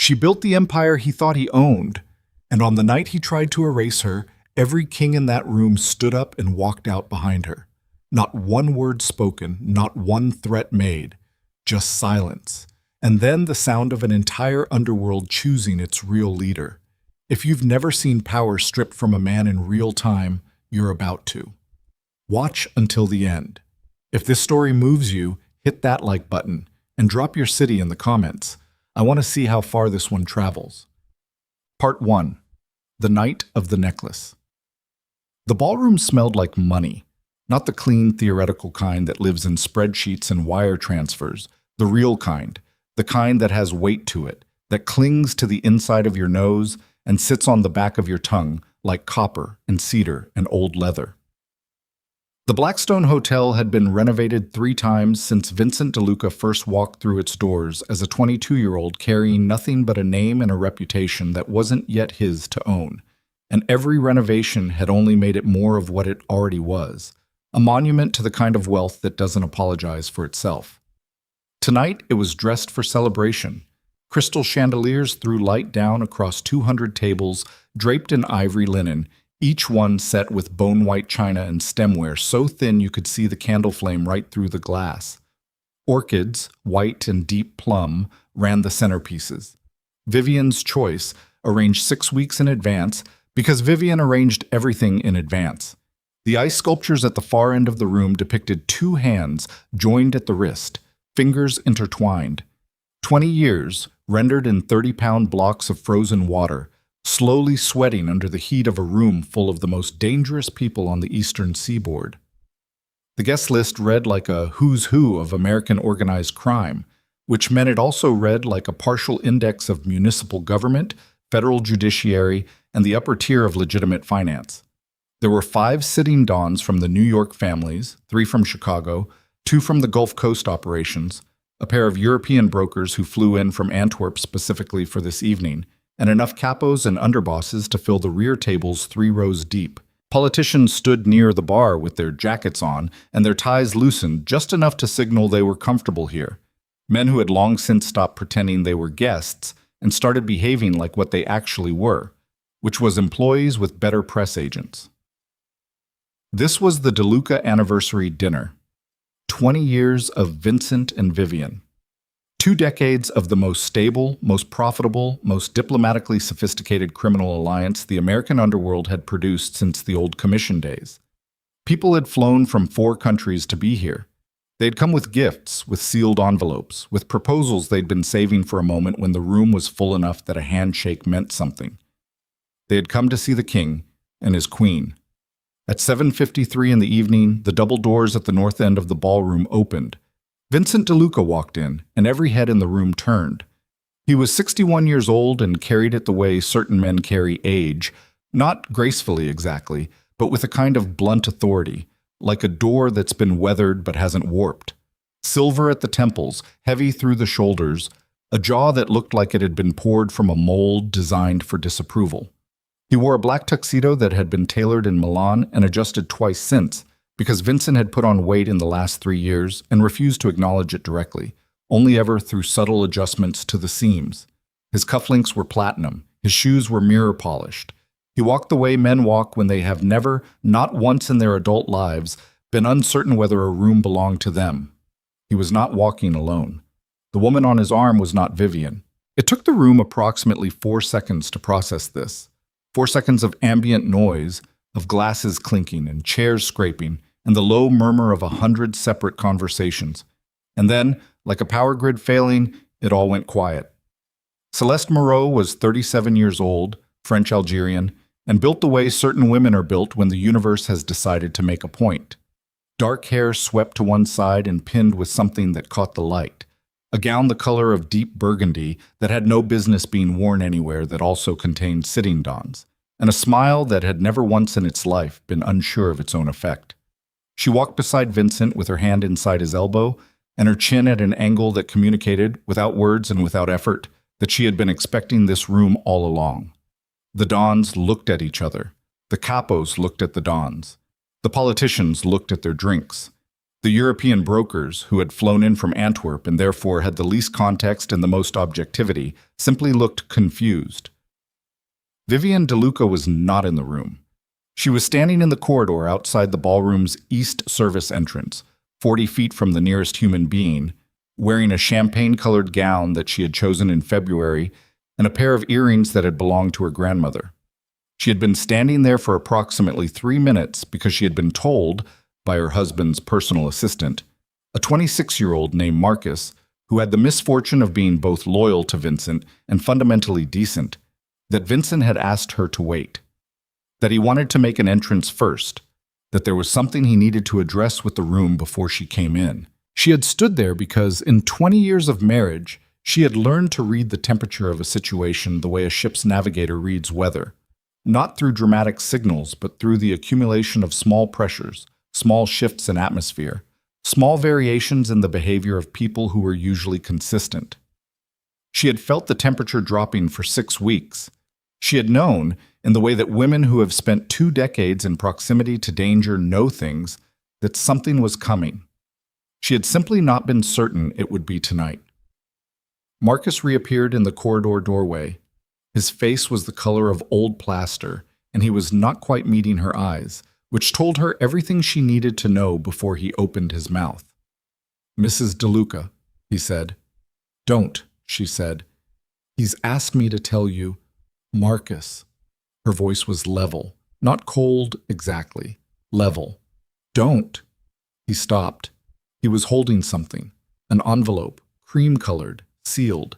She built the empire he thought he owned, and on the night he tried to erase her, every king in that room stood up and walked out behind her. Not one word spoken, not one threat made, just silence. And then the sound of an entire underworld choosing its real leader. If you've never seen power stripped from a man in real time, you're about to. Watch until the end. If this story moves you, hit that like button and drop your city in the comments. I want to see how far this one travels. Part 1. The Night of the Necklace. The ballroom smelled like money, not the clean, theoretical kind that lives in spreadsheets and wire transfers, the real kind, the kind that has weight to it, that clings to the inside of your nose and sits on the back of your tongue like copper and cedar and old leather. The Blackstone Hotel had been renovated 3 times since Vincent DeLuca first walked through its doors as a 22-year-old carrying nothing but a name and a reputation that wasn't yet his to own. And every renovation had only made it more of what it already was, a monument to the kind of wealth that doesn't apologize for itself. Tonight, it was dressed for celebration. Crystal chandeliers threw light down across 200 tables draped in ivory linen, each one set with bone-white china and stemware so thin you could see the candle flame right through the glass. Orchids, white and deep plum, ran the centerpieces. Vivian's choice, arranged 6 weeks in advance, because Vivian arranged everything in advance. The ice sculptures at the far end of the room depicted 2 hands joined at the wrist, fingers intertwined. 20 years, rendered in 30-pound blocks of frozen water, slowly sweating under the heat of a room full of the most dangerous people on the eastern seaboard. The guest list read like a who's who of American organized crime, which meant it also read like a partial index of municipal government, federal judiciary, and the upper tier of legitimate finance. There were 5 sitting dons from the New York families, 3 from Chicago, 2 from the Gulf Coast operations, a pair of European brokers who flew in from Antwerp specifically for this evening, and enough capos and underbosses to fill the rear tables 3 rows deep. Politicians stood near the bar with their jackets on and their ties loosened just enough to signal they were comfortable here. Men who had long since stopped pretending they were guests and started behaving like what they actually were, which was employees with better press agents. This was the DeLuca anniversary dinner. 20 years of Vincent and Vivian. 2 decades of the most stable, most profitable, most diplomatically sophisticated criminal alliance the American underworld had produced since the old commission days. People had flown from 4 countries to be here. They'd come with gifts, with sealed envelopes, with proposals they'd been saving for a moment when the room was full enough that a handshake meant something. They had come to see the king and his queen. At 7:53 in the evening, the double doors at the north end of the ballroom opened. Vincent DeLuca walked in, and every head in the room turned. He was 61 years old and carried it the way certain men carry age, not gracefully exactly, but with a kind of blunt authority, like a door that's been weathered but hasn't warped. Silver at the temples, heavy through the shoulders, a jaw that looked like it had been poured from a mold designed for disapproval. He wore a black tuxedo that had been tailored in Milan and adjusted twice since, because Vincent had put on weight in the last 3 years and refused to acknowledge it directly, only ever through subtle adjustments to the seams. His cufflinks were platinum, his shoes were mirror polished. He walked the way men walk when they have never, not once in their adult lives, been uncertain whether a room belonged to them. He was not walking alone. The woman on his arm was not Vivian. It took the room approximately 4 seconds to process this. 4 seconds of ambient noise, of glasses clinking and chairs scraping, and the low murmur of 100 separate conversations. And then, like a power grid failing, it all went quiet. Celeste Moreau was 37 years old, French-Algerian, and built the way certain women are built when the universe has decided to make a point. Dark hair swept to one side and pinned with something that caught the light. A gown the color of deep burgundy that had no business being worn anywhere that also contained sitting dons, and a smile that had never once in its life been unsure of its own effect. She walked beside Vincent with her hand inside his elbow and her chin at an angle that communicated, without words and without effort, that she had been expecting this room all along. The dons looked at each other. The capos looked at the dons. The politicians looked at their drinks. The European brokers, who had flown in from Antwerp and therefore had the least context and the most objectivity, simply looked confused. Vivian DeLuca was not in the room. She was standing in the corridor outside the ballroom's east service entrance, 40 feet from the nearest human being, wearing a champagne-colored gown that she had chosen in February and a pair of earrings that had belonged to her grandmother. She had been standing there for approximately 3 minutes because she had been told, by her husband's personal assistant, a 26-year-old named Marcus, who had the misfortune of being both loyal to Vincent and fundamentally decent, that Vincent had asked her to wait, that he wanted to make an entrance first, that there was something he needed to address with the room before she came in. She had stood there because, in 20 years of marriage, she had learned to read the temperature of a situation the way a ship's navigator reads weather, not through dramatic signals, but through the accumulation of small pressures, small shifts in atmosphere, small variations in the behavior of people who were usually consistent. She had felt the temperature dropping for 6 weeks. She had known, in the way that women who have spent 2 decades in proximity to danger know things, that something was coming. She had simply not been certain it would be tonight. Marcus reappeared in the corridor doorway. His face was the color of old plaster, and he was not quite meeting her eyes, which told her everything she needed to know before he opened his mouth. "Mrs. DeLuca," he said. "Don't," she said. "He's asked me to tell you, Marcus." Her voice was level, not cold exactly, level. "Don't." He stopped. He was holding something, an envelope, cream-colored, sealed.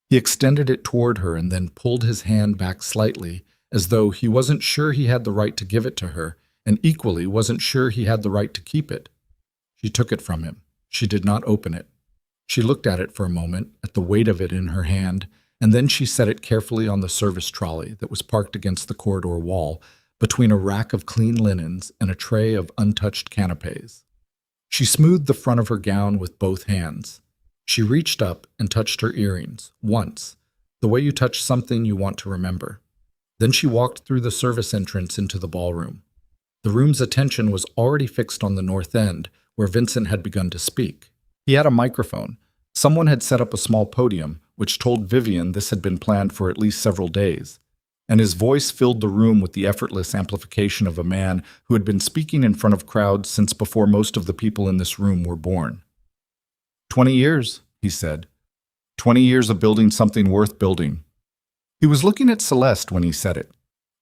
He extended it toward her and then pulled his hand back slightly, as though he wasn't sure he had the right to give it to her, and equally wasn't sure he had the right to keep it. She took it from him. She did not open it. She looked at it for a moment, at the weight of it in her hand, and then she set it carefully on the service trolley that was parked against the corridor wall, between a rack of clean linens and a tray of untouched canapes. She smoothed the front of her gown with both hands. She reached up and touched her earrings, once, the way you touch something you want to remember. Then she walked through the service entrance into the ballroom. The room's attention was already fixed on the north end, where Vincent had begun to speak. He had a microphone. Someone had set up a small podium, which told Vivian this had been planned for at least several days, and his voice filled the room with the effortless amplification of a man who had been speaking in front of crowds since before most of the people in this room were born. 20 years, he said. 20 years of building something worth building. He was looking at Celeste when he said it.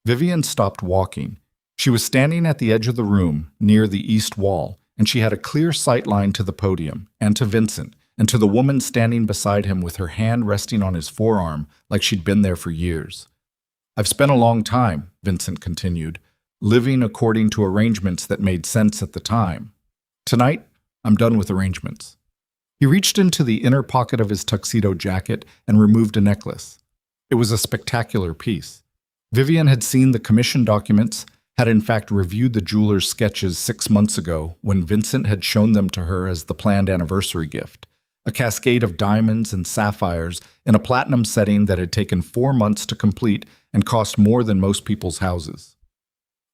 Vivian stopped walking. She was standing at the edge of the room, near the east wall, and she had a clear sight line to the podium, and to Vincent, and to the woman standing beside him with her hand resting on his forearm like she'd been there for years. "I've spent a long time," Vincent continued, "living according to arrangements that made sense at the time. Tonight, I'm done with arrangements." He reached into the inner pocket of his tuxedo jacket and removed a necklace. It was a spectacular piece. Vivian had seen the commission documents, had in fact reviewed the jeweler's sketches 6 months ago when Vincent had shown them to her as the planned anniversary gift, a cascade of diamonds and sapphires in a platinum setting that had taken 4 months to complete and cost more than most people's houses.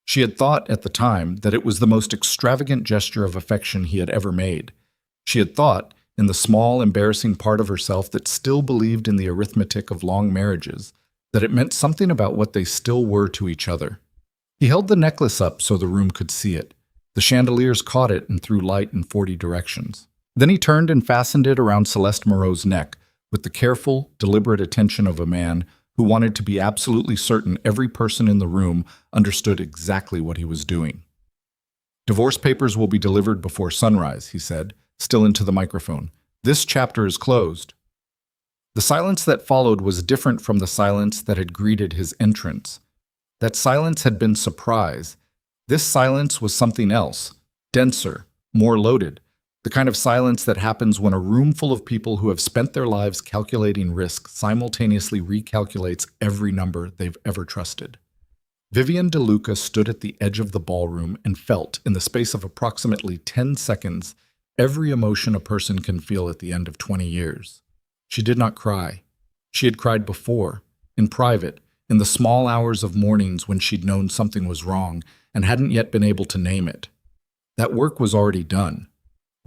She had thought at the time that it was the most extravagant gesture of affection he had ever made. She had thought, in the small, embarrassing part of herself that still believed in the arithmetic of long marriages, that it meant something about what they still were to each other. He held the necklace up so the room could see it. The chandeliers caught it and threw light in 40 directions. Then he turned and fastened it around Celeste Moreau's neck with the careful, deliberate attention of a man who wanted to be absolutely certain every person in the room understood exactly what he was doing. "Divorce papers will be delivered before sunrise," he said, still into the microphone. "This chapter is closed." The silence that followed was different from the silence that had greeted his entrance. That silence had been surprise. This silence was something else, denser, more loaded, the kind of silence that happens when a room full of people who have spent their lives calculating risk simultaneously recalculates every number they've ever trusted. Vivian DeLuca stood at the edge of the ballroom and felt, in the space of approximately 10 seconds, every emotion a person can feel at the end of 20 years. She did not cry. She had cried before, in private, in the small hours of mornings when she'd known something was wrong and hadn't yet been able to name it. That work was already done.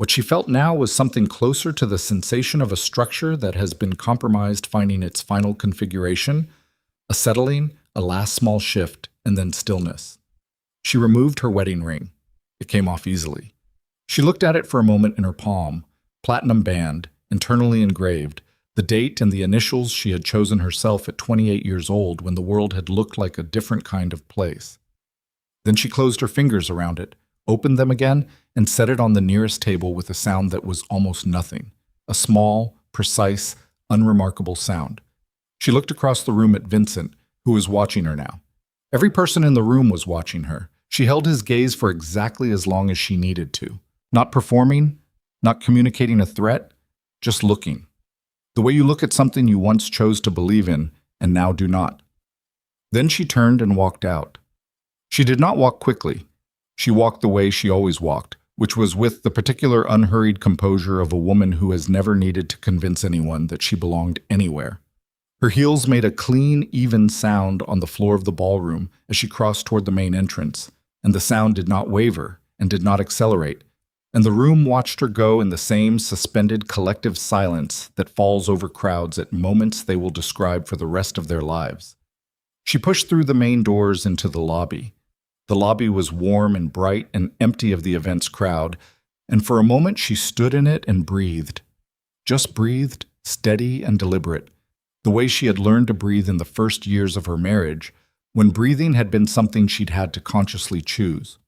What she felt now was something closer to the sensation of a structure that has been compromised finding its final configuration, a settling, a last small shift, and then stillness. She removed her wedding ring. It came off easily. She looked at it for a moment in her palm, platinum band, internally engraved, the date and the initials she had chosen herself at 28 years old when the world had looked like a different kind of place. Then she closed her fingers around it, opened them again, and set it on the nearest table with a sound that was almost nothing, a small, precise, unremarkable sound. She looked across the room at Vincent, who was watching her now. Every person in the room was watching her. She held his gaze for exactly as long as she needed to, not performing, not communicating a threat, just looking. The way you look at something you once chose to believe in and now do not. Then she turned and walked out. She did not walk quickly. She walked the way she always walked, which was with the particular unhurried composure of a woman who has never needed to convince anyone that she belonged anywhere. Her heels made a clean, even sound on the floor of the ballroom as she crossed toward the main entrance, and the sound did not waver and did not accelerate, and the room watched her go in the same suspended collective silence that falls over crowds at moments they will describe for the rest of their lives. She pushed through the main doors into the lobby. The lobby was warm and bright and empty of the event's crowd, and for a moment she stood in it and breathed. Just breathed, steady and deliberate, the way she had learned to breathe in the first years of her marriage, when breathing had been something she'd had to consciously choose.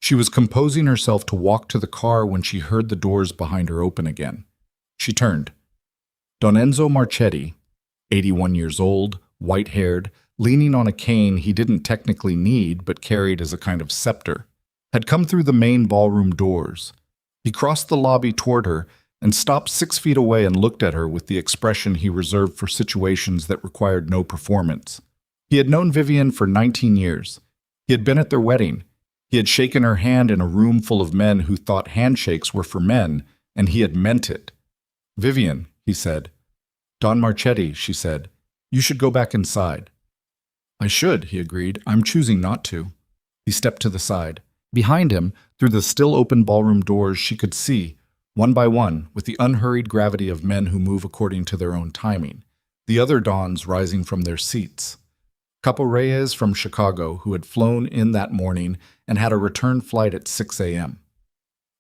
She was composing herself to walk to the car when she heard the doors behind her open again. She turned. Don Enzo Marchetti, 81 years old, white-haired, leaning on a cane he didn't technically need but carried as a kind of scepter, had come through the main ballroom doors. He crossed the lobby toward her and stopped 6 feet away and looked at her with the expression he reserved for situations that required no performance. He had known Vivian for 19 years. He had been at their wedding. He had shaken her hand in a room full of men who thought handshakes were for men, and he had meant it. "Vivian," he said. "Don Marchetti," she said. "You should go back inside." "I should," he agreed. "I'm choosing not to." He stepped to the side. Behind him, through the still open ballroom doors, she could see, one by one, with the unhurried gravity of men who move according to their own timing, the other dons rising from their seats. Capo Reyes from Chicago, who had flown in that morning and had a return flight at 6 a.m.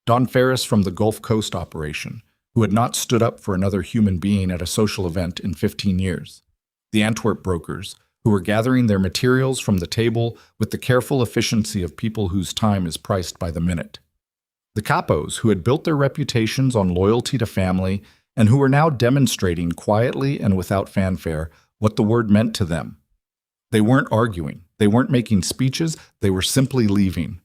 Don Ferris from the Gulf Coast operation, who had not stood up for another human being at a social event in 15 years. The Antwerp brokers, who were gathering their materials from the table with the careful efficiency of people whose time is priced by the minute. The capos, who had built their reputations on loyalty to family and who were now demonstrating quietly and without fanfare what the word meant to them. They weren't arguing, they weren't making speeches, they were simply leaving.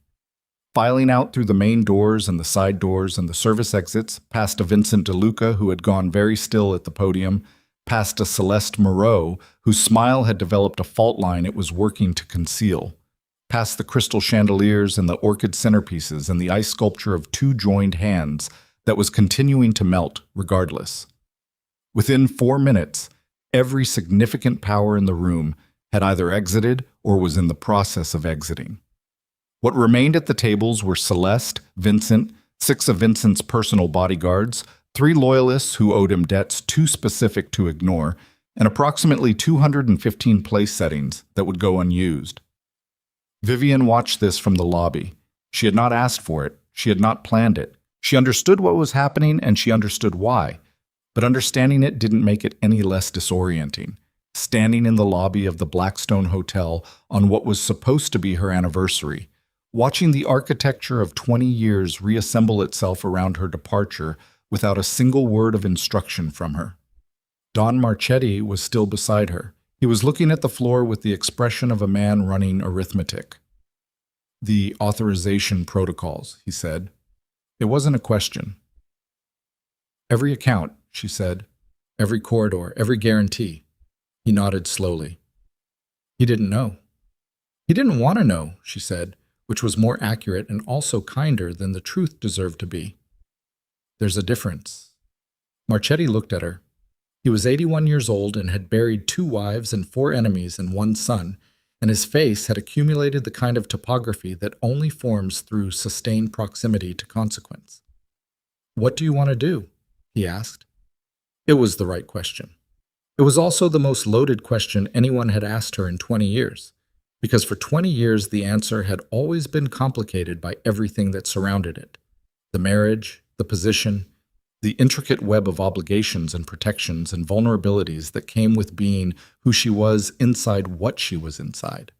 Filing out through the main doors and the side doors and the service exits, past a Vincent DeLuca who had gone very still at the podium, past a Celeste Moreau whose smile had developed a fault line it was working to conceal, past the crystal chandeliers and the orchid centerpieces and the ice sculpture of two joined hands that was continuing to melt regardless. Within 4 minutes, every significant power in the room had either exited or was in the process of exiting. What remained at the tables were Celeste, Vincent, 6 of Vincent's personal bodyguards, 3 loyalists who owed him debts too specific to ignore, and approximately 215 place settings that would go unused. Vivian watched this from the lobby. She had not asked for it. She had not planned it. She understood what was happening and she understood why, but understanding it didn't make it any less disorienting. Standing in the lobby of the Blackstone Hotel on what was supposed to be her anniversary, watching the architecture of 20 years reassemble itself around her departure without a single word of instruction from her. Don Marchetti was still beside her. He was looking at the floor with the expression of a man running arithmetic. "The authorization protocols," he said. It wasn't a question. "Every account," she said. "Every corridor, every guarantee." He nodded slowly. He didn't know. He didn't want to know, she said, which was more accurate and also kinder than the truth deserved to be. "There's a difference." Marchetti looked at her. He was 81 years old and had buried 2 wives and 4 enemies and 1 son, and his face had accumulated the kind of topography that only forms through sustained proximity to consequence. "What do you want to do?" he asked. It was the right question. It was also the most loaded question anyone had asked her in 20 years, because for 20 years the answer had always been complicated by everything that surrounded it: the marriage, the position, the intricate web of obligations and protections and vulnerabilities that came with being who she was inside what she was inside.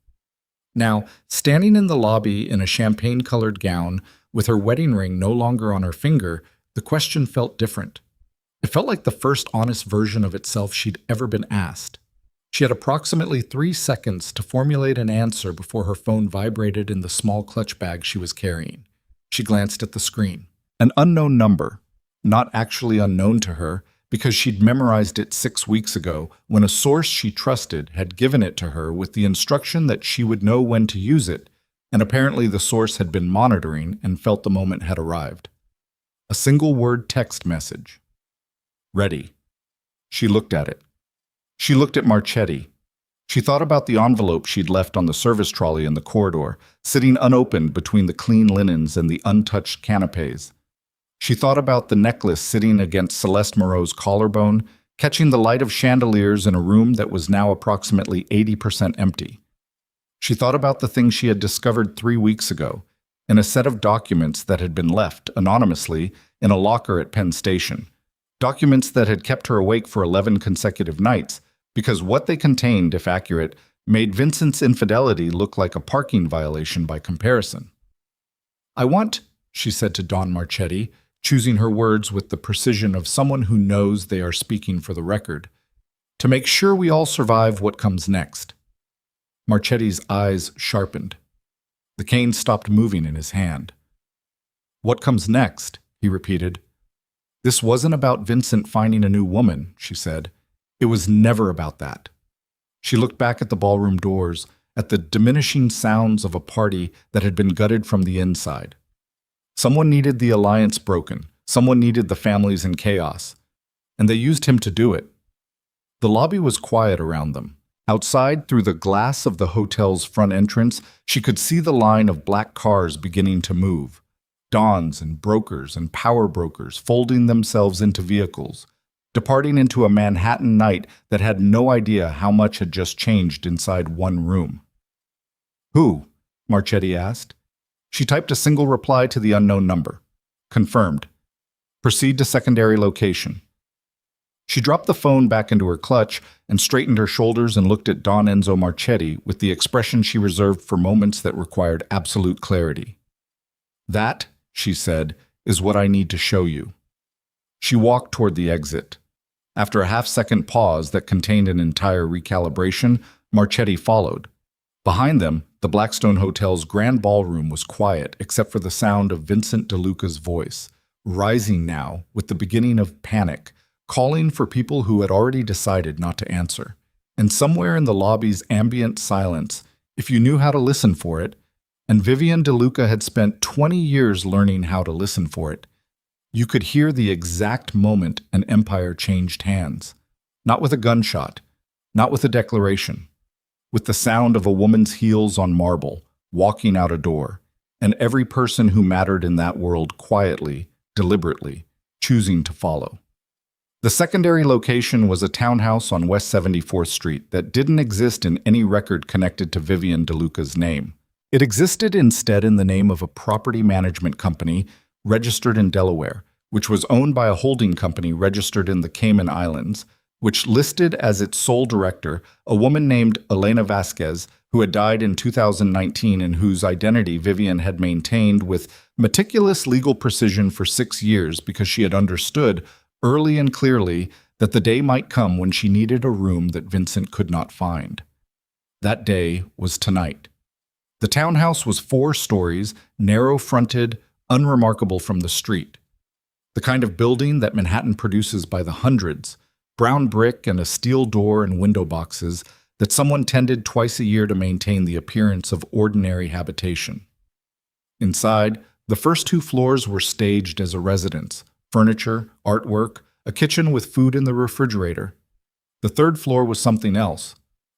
Now, standing in the lobby in a champagne-colored gown, with her wedding ring no longer on her finger, the question felt different. It felt like the first honest version of itself she'd ever been asked. She had approximately 3 seconds to formulate an answer before her phone vibrated in the small clutch bag she was carrying. She glanced at the screen. An unknown number, not actually unknown to her, because she'd memorized it 6 weeks ago when a source she trusted had given it to her with the instruction that she would know when to use it, and apparently the source had been monitoring and felt the moment had arrived. A single-word text message. Ready. She looked at it. She looked at Marchetti. She thought about the envelope she'd left on the service trolley in the corridor, sitting unopened between the clean linens and the untouched canapes. She thought about the necklace sitting against Celeste Moreau's collarbone, catching the light of chandeliers in a room that was now approximately 80% empty. She thought about the thing she had discovered 3 weeks ago, in a set of documents that had been left, anonymously, in a locker at Penn Station. Documents that had kept her awake for 11 consecutive nights, because what they contained, if accurate, made Vincent's infidelity look like a parking violation by comparison. "I want," she said to Don Marchetti, choosing her words with the precision of someone who knows they are speaking for the record, "to make sure we all survive what comes next." Marchetti's eyes sharpened. The cane stopped moving in his hand. "What comes next?" he repeated. "This wasn't about Vincent finding a new woman," she said. "It was never about that." She looked back at the ballroom doors, at the diminishing sounds of a party that had been gutted from the inside. Someone needed the alliance broken. Someone needed the families in chaos. And they used him to do it. The lobby was quiet around them. Outside, through the glass of the hotel's front entrance, she could see the line of black cars beginning to move. Dons and brokers and power brokers folding themselves into vehicles, departing into a Manhattan night that had no idea how much had just changed inside one room. "Who?" Marchetti asked. She typed a single reply to the unknown number. "Confirmed. Proceed to secondary location." She dropped the phone back into her clutch and straightened her shoulders and looked at Don Enzo Marchetti with the expression she reserved for moments that required absolute clarity. "That," she said, "is what I need to show you." She walked toward the exit. After a half-second pause that contained an entire recalibration, Marchetti followed. Behind them, the Blackstone Hotel's grand ballroom was quiet except for the sound of Vincent DeLuca's voice, rising now with the beginning of panic, calling for people who had already decided not to answer. And somewhere in the lobby's ambient silence, if you knew how to listen for it, and Vivian DeLuca had spent 20 years learning how to listen for it, you could hear the exact moment an empire changed hands. Not with a gunshot, not with a declaration, with the sound of a woman's heels on marble, walking out a door, and every person who mattered in that world quietly, deliberately, choosing to follow. The secondary location was a townhouse on West 74th Street that didn't exist in any record connected to Vivian DeLuca's name. It existed instead in the name of a property management company registered in Delaware, which was owned by a holding company registered in the Cayman Islands, which listed as its sole director a woman named Elena Vasquez, who had died in 2019 and whose identity Vivian had maintained with meticulous legal precision for 6 years because she had understood, early and clearly, that the day might come when she needed a room that Vincent could not find. That day was tonight. The townhouse was 4 stories, narrow-fronted, unremarkable from the street. The kind of building that Manhattan produces by the hundreds, brown brick and a steel door and window boxes that someone tended twice a year to maintain the appearance of ordinary habitation. Inside, the first 2 floors were staged as a residence, furniture, artwork, a kitchen with food in the refrigerator. The 3rd floor was something else.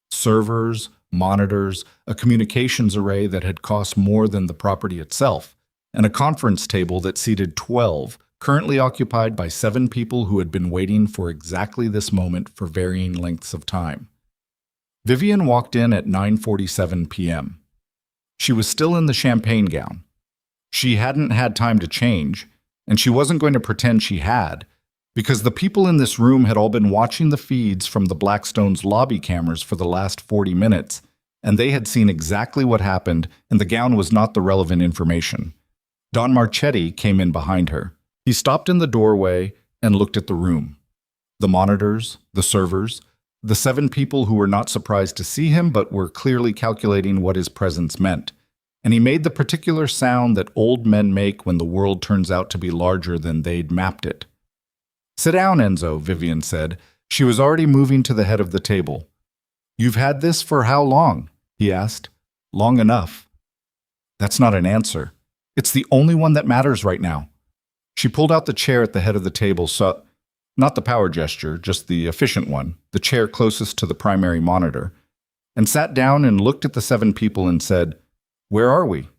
Servers, monitors, a communications array that had cost more than the property itself, and a conference table that seated 12, currently occupied by 7 people who had been waiting for exactly this moment for varying lengths of time. Vivian walked in at 9:47 p.m. She was still in the champagne gown. She hadn't had time to change, and she wasn't going to pretend she had, because the people in this room had all been watching the feeds from the Blackstone's lobby cameras for the last 40 minutes, and they had seen exactly what happened, and the gown was not the relevant information. Don Marchetti came in behind her. He stopped in the doorway and looked at the room. The monitors, the servers, the 7 people who were not surprised to see him but were clearly calculating what his presence meant. And he made the particular sound that old men make when the world turns out to be larger than they'd mapped it. "Sit down, Enzo," Vivian said. She was already moving to the head of the table. "You've had this for how long?" he asked. "Long enough." "That's not an answer. It's the only one that matters right now." She pulled out the chair at the head of the table, not the power gesture, just the efficient one, the chair closest to the primary monitor, and sat down and looked at the 7 people and said, "Where are we?"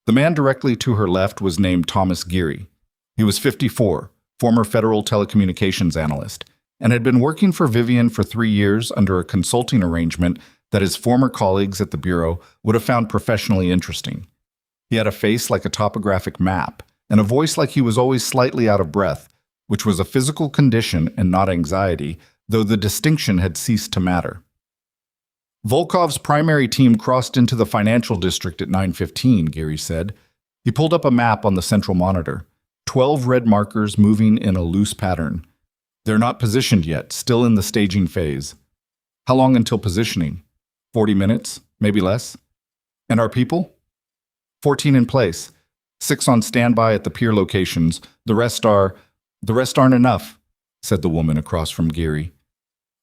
The man directly to her left was named Thomas Geary. He was 54, former federal telecommunications analyst, and had been working for Vivian for 3 years under a consulting arrangement that his former colleagues at the Bureau would have found professionally interesting. He had a face like a topographic map, and a voice like he was always slightly out of breath, which was a physical condition and not anxiety, though the distinction had ceased to matter. Volkov's primary team crossed into the financial district at 9:15, Geary said. He pulled up a map on the central monitor, 12 red markers moving in a loose pattern. They're not positioned yet, still in the staging phase. How long until positioning? 40 minutes, maybe less. And our people? 14 in place, 6 on standby at the pier locations. The rest aren't enough, said the woman across from Geary.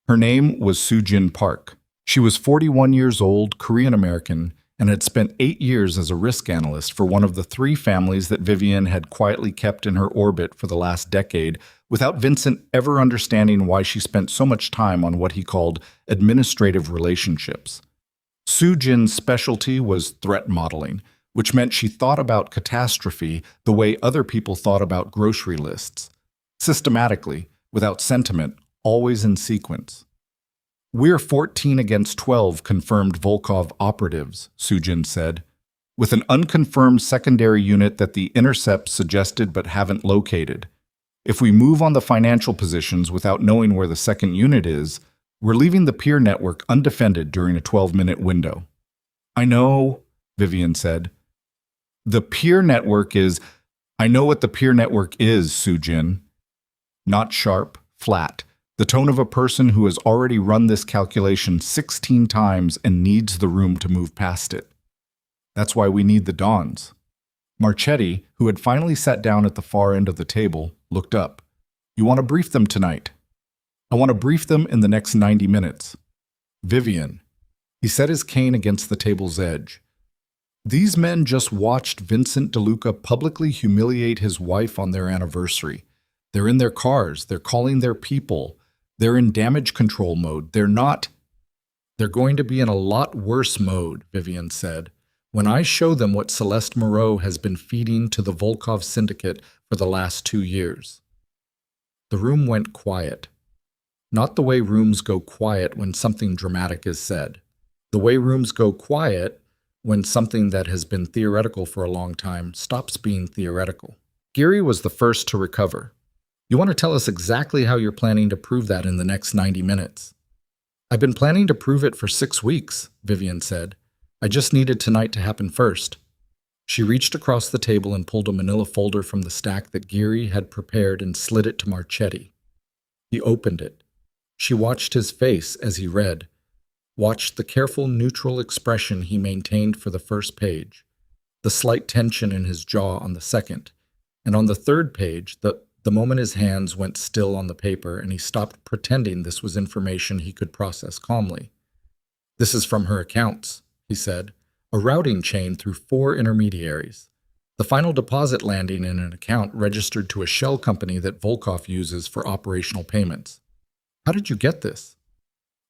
Her name was Soo-Jin Park. She was 41 years old, Korean-American, and had spent 8 years as a risk analyst for one of the 3 families that Vivian had quietly kept in her orbit for the last decade, without Vincent ever understanding why she spent so much time on what he called administrative relationships. Soo-Jin's specialty was threat modeling, which meant she thought about catastrophe the way other people thought about grocery lists. Systematically, without sentiment, always in sequence. "We're 14 against 12 confirmed Volkov operatives," Soo-Jin said, "with an unconfirmed secondary unit that the intercepts suggested but haven't located. If we move on the financial positions without knowing where the second unit is, we're leaving the peer network undefended during a 12-minute window." "I know," Vivian said. "The peer network is—" "I know what the peer network is, Soo-Jin." Not sharp, flat. The tone of a person who has already run this calculation 16 times and needs the room to move past it. "That's why we need the Dons." Marchetti, who had finally sat down at the far end of the table, looked up. "You want to brief them tonight?" "I want to brief them in the next 90 minutes. "Vivian." He set his cane against the table's edge. "These men just watched Vincent DeLuca publicly humiliate his wife on their anniversary. They're in their cars. They're calling their people. They're in damage control mode. They're going to be in a lot worse mode," Vivian said, "when I show them what Celeste Moreau has been feeding to the Volkov syndicate for the last 2 years. The room went quiet. Not the way rooms go quiet when something dramatic is said. The way rooms go quiet when something that has been theoretical for a long time stops being theoretical. Geary was the first to recover. "You want to tell us exactly how you're planning to prove that in the next 90 minutes? "I've been planning to prove it for 6 weeks, Vivian said. "I just needed tonight to happen first." She reached across the table and pulled a manila folder from the stack that Geary had prepared and slid it to Marchetti. He opened it. She watched his face as he read, watched the careful, neutral expression he maintained for the first page, the slight tension in his jaw on the second, and on the third page, the moment his hands went still on the paper and he stopped pretending this was information he could process calmly. "This is from her accounts," he said, "a routing chain through 4 intermediaries. The final deposit landing in an account registered to a shell company that Volkov uses for operational payments. How did you get this?"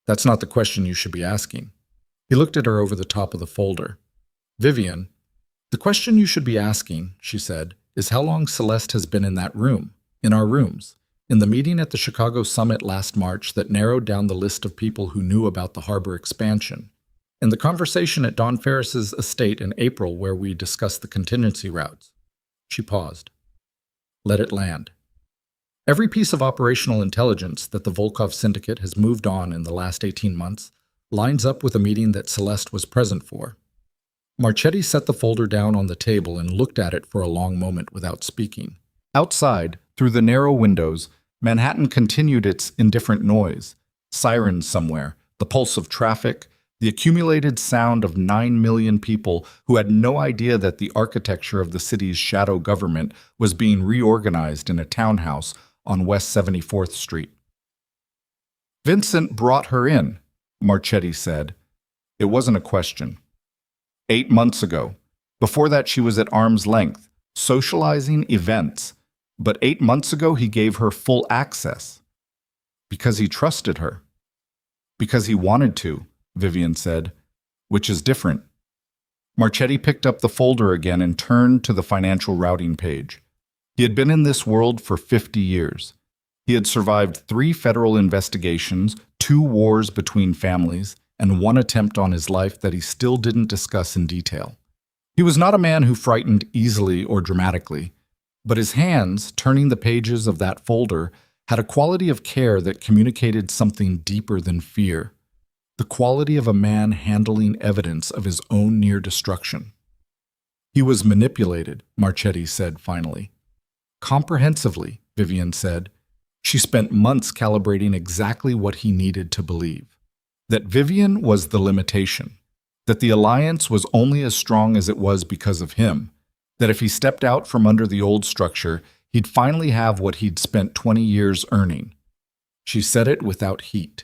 "That's not the question you should be asking." He looked at her over the top of the folder. "Vivian, the question you should be asking," she said, is how long Celeste has been in that room, in our rooms, in the meeting at the Chicago summit last March that narrowed down the list of people who knew about the harbor expansion, in the conversation at Don Ferris's estate in April where we discussed the contingency routes. She paused. Let it land. Every piece of operational intelligence that the Volkov Syndicate has moved on in the last 18 months lines up with a meeting that Celeste was present for. Marchetti set the folder down on the table and looked at it for a long moment without speaking. Outside, through the narrow windows, Manhattan continued its indifferent noise. Sirens somewhere, the pulse of traffic, the accumulated sound of 9 million people who had no idea that the architecture of the city's shadow government was being reorganized in a townhouse on West 74th Street. Vincent brought her in, Marchetti said. It wasn't a question. 8 months ago. Before that, she was at arm's length, socializing events. But 8 months ago, he gave her full access. Because he trusted her. Because he wanted to, Vivian said, which is different. Marchetti picked up the folder again and turned to the financial routing page. He had been in this world for 50 years. He had survived 3 federal investigations, 2 wars between families, and 1 attempt on his life that he still didn't discuss in detail. He was not a man who frightened easily or dramatically, but his hands, turning the pages of that folder, had a quality of care that communicated something deeper than fear. The quality of a man handling evidence of his own near destruction. He was manipulated, Marchetti said finally. Comprehensively, Vivian said. She spent months calibrating exactly what he needed to believe. That Vivian was the limitation. That the alliance was only as strong as it was because of him. That if he stepped out from under the old structure, he'd finally have what he'd spent 20 years earning. She said it without heat.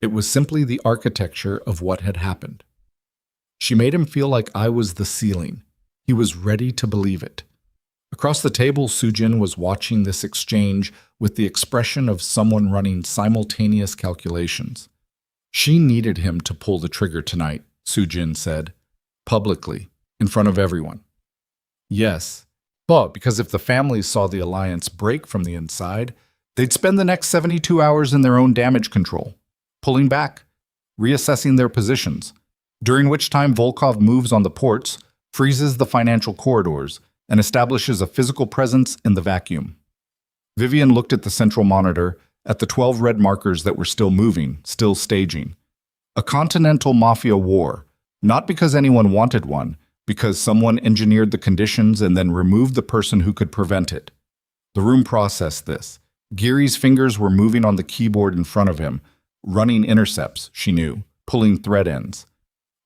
It was simply the architecture of what had happened. She made him feel like I was the ceiling. He was ready to believe it. Across the table, Sujin was watching this exchange with the expression of someone running simultaneous calculations. She needed him to pull the trigger tonight, Sujin said, publicly, in front of everyone. Yes, but because if the families saw the alliance break from the inside, they'd spend the next 72 hours in their own damage control, pulling back, reassessing their positions, during which time Volkov moves on the ports, freezes the financial corridors, and establishes a physical presence in the vacuum. Vivian looked at the central monitor, at the 12 red markers that were still moving, still staging. A continental mafia war, not because anyone wanted one, because someone engineered the conditions and then removed the person who could prevent it. The room processed this. Geary's fingers were moving on the keyboard in front of him, running intercepts, she knew, pulling thread ends.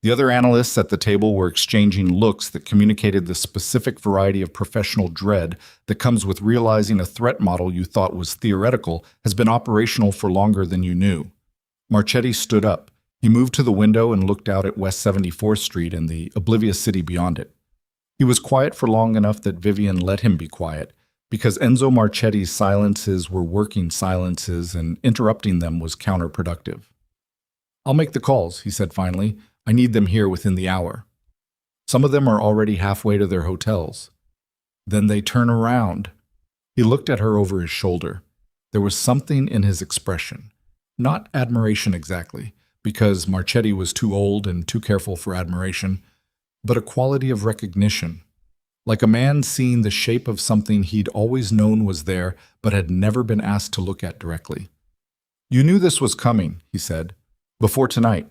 The other analysts at the table were exchanging looks that communicated the specific variety of professional dread that comes with realizing a threat model you thought was theoretical has been operational for longer than you knew. Marchetti stood up. He moved to the window and looked out at West 74th Street and the oblivious city beyond it. He was quiet for long enough that Vivian let him be quiet, because Enzo Marchetti's silences were working silences and interrupting them was counterproductive. I'll make the calls, he said finally. I need them here within the hour. Some of them are already halfway to their hotels. Then they turn around. He looked at her over his shoulder. There was something in his expression. Not admiration exactly, because Marchetti was too old and too careful for admiration, but a quality of recognition. Like a man seeing the shape of something he'd always known was there, but had never been asked to look at directly. You knew this was coming, he said, before tonight.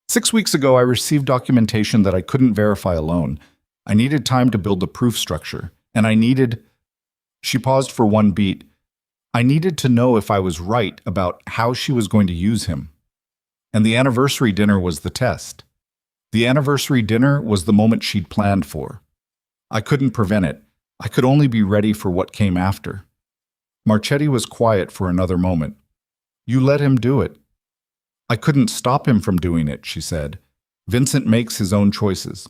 6 weeks ago, I received documentation that I couldn't verify alone. I needed time to build the proof structure, and I needed... She paused for one beat. I needed to know if I was right about how she was going to use him. And the anniversary dinner was the test. The anniversary dinner was the moment she'd planned for. I couldn't prevent it. I could only be ready for what came after. Marchetti was quiet for another moment. You let him do it. I couldn't stop him from doing it, she said. Vincent makes his own choices.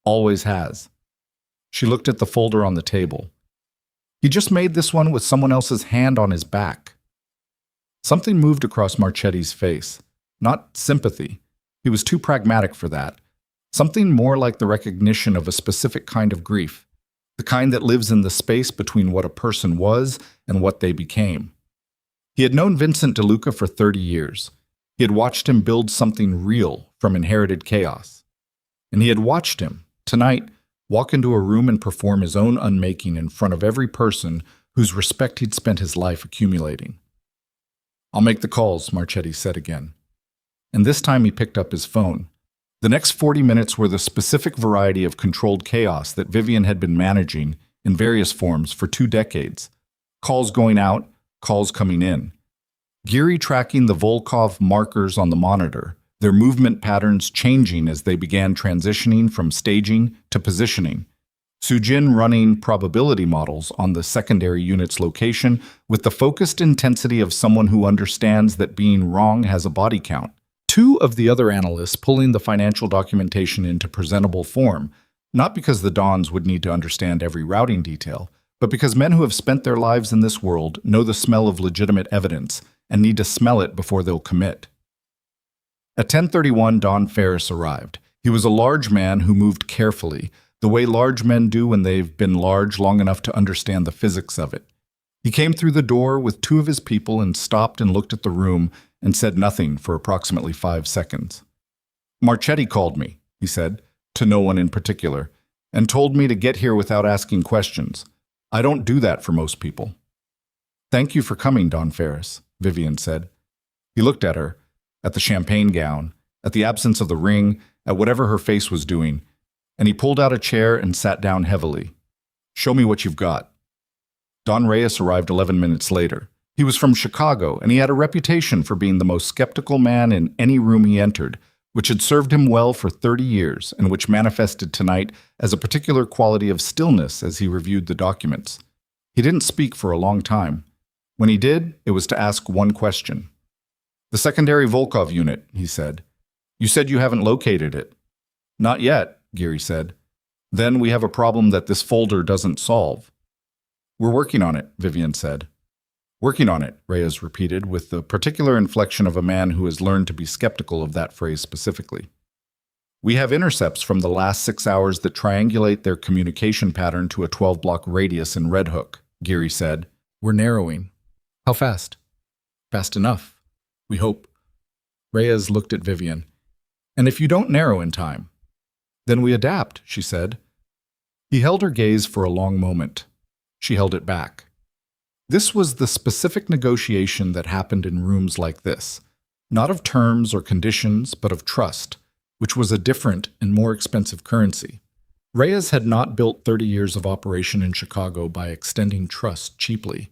Always has. She looked at the folder on the table. He just made this one with someone else's hand on his back. Something moved across Marchetti's face. Not sympathy. He was too pragmatic for that. Something more like the recognition of a specific kind of grief. the kind that lives in the space between what a person was and what they became. He had known Vincent DeLuca for 30 years. He had watched him build something real from inherited chaos. And he had watched him, tonight, walk into a room and perform his own unmaking in front of every person whose respect he'd spent his life accumulating. "I'll make the calls," Marchetti said again. And this time he picked up his phone. The next 40 minutes were the specific variety of controlled chaos that Vivian had been managing in various forms for 2 decades. Calls going out, calls coming in. Geary tracking the Volkov markers on the monitor, their movement patterns changing as they began transitioning from staging to positioning. Sujin running probability models on the secondary unit's location with the focused intensity of someone who understands that being wrong has a body count. 2 of the other analysts pulling the financial documentation into presentable form, not because the Dons would need to understand every routing detail, but because men who have spent their lives in this world know the smell of legitimate evidence and need to smell it before they'll commit. At 10:31, Don Ferris arrived. He was a large man who moved carefully, the way large men do when they've been large long enough to understand the physics of it. He came through the door with 2 of his people and stopped and looked at the room and said nothing for approximately 5 seconds. "Marchetti called me," he said, to no one in particular, "and told me to get here without asking questions. I don't do that for most people." "Thank you for coming, Don Ferris," Vivian said. He looked at her, at the champagne gown, at the absence of the ring, at whatever her face was doing, and he pulled out a chair and sat down heavily. "Show me what you've got." Don Reyes arrived 11 minutes later. He was from Chicago, and he had a reputation for being the most skeptical man in any room he entered, which had served him well for 30 years and which manifested tonight as a particular quality of stillness as he reviewed the documents. He didn't speak for a long time. When he did, it was to ask one question. "The secondary Volkov unit," he said. "You said you haven't located it." "Not yet," Geary said. "Then we have a problem that this folder doesn't solve." "We're working on it," Vivian said. "Working on it," Reyes repeated, with the particular inflection of a man who has learned to be skeptical of that phrase specifically. "We have intercepts from the last 6 hours that triangulate their communication pattern to a 12-block radius in Red Hook," Geary said. "We're narrowing." "How fast?" "Fast enough, we hope." Reyes looked at Vivian. "And if you don't narrow in time?" "Then we adapt," she said. He held her gaze for a long moment. She held it back. This was the specific negotiation that happened in rooms like this, not of terms or conditions, but of trust, which was a different and more expensive currency. Reyes had not built 30 years of operation in Chicago by extending trust cheaply.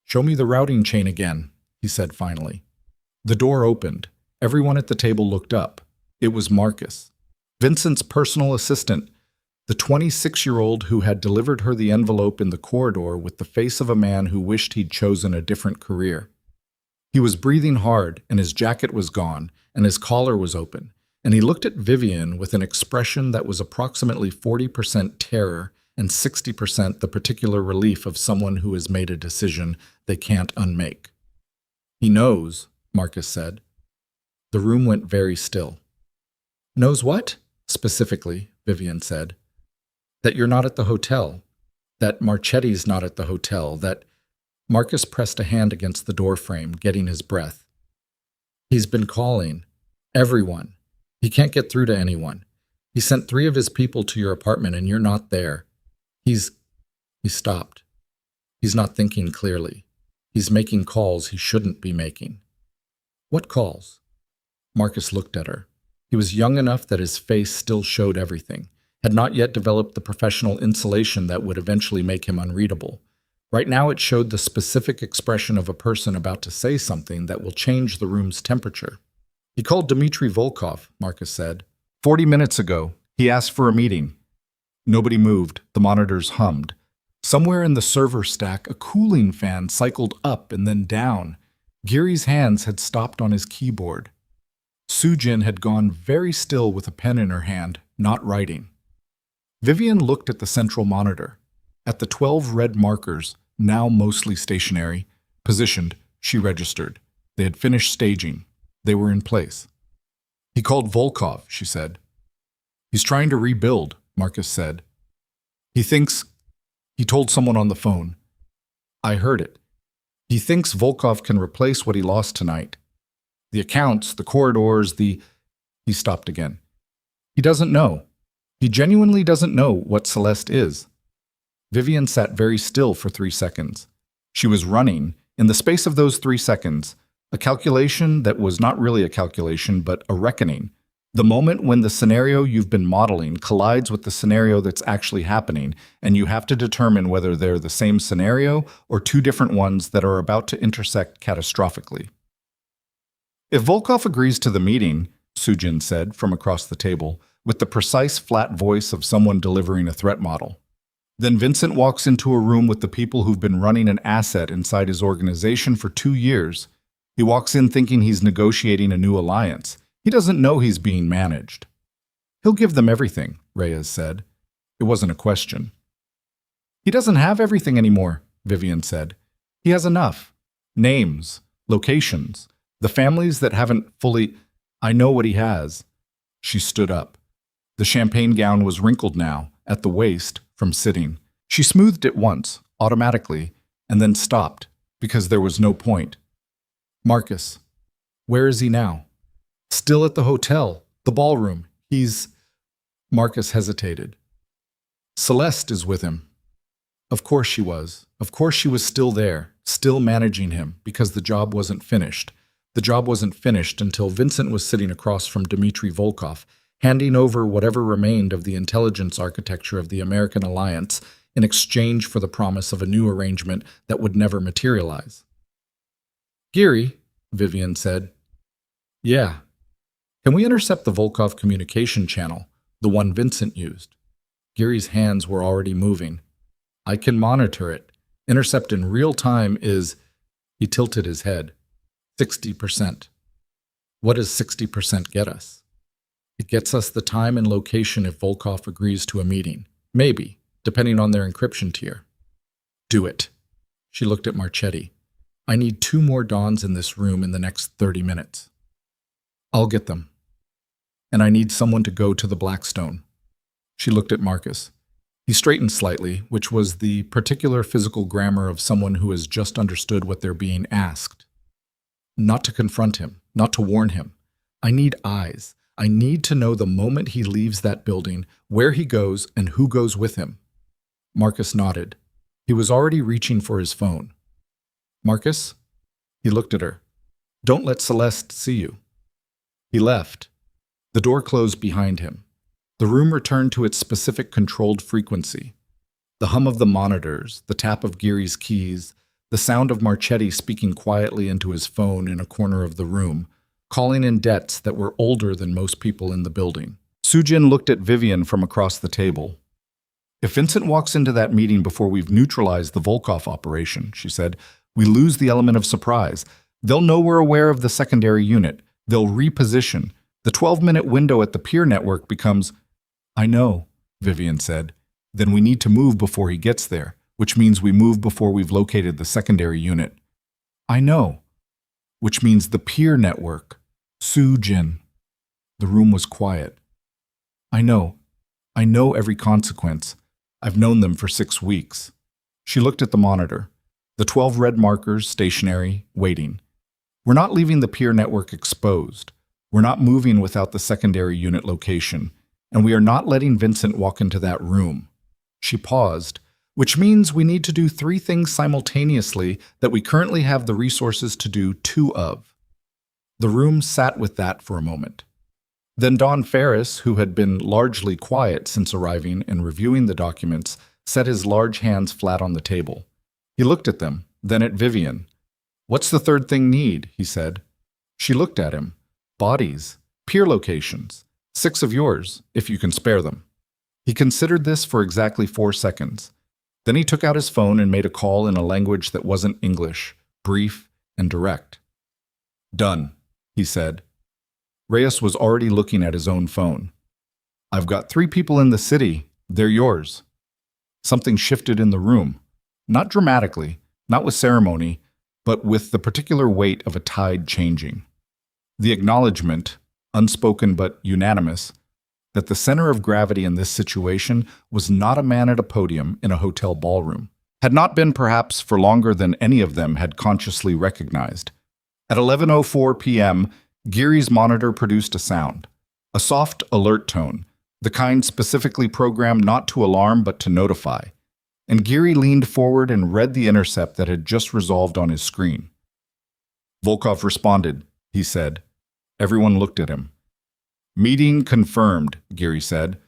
"Show me the routing chain again," he said finally. The door opened. Everyone at the table looked up. It was Marcus, Vincent's personal assistant, the 26-year-old who had delivered her the envelope in the corridor with the face of a man who wished he'd chosen a different career. He was breathing hard, and his jacket was gone, and his collar was open, and he looked at Vivian with an expression that was approximately 40% terror and 60% the particular relief of someone who has made a decision they can't unmake. "He knows," Marcus said. The room went very still. "Knows what?" specifically, Vivian said. "That you're not at the hotel. That Marchetti's not at the hotel. That—" Marcus pressed a hand against the door frame, getting his breath. "He's been calling. Everyone. He can't get through to anyone. He sent 3 of his people to your apartment and you're not there. He stopped. He's not thinking clearly. He's making calls he shouldn't be making." "What calls?" Marcus looked at her. He was young enough that his face still showed everything, had not yet developed the professional insulation that would eventually make him unreadable. Right now it showed the specific expression of a person about to say something that will change the room's temperature. "He called Dmitry Volkov," Marcus said. 40 minutes ago, he asked for a meeting." Nobody moved. The monitors hummed. Somewhere in the server stack, a cooling fan cycled up and then down. Geary's hands had stopped on his keyboard. Sujin had gone very still with a pen in her hand, not writing. Vivian looked at the central monitor. At the 12 red markers, now mostly stationary, positioned, she registered. They had finished staging. They were in place. "He called Volkov," she said. "He's trying to rebuild," Marcus said. "He thinks He told someone on the phone. I heard it. He thinks Volkov can replace what he lost tonight. The accounts, the corridors, the... He stopped again. He doesn't know. He genuinely doesn't know what Celeste is. Vivian sat very still for 3 seconds. She was running, in the space of those 3 seconds, a calculation that was not really a calculation, but a reckoning. The moment when the scenario you've been modeling collides with the scenario that's actually happening, and you have to determine whether they're the same scenario or two different ones that are about to intersect catastrophically. If Volkov agrees to the meeting, Sujin said from across the table, with the precise flat voice of someone delivering a threat model, then Vincent walks into a room with the people who've been running an asset inside his organization for 2 years. He walks in thinking he's negotiating a new alliance. He doesn't know he's being managed. He'll give them everything, Reyes said. It wasn't a question. He doesn't have everything anymore, Vivian said. He has enough. Names, locations, the families that haven't fully... I know what he has. She stood up. The champagne gown was wrinkled now, at the waist, from sitting. She smoothed it once, automatically, and then stopped, because there was no point. Marcus. Where is he now? Still at the hotel, the ballroom. He's... Marcus hesitated. Celeste is with him. Of course she was. Of course she was still there, still managing him, because the job wasn't finished. The job wasn't finished until Vincent was sitting across from Dmitry Volkov, handing over whatever remained of the intelligence architecture of the American alliance in exchange for the promise of a new arrangement that would never materialize. Geary, Vivian said. Yeah. Can we intercept the Volkov communication channel, the one Vincent used? Geary's hands were already moving. I can monitor it. Intercept in real time is... He tilted his head. 60%. What does 60% get us? It gets us the time and location if Volkov agrees to a meeting. Maybe, depending on their encryption tier. Do it. She looked at Marchetti. I need 2 more Dawns in this room in the next 30 minutes. I'll get them. And I need someone to go to the Blackstone. She looked at Marcus. He straightened slightly, which was the particular physical grammar of someone who has just understood what they're being asked. Not to confront him, not to warn him. I need eyes. I need to know the moment he leaves that building, where he goes, and who goes with him. Marcus nodded. He was already reaching for his phone. Marcus? He looked at her. Don't let Celeste see you. He left. The door closed behind him. The room returned to its specific controlled frequency. The hum of the monitors, the tap of Geary's keys, the sound of Marchetti speaking quietly into his phone in a corner of the room, calling in debts that were older than most people in the building. Sujin looked at Vivian from across the table. If Vincent walks into that meeting before we've neutralized the Volkov operation, she said, we lose the element of surprise. They'll know we're aware of the secondary unit. They'll reposition. The 12-minute window at the peer network becomes... I know, Vivian said. Then we need to move before he gets there, which means we move before we've located the secondary unit. I know, which means the peer network. Sujin. The room was quiet. I know every consequence. I've known them for 6 weeks. She looked at the monitor. The 12 red markers, stationary, waiting. We're not leaving the peer network exposed. We're not moving without the secondary unit location. And we are not letting Vincent walk into that room. She paused, which means we need to do 3 things simultaneously that we currently have the resources to do 2 of. The room sat with that for a moment. Then Don Ferris, who had been largely quiet since arriving and reviewing the documents, set his large hands flat on the table. He looked at them, then at Vivian. What's the 3rd thing need? He said. She looked at him. Bodies. Peer locations. 6 of yours, if you can spare them. He considered this for exactly 4 seconds. Then he took out his phone and made a call in a language that wasn't English, brief and direct. Done, he said. Reyes was already looking at his own phone. I've got 3 people in the city. They're yours. Something shifted in the room. Not dramatically, not with ceremony, but with the particular weight of a tide changing. The acknowledgement, unspoken but unanimous, that the center of gravity in this situation was not a man at a podium in a hotel ballroom. Had not been perhaps for longer than any of them had consciously recognized. At 11:04 p.m., Geary's monitor produced a sound, a soft alert tone, the kind specifically programmed not to alarm but to notify. And Geary leaned forward and read the intercept that had just resolved on his screen. Volkov responded, he said. Everyone looked at him. Meeting confirmed, Geary said.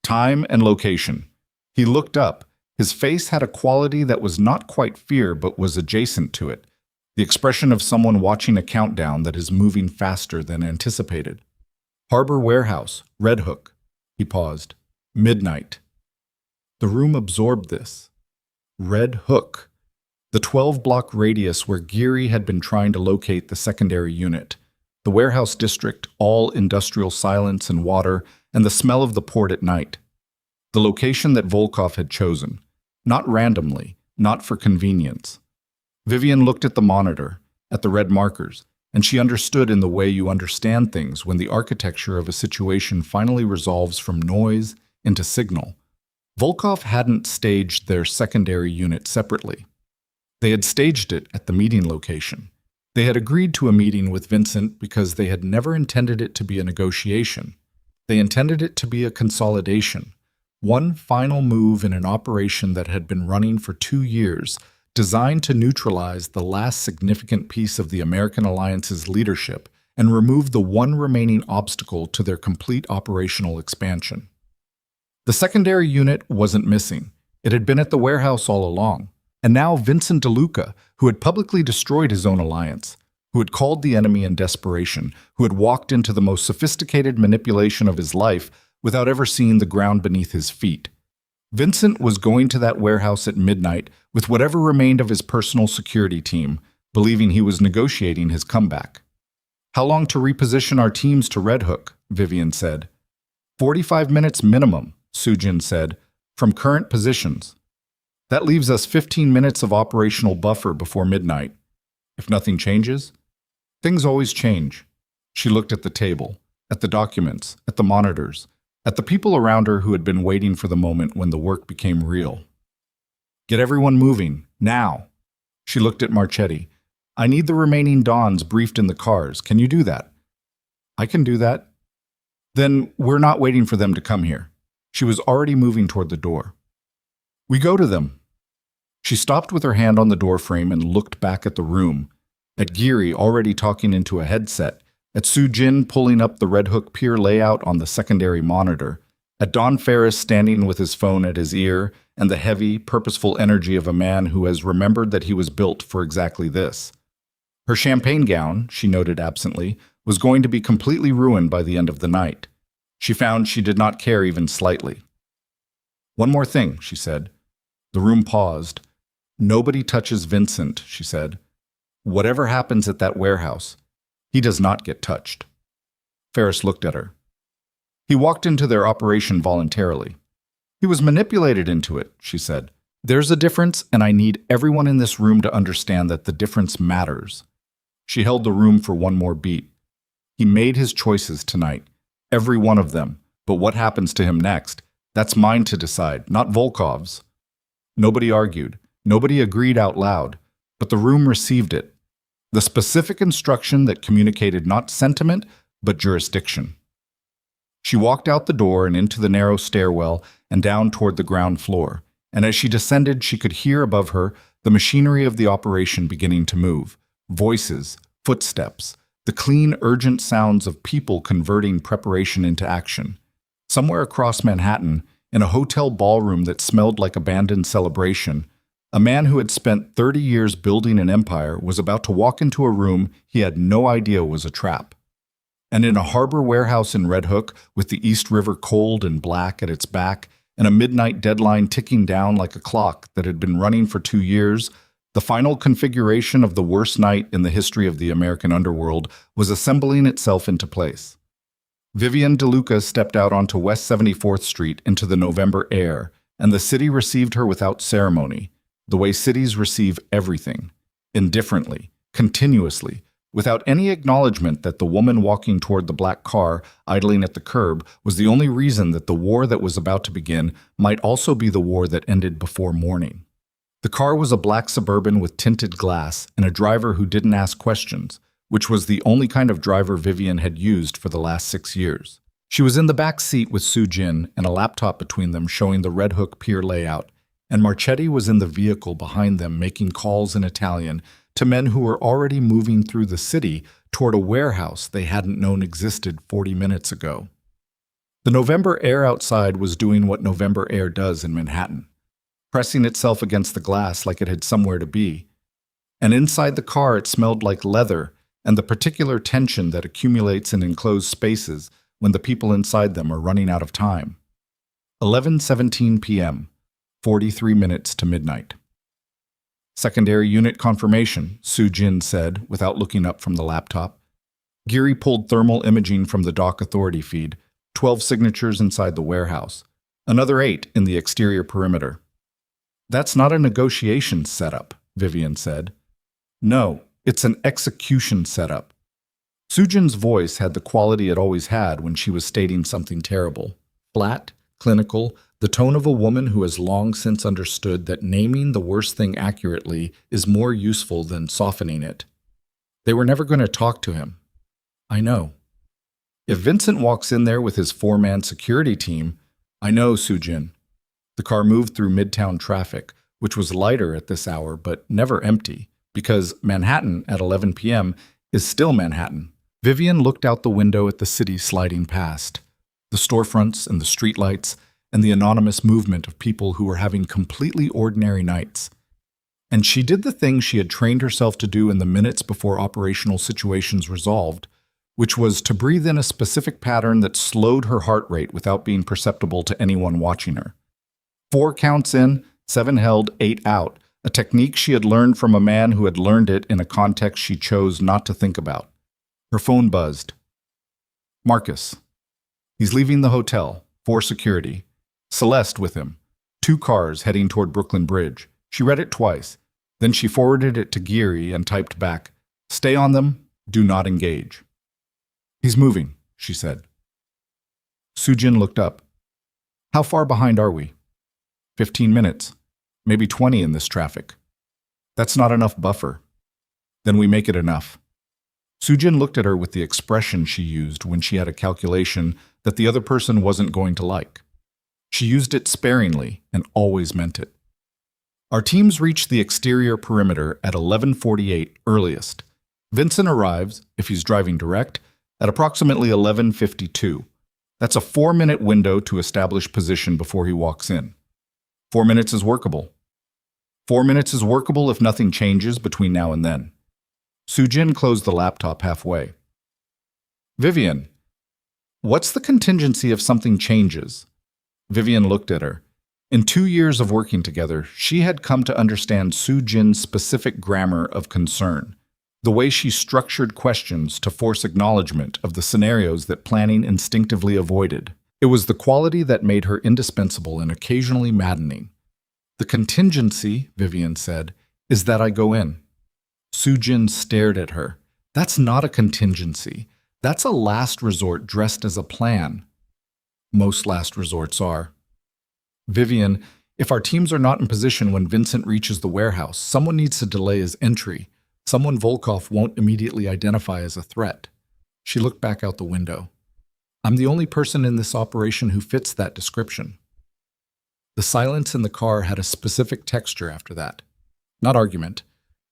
Time and location. He looked up. His face had a quality that was not quite fear but was adjacent to it, the expression of someone watching a countdown that is moving faster than anticipated. Harbor Warehouse, Red Hook. He paused. Midnight. The room absorbed this. Red Hook. The 12-block radius where Geary had been trying to locate the secondary unit. The warehouse district, all industrial silence and water, and the smell of the port at night. The location that Volkov had chosen. Not randomly, not for convenience. Vivian looked at the monitor, at the red markers, and she understood in the way you understand things when the architecture of a situation finally resolves from noise into signal. Volkov hadn't staged their secondary unit separately. They had staged it at the meeting location. They had agreed to a meeting with Vincent because they had never intended it to be a negotiation. They intended it to be a consolidation, one final move in an operation that had been running for 2 years, designed to neutralize the last significant piece of the American alliance's leadership and remove the one remaining obstacle to their complete operational expansion. The secondary unit wasn't missing. It had been at the warehouse all along. And now Vincent DeLuca, who had publicly destroyed his own alliance, who had called the enemy in desperation, who had walked into the most sophisticated manipulation of his life without ever seeing the ground beneath his feet. Vincent was going to that warehouse at midnight with whatever remained of his personal security team, believing he was negotiating his comeback. How long to reposition our teams to Red Hook? Vivian said. 45 minutes minimum, Sujin said, from current positions. That leaves us 15 minutes of operational buffer before midnight. If nothing changes? Things always change. She looked at the table, at the documents, at the monitors, at the people around her who had been waiting for the moment when the work became real. Get everyone moving, now. She looked at Marchetti. I need the remaining Dons briefed in the cars. Can you do that? I can do that. Then we're not waiting for them to come here. She was already moving toward the door. We go to them. She stopped with her hand on the doorframe and looked back at the room, at Geary already talking into a headset, at Sujin pulling up the Red Hook Pier layout on the secondary monitor, at Don Ferris standing with his phone at his ear, and the heavy, purposeful energy of a man who has remembered that he was built for exactly this. Her champagne gown, she noted absently, was going to be completely ruined by the end of the night. She found she did not care even slightly. One more thing, she said. The room paused. Nobody touches Vincent, she said. Whatever happens at that warehouse, he does not get touched. Ferris looked at her. He walked into their operation voluntarily. He was manipulated into it, she said. There's a difference, and I need everyone in this room to understand that the difference matters. She held the room for one more beat. He made his choices tonight, every one of them, but what happens to him next? That's mine to decide, not Volkov's. Nobody argued. Nobody agreed out loud, but the room received it. The specific instruction that communicated not sentiment, but jurisdiction. She walked out the door and into the narrow stairwell and down toward the ground floor, and as she descended, she could hear above her the machinery of the operation beginning to move. Voices, footsteps, the clean, urgent sounds of people converting preparation into action. Somewhere across Manhattan, in a hotel ballroom that smelled like abandoned celebration, a man who had spent 30 years building an empire was about to walk into a room he had no idea was a trap. And in a harbor warehouse in Red Hook, with the East River cold and black at its back, and a midnight deadline ticking down like a clock that had been running for 2 years, the final configuration of the worst night in the history of the American underworld was assembling itself into place. Vivian DeLuca stepped out onto West 74th Street into the November air, and the city received her without ceremony, the way cities receive everything, indifferently, continuously, without any acknowledgement that the woman walking toward the black car, idling at the curb, was the only reason that the war that was about to begin might also be the war that ended before morning. The car was a black Suburban with tinted glass and a driver who didn't ask questions, which was the only kind of driver Vivian had used for the last 6 years. She was in the back seat with Soo-jin and a laptop between them showing the Red Hook Pier layout, and Marchetti was in the vehicle behind them making calls in Italian to men who were already moving through the city toward a warehouse they hadn't known existed 40 minutes ago. The November air outside was doing what November air does in Manhattan, pressing itself against the glass like it had somewhere to be. And inside the car it smelled like leather and the particular tension that accumulates in enclosed spaces when the people inside them are running out of time. 11:17 p.m., 43 minutes to midnight. Secondary unit confirmation, Soo-jin said, without looking up from the laptop. Geary pulled thermal imaging from the dock authority feed, 12 signatures inside the warehouse, another 8 in the exterior perimeter. That's not a negotiation setup, Vivian said. No, it's an execution setup. Soo-jin's voice had the quality it always had when she was stating something terrible. Flat, clinical, the tone of a woman who has long since understood that naming the worst thing accurately is more useful than softening it. They were never going to talk to him. I know. If Vincent walks in there with his 4-man security team, I know, Soo-jin. The car moved through midtown traffic, which was lighter at this hour but never empty, because Manhattan at 11 p.m. is still Manhattan. Vivian looked out the window at the city sliding past, the storefronts and the streetlights, and the anonymous movement of people who were having completely ordinary nights. And she did the thing she had trained herself to do in the minutes before operational situations resolved, which was to breathe in a specific pattern that slowed her heart rate without being perceptible to anyone watching her. 4 counts in, 7 held, 8 out, a technique she had learned from a man who had learned it in a context she chose not to think about. Her phone buzzed. Marcus. He's leaving the hotel, for security. Celeste with him. 2 cars heading toward Brooklyn Bridge. She read it twice. Then she forwarded it to Geary and typed back, "Stay on them, do not engage." "He's moving," she said. Soo-jin looked up. "How far behind are we?" 15 minutes. Maybe 20 in this traffic. That's not enough buffer. Then we make it enough. Soo-jin looked at her with the expression she used when she had a calculation that the other person wasn't going to like. She used it sparingly and always meant it. Our teams reach the exterior perimeter at 11:48 earliest. Vincent arrives, if he's driving direct, at approximately 11:52. That's a 4-minute window to establish position before he walks in. 4 minutes is workable. 4 minutes is workable if nothing changes between now and then. Soo-jin closed the laptop halfway. Vivian, what's the contingency if something changes? Vivian looked at her. In 2 years of working together, she had come to understand Soo-jin's specific grammar of concern, the way she structured questions to force acknowledgement of the scenarios that planning instinctively avoided. It was the quality that made her indispensable and occasionally maddening. The contingency, Vivian said, is that I go in. Soo-jin stared at her. That's not a contingency. That's a last resort dressed as a plan. Most last resorts are. Vivian, if our teams are not in position when Vincent reaches the warehouse, someone needs to delay his entry. Someone Volkov won't immediately identify as a threat. She looked back out the window. I'm the only person in this operation who fits that description. The silence in the car had a specific texture after that. Not argument.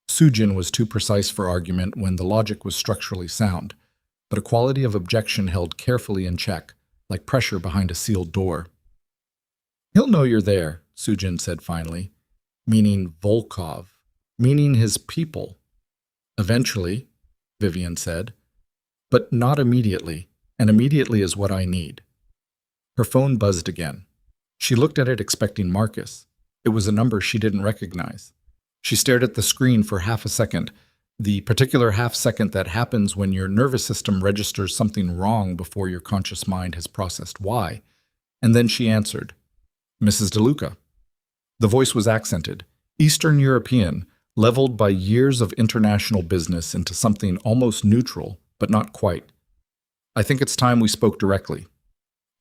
Soo-jin was too precise for argument when the logic was structurally sound, but a quality of objection held carefully in check, like pressure behind a sealed door. He'll know you're there, Soo-jin said finally, meaning Volkov, meaning his people. Eventually, Vivian said, but not immediately, and immediately is what I need. Her phone buzzed again. She looked at it expecting Marcus. It was a number she didn't recognize. She stared at the screen for half a second, the particular half second that happens when your nervous system registers something wrong before your conscious mind has processed why, and then she answered, Mrs. DeLuca. The voice was accented, Eastern European, leveled by years of international business into something almost neutral, but not quite. I think it's time we spoke directly.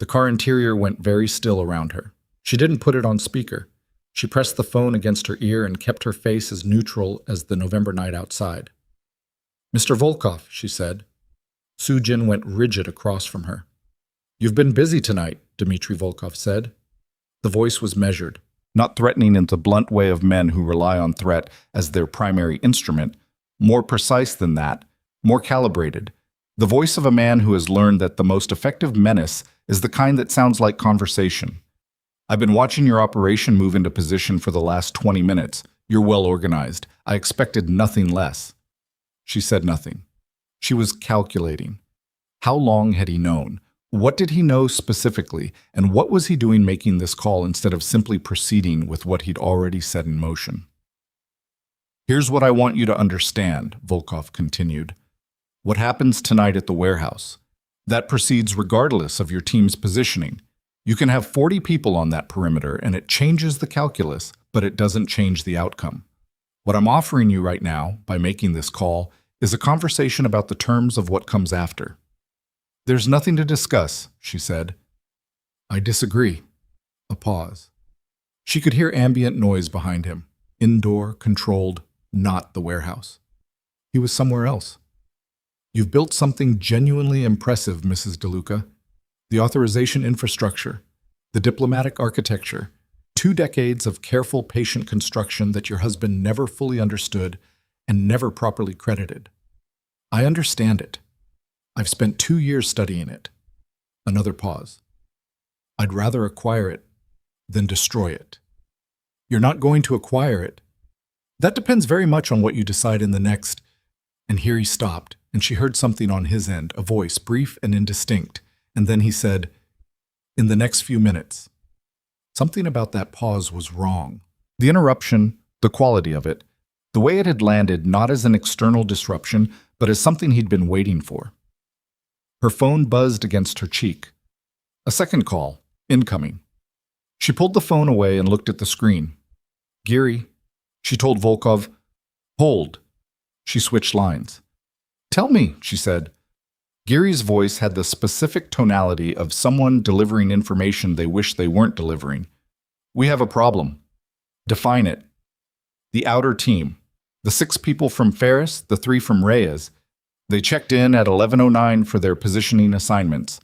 The car interior went very still around her. She didn't put it on speaker. She pressed the phone against her ear and kept her face as neutral as the November night outside. "Mr. Volkov," she said. Sujin went rigid across from her. "You've been busy tonight," Dmitry Volkov said. The voice was measured, not threatening in the blunt way of men who rely on threat as their primary instrument, more precise than that, more calibrated. The voice of a man who has learned that the most effective menace is the kind that sounds like conversation. "I've been watching your operation move into position for the last 20 minutes. You're well organized. I expected nothing less." She said nothing. She was calculating. How long had he known? What did he know specifically, and what was he doing making this call instead of simply proceeding with what he'd already set in motion? "Here's what I want you to understand," Volkov continued. "What happens tonight at the warehouse? That proceeds regardless of your team's positioning. You can have 40 people on that perimeter, and it changes the calculus, but it doesn't change the outcome. What I'm offering you right now, by making this call, is a conversation about the terms of what comes after." "There's nothing to discuss," she said. "I disagree." A pause. She could hear ambient noise behind him. Indoor, controlled, not the warehouse. He was somewhere else. "You've built something genuinely impressive, Mrs. DeLuca. The authorization infrastructure, the diplomatic architecture, 2 decades of careful, patient construction that your husband never fully understood and never properly credited. I understand it. I've spent 2 years studying it." Another pause. "I'd rather acquire it than destroy it." "You're not going to acquire it." "That depends very much on what you decide in the next—" And here he stopped, and she heard something on his end, a voice, brief and indistinct, and then he said, "In the next few minutes." Something about that pause was wrong. The interruption, the quality of it, the way it had landed not as an external disruption, but as something he'd been waiting for. Her phone buzzed against her cheek. A second call, incoming. She pulled the phone away and looked at the screen. "Geary," she told Volkov. "Hold." She switched lines. "Tell me," she said. Geary's voice had the specific tonality of someone delivering information they wish they weren't delivering. "We have a problem." "Define it." "The outer team. The 6 people from Ferris, the 3 from Reyes. They checked in at 11:09 for their positioning assignments."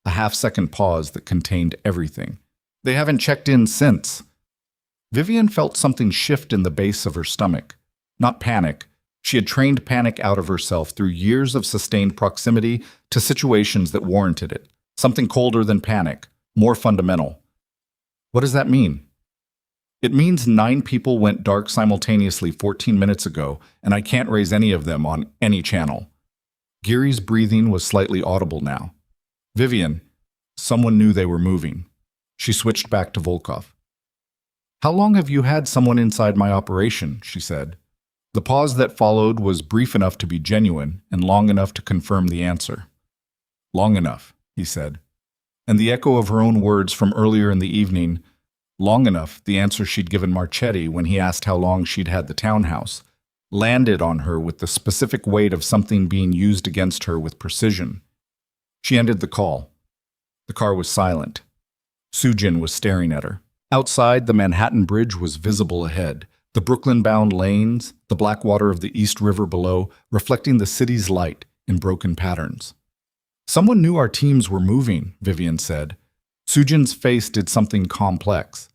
A half-second pause that contained everything. "They haven't checked in since." Vivian felt something shift in the base of her stomach. Not panic. She had trained panic out of herself through years of sustained proximity to situations that warranted it. Something colder than panic, more fundamental. What does that mean? "It means 9 people went dark simultaneously 14 minutes ago, and I can't raise any of them on any channel." Geary's breathing was slightly audible now. "Vivian," someone knew they were moving. She switched back to Volkov. "How long have you had someone inside my operation?" she said. The pause that followed was brief enough to be genuine and long enough to confirm the answer. "Long enough," he said. And the echo of her own words from earlier in the evening, long enough, the answer she'd given Marchetti when he asked how long she'd had the townhouse, landed on her with the specific weight of something being used against her with precision. She ended the call. The car was silent. Sujin was staring at her. Outside, the Manhattan Bridge was visible ahead, the Brooklyn-bound lanes, the black water of the East River below, reflecting the city's light in broken patterns. "Someone knew our teams were moving," Vivian said. Sujin's face did something complex.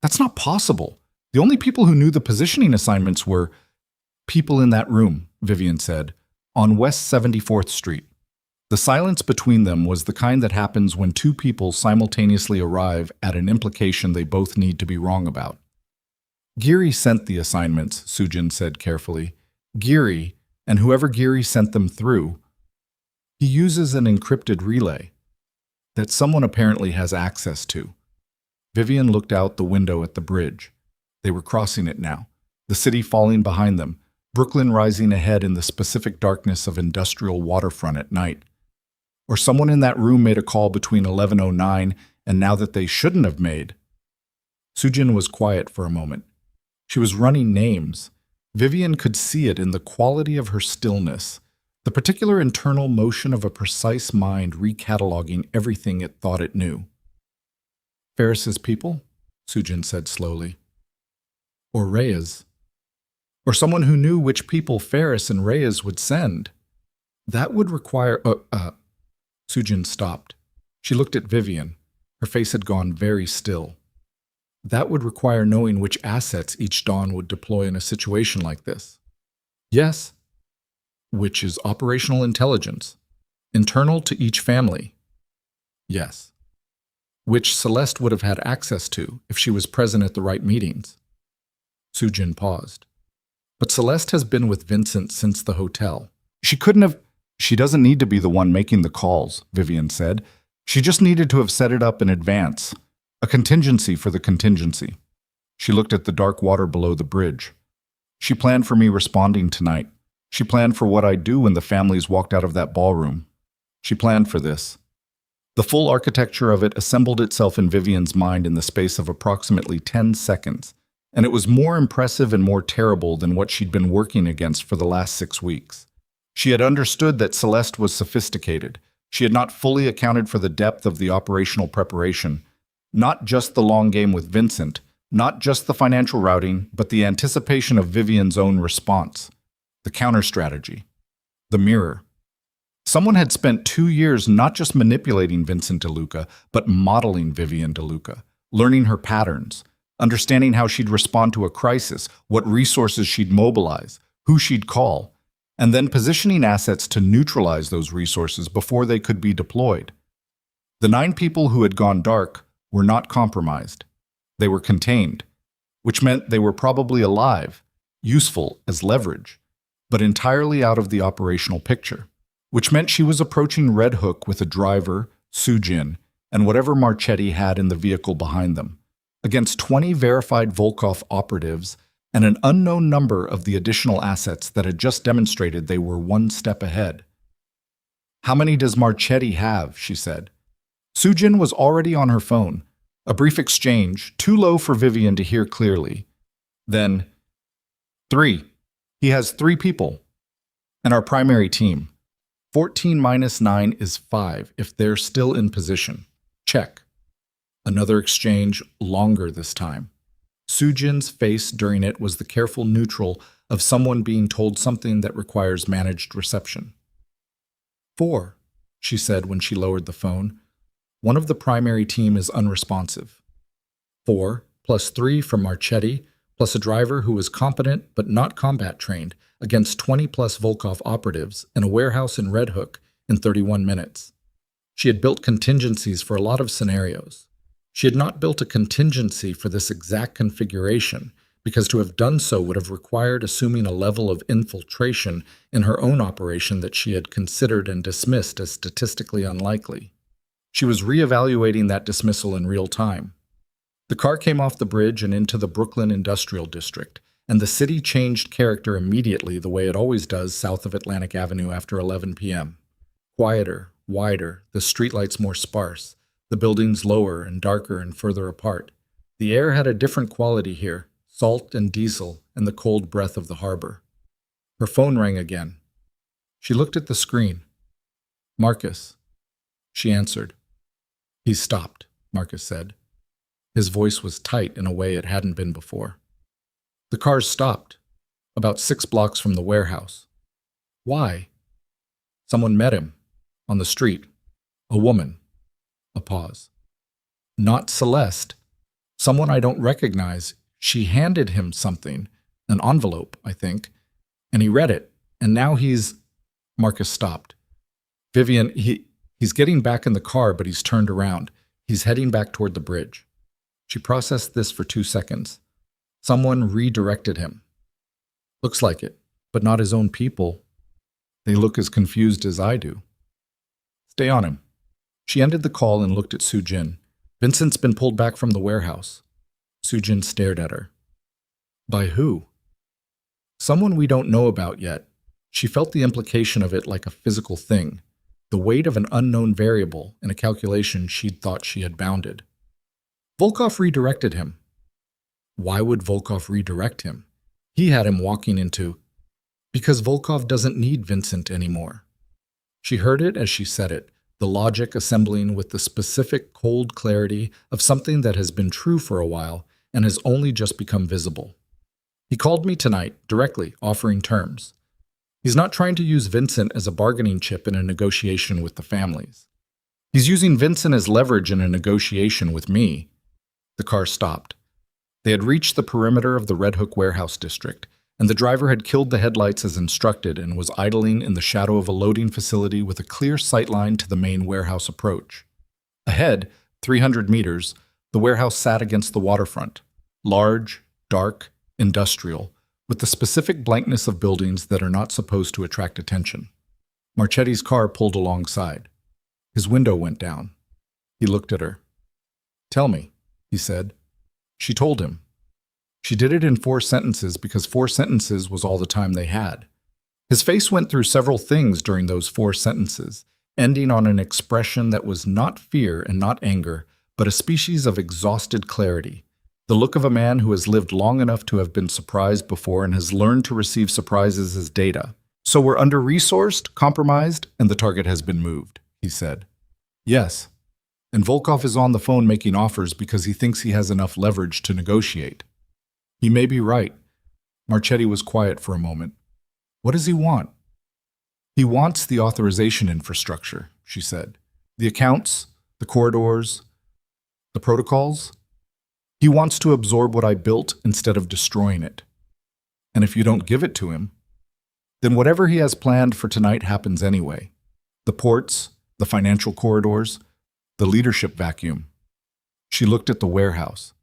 "That's not possible. The only people who knew the positioning assignments were—" "People in that room," Vivian said, "on West 74th Street. The silence between them was the kind that happens when 2 people simultaneously arrive at an implication they both need to be wrong about." "Geary sent the assignments," Sujin said carefully. "Geary, and whoever Geary sent them through, he uses an encrypted relay that someone apparently has access to." Vivian looked out the window at the bridge. They were crossing it now, the city falling behind them, Brooklyn rising ahead in the specific darkness of industrial waterfront at night. Or someone in that room made a call between 11:09 and now that they shouldn't have made. Sujin was quiet for a moment. She was running names. Vivian could see it in the quality of her stillness, the particular internal motion of a precise mind recataloguing everything it thought it knew. Ferris's people? Sujin said slowly. Or Reyes. Or someone who knew which people Ferris and Reyes would send. That would require… Sujin stopped. She looked at Vivian. Her face had gone very still. That would require knowing which assets each Dawn would deploy in a situation like this. Yes. Which is operational intelligence. Internal to each family. Yes. Which Celeste would have had access to if she was present at the right meetings. Sujin paused. But Celeste has been with Vincent since the hotel. She couldn't have… She doesn't need to be the one making the calls, Vivian said. She just needed to have set it up in advance. A contingency for the contingency. She looked at the dark water below the bridge. She planned for me responding tonight. She planned for what I'd do when the families walked out of that ballroom. She planned for this. The full architecture of it assembled itself in Vivian's mind in the space of approximately 10 seconds, and it was more impressive and more terrible than what she'd been working against for the last 6 weeks. She had understood that Celeste was sophisticated. She had not fully accounted for the depth of the operational preparation, not just the long game with Vincent, not just the financial routing, but the anticipation of Vivian's own response, the counter-strategy, the mirror. Someone had spent 2 years not just manipulating Vincent DeLuca, but modeling Vivian DeLuca, learning her patterns, understanding how she'd respond to a crisis, what resources she'd mobilize, who she'd call, and then positioning assets to neutralize those resources before they could be deployed. The 9 people who had gone dark were not compromised. They were contained, which meant they were probably alive, useful as leverage, but entirely out of the operational picture, which meant she was approaching Red Hook with a driver, Sujin, and whatever Marchetti had in the vehicle behind them, against 20 verified Volkov operatives and an unknown number of the additional assets that had just demonstrated they were one step ahead. How many does Marchetti have? She said. Sujin was already on her phone. A brief exchange, too low for Vivian to hear clearly. Then, 3. He has 3 people. And our primary team. 14 minus 9 is 5 if they're still in position. Check. Another exchange, longer this time. Sujin's face during it was the careful neutral of someone being told something that requires managed reception. 4, she said when she lowered the phone. One of the primary team is unresponsive. 4 plus 3 from Marchetti, plus a driver who was competent but not combat trained, against 20 plus Volkov operatives in a warehouse in Red Hook in 31 minutes. She had built contingencies for a lot of scenarios. She had not built a contingency for this exact configuration, because to have done so would have required assuming a level of infiltration in her own operation that she had considered and dismissed as statistically unlikely. She was reevaluating that dismissal in real time. The car came off the bridge and into the Brooklyn Industrial District, and the city changed character immediately the way it always does south of Atlantic Avenue after 11 p.m. Quieter, wider, the streetlights more sparse, the buildings lower and darker and further apart. The air had a different quality here, salt and diesel and the cold breath of the harbor. Her phone rang again. She looked at the screen. Marcus. She answered. He stopped, Marcus said. His voice was tight in a way it hadn't been before. The cars stopped, about 6 blocks from the warehouse. Why? Someone met him, on the street. A woman. A pause. Not Celeste. Someone I don't recognize. She handed him something, an envelope, I think, and he read it, and now he's… Marcus stopped. Vivian, he's getting back in the car, but he's turned around. He's heading back toward the bridge. She processed this for 2 seconds. Someone redirected him. Looks like it, but not his own people. They look as confused as I do. Stay on him. She ended the call and looked at Sujin. Vincent's been pulled back from the warehouse. Sujin stared at her. By who? Someone we don't know about yet. She felt the implication of it like a physical thing, the weight of an unknown variable in a calculation she'd thought she had bounded. Volkov redirected him. Why would Volkov redirect him? He had him walking into, because Volkov doesn't need Vincent anymore. She heard it as she said it, the logic assembling with the specific cold clarity of something that has been true for a while and has only just become visible. He called me tonight, directly, offering terms. He's not trying to use Vincent as a bargaining chip in a negotiation with the families. He's using Vincent as leverage in a negotiation with me. The car stopped. They had reached the perimeter of the Red Hook warehouse district, and the driver had killed the headlights as instructed and was idling in the shadow of a loading facility with a clear sightline to the main warehouse approach. Ahead, 300 meters, the warehouse sat against the waterfront, large, dark, industrial, with the specific blankness of buildings that are not supposed to attract attention. Marchetti's car pulled alongside. His window went down. He looked at her. "Tell me," he said. She told him. She did it in 4 sentences because 4 sentences was all the time they had. His face went through several things during those 4 sentences, ending on an expression that was not fear and not anger, but a species of exhausted clarity, the look of a man who has lived long enough to have been surprised before and has learned to receive surprises as data. "So we're under-resourced, compromised, and the target has been moved," he said. "Yes. And Volkov is on the phone making offers because he thinks he has enough leverage to negotiate." "He may be right." Marchetti was quiet for a moment. "What does he want?" "He wants the authorization infrastructure," she said. "The accounts, the corridors, the protocols. He wants to absorb what I built instead of destroying it. And if you don't give it to him, then whatever he has planned for tonight happens anyway. The ports, the financial corridors, the leadership vacuum." She looked at the warehouse.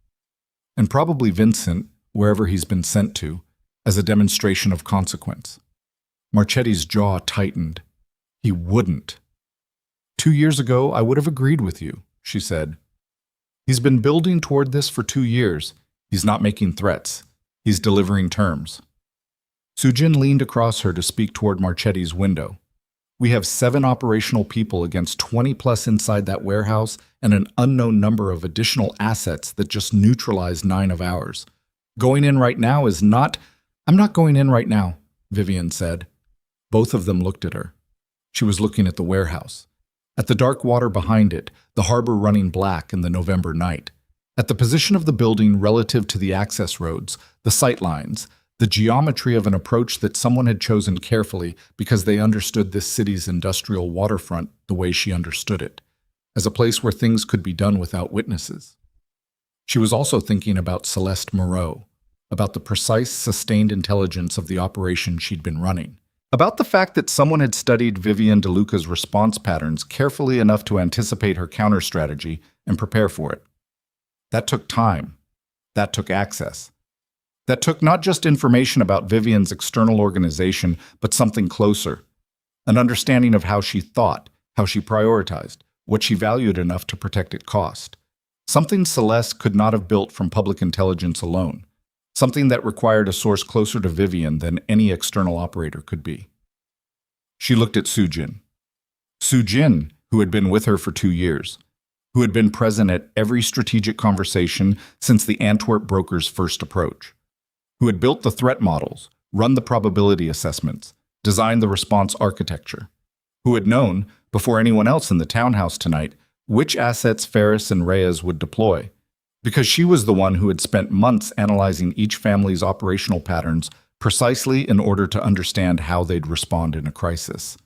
"And probably Vincent, wherever he's been sent to, as a demonstration of consequence." Marchetti's jaw tightened. "He wouldn't." "2 years ago, I would have agreed with you," she said. "He's been building toward this for 2 years. He's not making threats. He's delivering terms." Sujin leaned across her to speak toward Marchetti's window. "We have 7 operational people against 20+ inside that warehouse and an unknown number of additional assets that just neutralize 9 of ours. Going in right now is not—" "I'm not going in right now," Vivian said. Both of them looked at her. She was looking at the warehouse, at the dark water behind it, the harbor running black in the November night, at the position of the building relative to the access roads, the sight lines, the geometry of an approach that someone had chosen carefully because they understood this city's industrial waterfront the way she understood it, as a place where things could be done without witnesses. She was also thinking about Celeste Moreau, about the precise, sustained intelligence of the operation she'd been running, about the fact that someone had studied Vivian DeLuca's response patterns carefully enough to anticipate her counter-strategy and prepare for it. That took time. That took access. That took not just information about Vivian's external organization, but something closer, an understanding of how she thought, how she prioritized, what she valued enough to protect at cost. Something Celeste could not have built from public intelligence alone. Something that required a source closer to Vivian than any external operator could be. She looked at Sujin. Sujin, who had been with her for 2 years, who had been present at every strategic conversation since the Antwerp broker's first approach, who had built the threat models, run the probability assessments, designed the response architecture, who had known, before anyone else in the townhouse tonight, which assets Ferris and Reyes would deploy, because she was the one who had spent months analyzing each family's operational patterns precisely in order to understand how they'd respond in a crisis,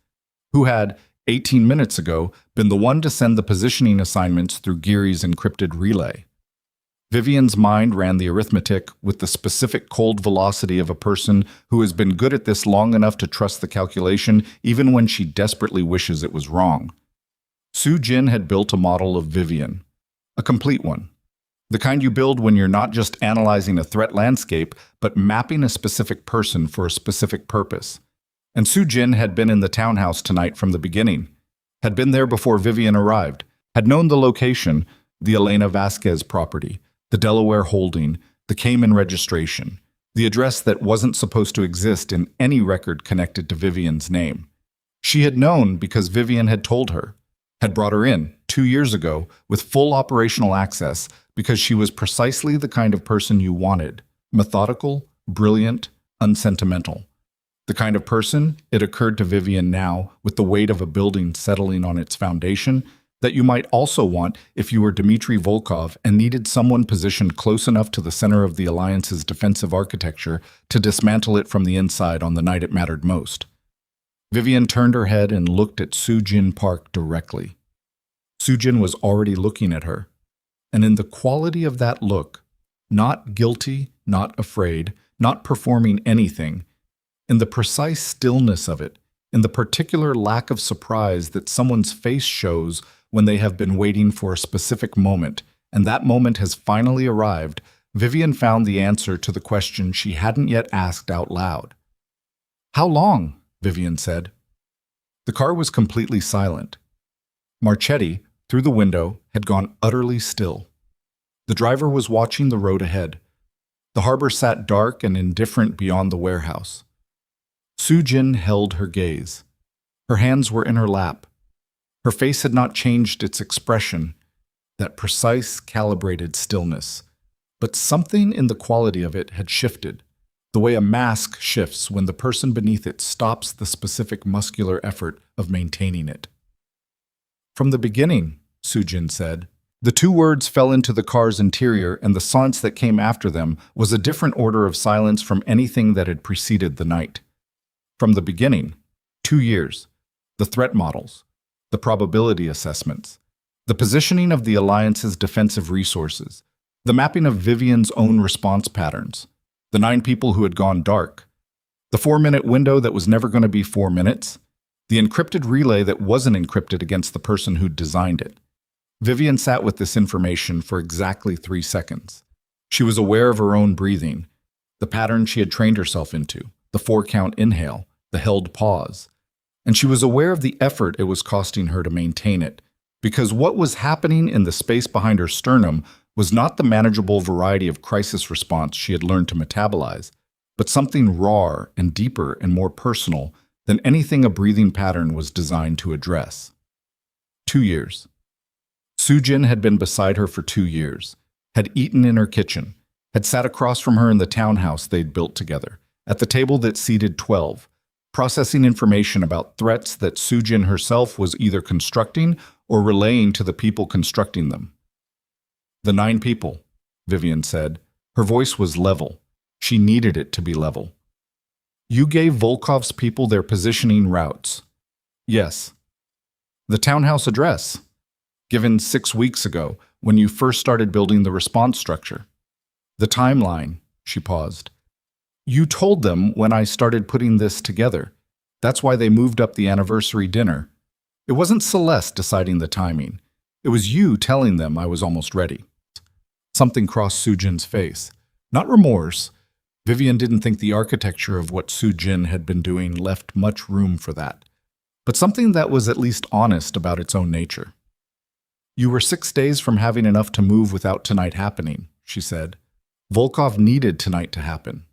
who had, 18 minutes ago, been the one to send the positioning assignments through Geary's encrypted relay. Vivian's mind ran the arithmetic with the specific cold velocity of a person who has been good at this long enough to trust the calculation even when she desperately wishes it was wrong. Sujin had built a model of Vivian, a complete one. The kind you build when you're not just analyzing a threat landscape, but mapping a specific person for a specific purpose. And Sujin had been in the townhouse tonight from the beginning, had been there before Vivian arrived, had known the location, the Elena Vasquez property, the Delaware holding, the Cayman registration, the address that wasn't supposed to exist in any record connected to Vivian's name. She had known because Vivian had told her, had brought her in 2 years ago with full operational access because she was precisely the kind of person you wanted, methodical, brilliant, unsentimental. The kind of person, it occurred to Vivian now, with the weight of a building settling on its foundation, that you might also want if you were Dmitry Volkov and needed someone positioned close enough to the center of the Alliance's defensive architecture to dismantle it from the inside on the night it mattered most. Vivian turned her head and looked at Soo-jin Park directly. Soo-jin was already looking at her, and in the quality of that look, not guilty, not afraid, not performing anything, in the precise stillness of it, in the particular lack of surprise that someone's face shows when they have been waiting for a specific moment, and that moment has finally arrived, Vivian found the answer to the question she hadn't yet asked out loud. "How long?" Vivian said. The car was completely silent. Marchetti, through the window, had gone utterly still. The driver was watching the road ahead. The harbor sat dark and indifferent beyond the warehouse. Soo-jin held her gaze. Her hands were in her lap. Her face had not changed its expression, that precise, calibrated stillness. But something in the quality of it had shifted, the way a mask shifts when the person beneath it stops the specific muscular effort of maintaining it. "From the beginning," Soo-jin said. The two words fell into the car's interior, and the silence that came after them was a different order of silence from anything that had preceded the night. From the beginning, 2 years, the threat models, the probability assessments, the positioning of the Alliance's defensive resources, the mapping of Vivian's own response patterns, the 9 people who had gone dark, the 4-minute window that was never going to be 4 minutes, the encrypted relay that wasn't encrypted against the person who'd designed it. Vivian sat with this information for exactly 3 seconds. She was aware of her own breathing, the pattern she had trained herself into, the 4-count inhale, the held pause. And she was aware of the effort it was costing her to maintain it, because what was happening in the space behind her sternum was not the manageable variety of crisis response she had learned to metabolize, but something rawer and deeper and more personal than anything a breathing pattern was designed to address. 2 years. Soo-jin had been beside her for 2 years, had eaten in her kitchen, had sat across from her in the townhouse they'd built together, at the table that seated 12, processing information about threats that Soo-jin herself was either constructing or relaying to the people constructing them. "The 9 people," Vivian said. Her voice was level. She needed it to be level. "You gave Volkov's people their positioning routes." "Yes." "The townhouse address?" "Given 6 weeks ago, when you first started building the response structure." "The timeline," she paused. "You told them when I started putting this together. That's why they moved up the anniversary dinner. It wasn't Celeste deciding the timing. It was you telling them I was almost ready." Something crossed Soo-jin's face. Not remorse. Vivian didn't think the architecture of what Soo-jin had been doing left much room for that, but something that was at least honest about its own nature. "You were 6 days from having enough to move without tonight happening," she said. "Volkov needed tonight to happen.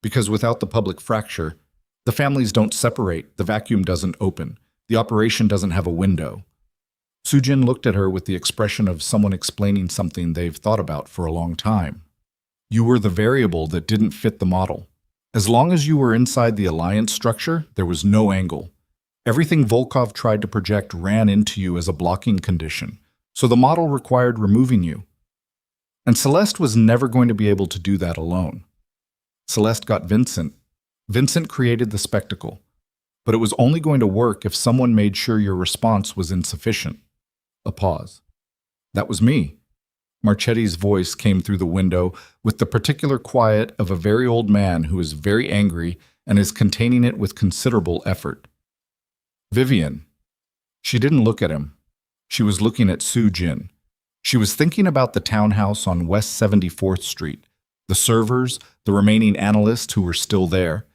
Because without the public fracture, the families don't separate, the vacuum doesn't open, the operation doesn't have a window." Soo-jin looked at her with the expression of someone explaining something they've thought about for a long time. "You were the variable that didn't fit the model. As long as you were inside the alliance structure, there was no angle. Everything Volkov tried to project ran into you as a blocking condition, so the model required removing you. And Celeste was never going to be able to do that alone. Celeste got Vincent. Vincent created the spectacle. But it was only going to work if someone made sure your response was insufficient." A pause. "That was me." Marchetti's voice came through the window with the particular quiet of a very old man who is very angry and is containing it with considerable effort. "Vivian." She didn't look at him. She was looking at Soo-jin. She was thinking about the townhouse on West 74th Street, the servers, the remaining analysts who were still there,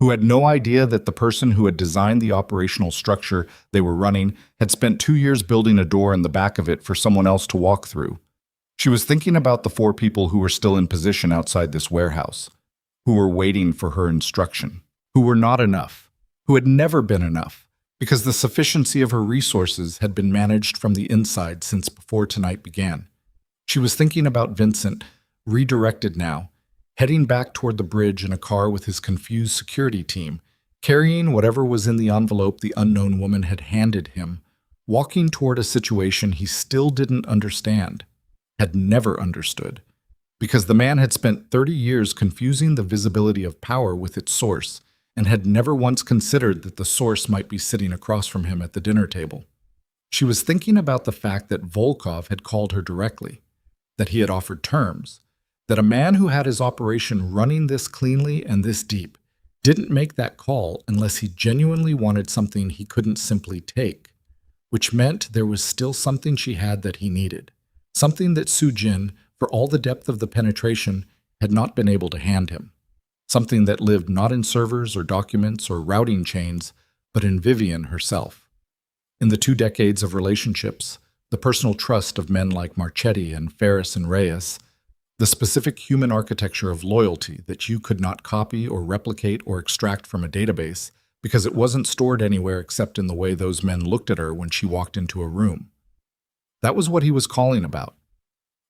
who had no idea that the person who had designed the operational structure they were running had spent 2 years building a door in the back of it for someone else to walk through. She was thinking about the 4 people who were still in position outside this warehouse, who were waiting for her instruction, who were not enough, who had never been enough, because the sufficiency of her resources had been managed from the inside since before tonight began. She was thinking about Vincent, redirected now, heading back toward the bridge in a car with his confused security team, carrying whatever was in the envelope the unknown woman had handed him, walking toward a situation he still didn't understand, had never understood, because the man had spent 30 years confusing the visibility of power with its source, and had never once considered that the source might be sitting across from him at the dinner table. She was thinking about the fact that Volkov had called her directly, that he had offered terms, that a man who had his operation running this cleanly and this deep didn't make that call unless he genuinely wanted something he couldn't simply take, which meant there was still something she had that he needed, something that Su-jin, for all the depth of the penetration, had not been able to hand him, something that lived not in servers or documents or routing chains, but in Vivian herself. In the 2 decades of relationships, the personal trust of men like Marchetti and Ferris and Reyes, the specific human architecture of loyalty that you could not copy or replicate or extract from a database because it wasn't stored anywhere except in the way those men looked at her when she walked into a room. That was what he was calling about.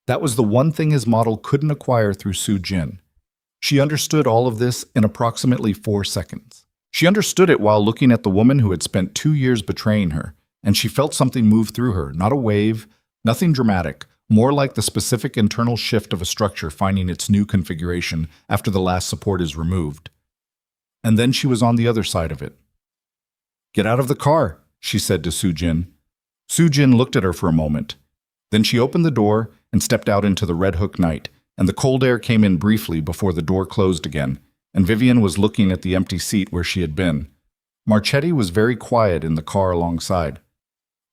That was the one thing his model couldn't acquire through Su-jin. She understood all of this in approximately 4 seconds. She understood it while looking at the woman who had spent 2 years betraying her, and she felt something move through her, not a wave, nothing dramatic, more like the specific internal shift of a structure finding its new configuration after the last support is removed. And then she was on the other side of it. "Get out of the car," she said to Su-jin. Su-jin looked at her for a moment. Then she opened the door and stepped out into the Red Hook night, and the cold air came in briefly before the door closed again, and Vivian was looking at the empty seat where she had been. Marchetti was very quiet in the car alongside.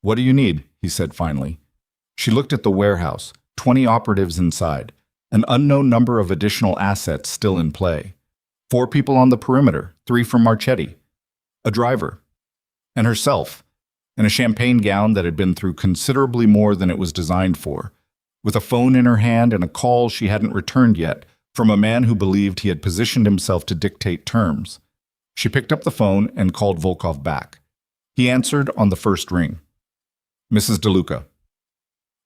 "What do you need?" he said finally. She looked at the warehouse, 20 operatives inside, an unknown number of additional assets still in play. 4 people on the perimeter, 3 from Marchetti, a driver, and herself, in a champagne gown that had been through considerably more than it was designed for, with a phone in her hand and a call she hadn't returned yet from a man who believed he had positioned himself to dictate terms. She picked up the phone and called Volkov back. He answered on the first ring. "Mrs. DeLuca."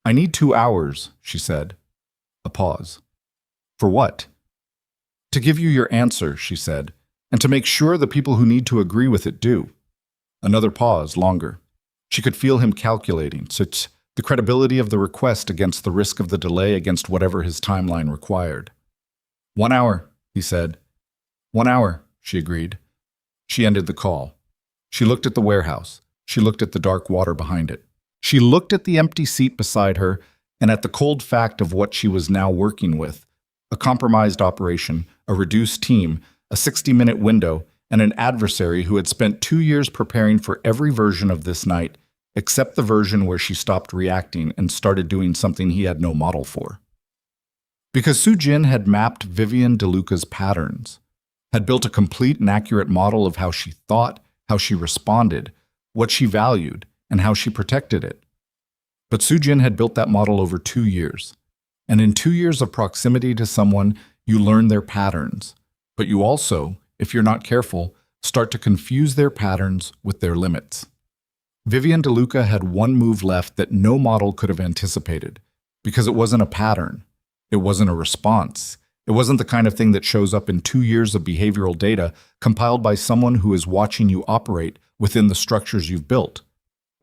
"I need 2 hours, she said. A pause. "For what?" "To give you your answer," she said, "and to make sure the people who need to agree with it do." Another pause, longer. She could feel him calculating, such the credibility of the request against the risk of the delay against whatever his timeline required. 1 hour, he said. 1 hour, she agreed. She ended the call. She looked at the warehouse. She looked at the dark water behind it. She looked at the empty seat beside her and at the cold fact of what she was now working with, a compromised operation, a reduced team, a 60-minute window, and an adversary who had spent 2 years preparing for every version of this night, except the version where she stopped reacting and started doing something he had no model for. Because Su-jin had mapped Vivian DeLuca's patterns, had built a complete and accurate model of how she thought, how she responded, what she valued, and how she protected it. But Su-jin had built that model over 2 years. And in 2 years of proximity to someone, you learn their patterns. But you also, if you're not careful, start to confuse their patterns with their limits. Vivian DeLuca had one move left that no model could have anticipated, because it wasn't a pattern. It wasn't a response. It wasn't the kind of thing that shows up in 2 years of behavioral data compiled by someone who is watching you operate within the structures you've built.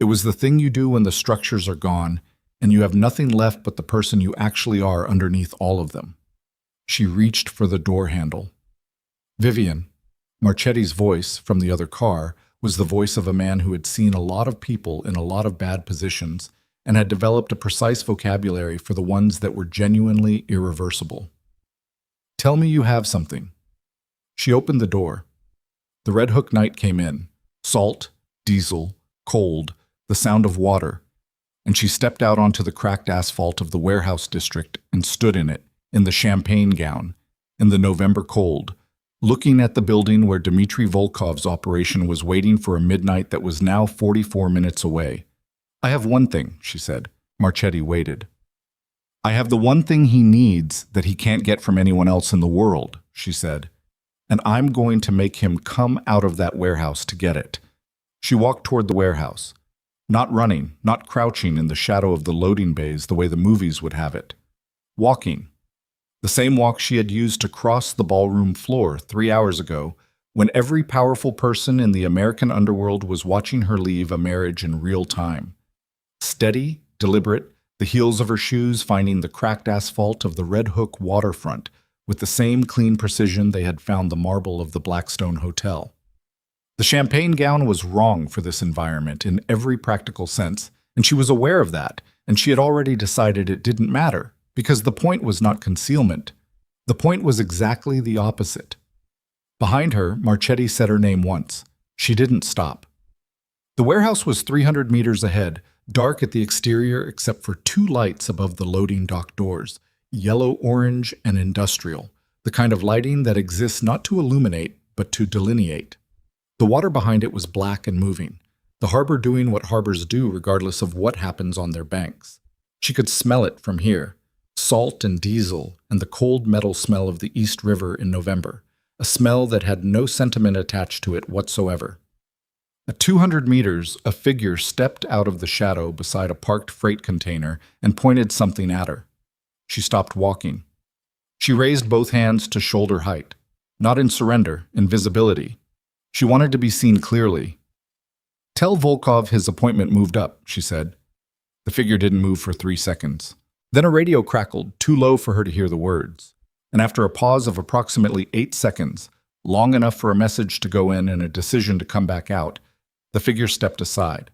It was the thing you do when the structures are gone and you have nothing left but the person you actually are underneath all of them. She reached for the door handle. Vivian, Marchetti's voice from the other car, was the voice of a man who had seen a lot of people in a lot of bad positions and had developed a precise vocabulary for the ones that were genuinely irreversible. "Tell me you have something." She opened the door. The Red Hook night came in. Salt, diesel, cold, the sound of water, and she stepped out onto the cracked asphalt of the warehouse district and stood in it, in the champagne gown, in the November cold, looking at the building where Dmitry Volkov's operation was waiting for a midnight that was now 44 minutes away. "I have one thing," she said. Marchetti waited. "I have the one thing he needs that he can't get from anyone else in the world," she said, "and I'm going to make him come out of that warehouse to get it." She walked toward the warehouse, not running, not crouching in the shadow of the loading bays the way the movies would have it. Walking. The same walk she had used to cross the ballroom floor 3 hours ago, when every powerful person in the American underworld was watching her leave a marriage in real time. Steady, deliberate, the heels of her shoes finding the cracked asphalt of the Red Hook waterfront with the same clean precision they had found the marble of the Blackstone Hotel. The champagne gown was wrong for this environment in every practical sense, and she was aware of that, and she had already decided it didn't matter, because the point was not concealment. The point was exactly the opposite. Behind her, Marchetti said her name once. She didn't stop. The warehouse was 300 meters ahead, dark at the exterior except for 2 lights above the loading dock doors, yellow, orange, and industrial, the kind of lighting that exists not to illuminate, but to delineate. The water behind it was black and moving, the harbor doing what harbors do regardless of what happens on their banks. She could smell it from here, salt and diesel and the cold metal smell of the East River in November, a smell that had no sentiment attached to it whatsoever. At 200 meters, a figure stepped out of the shadow beside a parked freight container and pointed something at her. She stopped walking. She raised both hands to shoulder height, not in surrender, in visibility. She wanted to be seen clearly. "Tell Volkov his appointment moved up," she said. The figure didn't move for 3 seconds. Then a radio crackled, too low for her to hear the words. And after a pause of approximately 8 seconds, long enough for a message to go in and a decision to come back out, the figure stepped aside.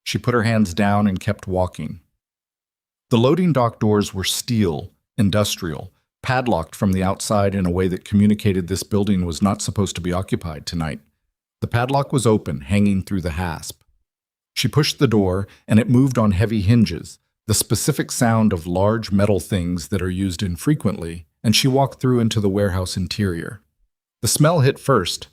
She put her hands down and kept walking. The loading dock doors were steel, industrial, padlocked from the outside in a way that communicated this building was not supposed to be occupied tonight. The padlock was open, hanging through the hasp. She pushed the door, and it moved on heavy hinges, the specific sound of large metal things that are used infrequently, and she walked through into the warehouse interior. The smell hit first.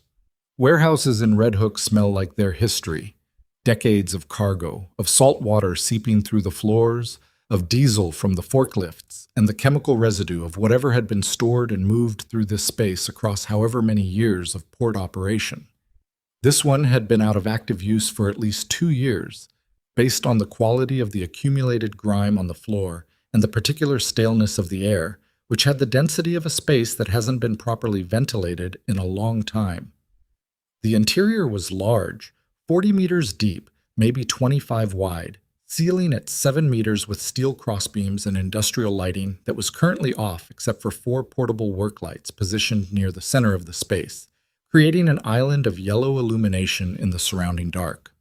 Warehouses in Red Hook smell like their history. Decades of cargo, of salt water seeping through the floors, of diesel from the forklifts, and the chemical residue of whatever had been stored and moved through this space across however many years of port operation. This one had been out of active use for at least 2 years, based on the quality of the accumulated grime on the floor and the particular staleness of the air, which had the density of a space that hasn't been properly ventilated in a long time. The interior was large, 40 meters deep, maybe 25 wide, ceiling at 7 meters with steel crossbeams and industrial lighting that was currently off except for 4 portable work lights positioned near the center of the space, creating an island of yellow illumination in the surrounding dark.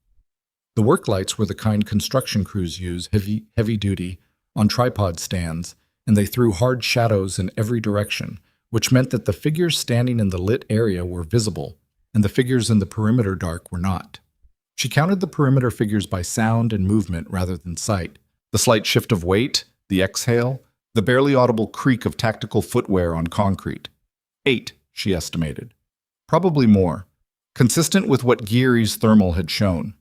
The work lights were the kind construction crews use, heavy duty, on tripod stands, and they threw hard shadows in every direction, which meant that the figures standing in the lit area were visible, and the figures in the perimeter dark were not. She counted the perimeter figures by sound and movement rather than sight. The slight shift of weight, the exhale, the barely audible creak of tactical footwear on concrete. 8, she estimated. Probably more, consistent with what Geary's thermal had shown.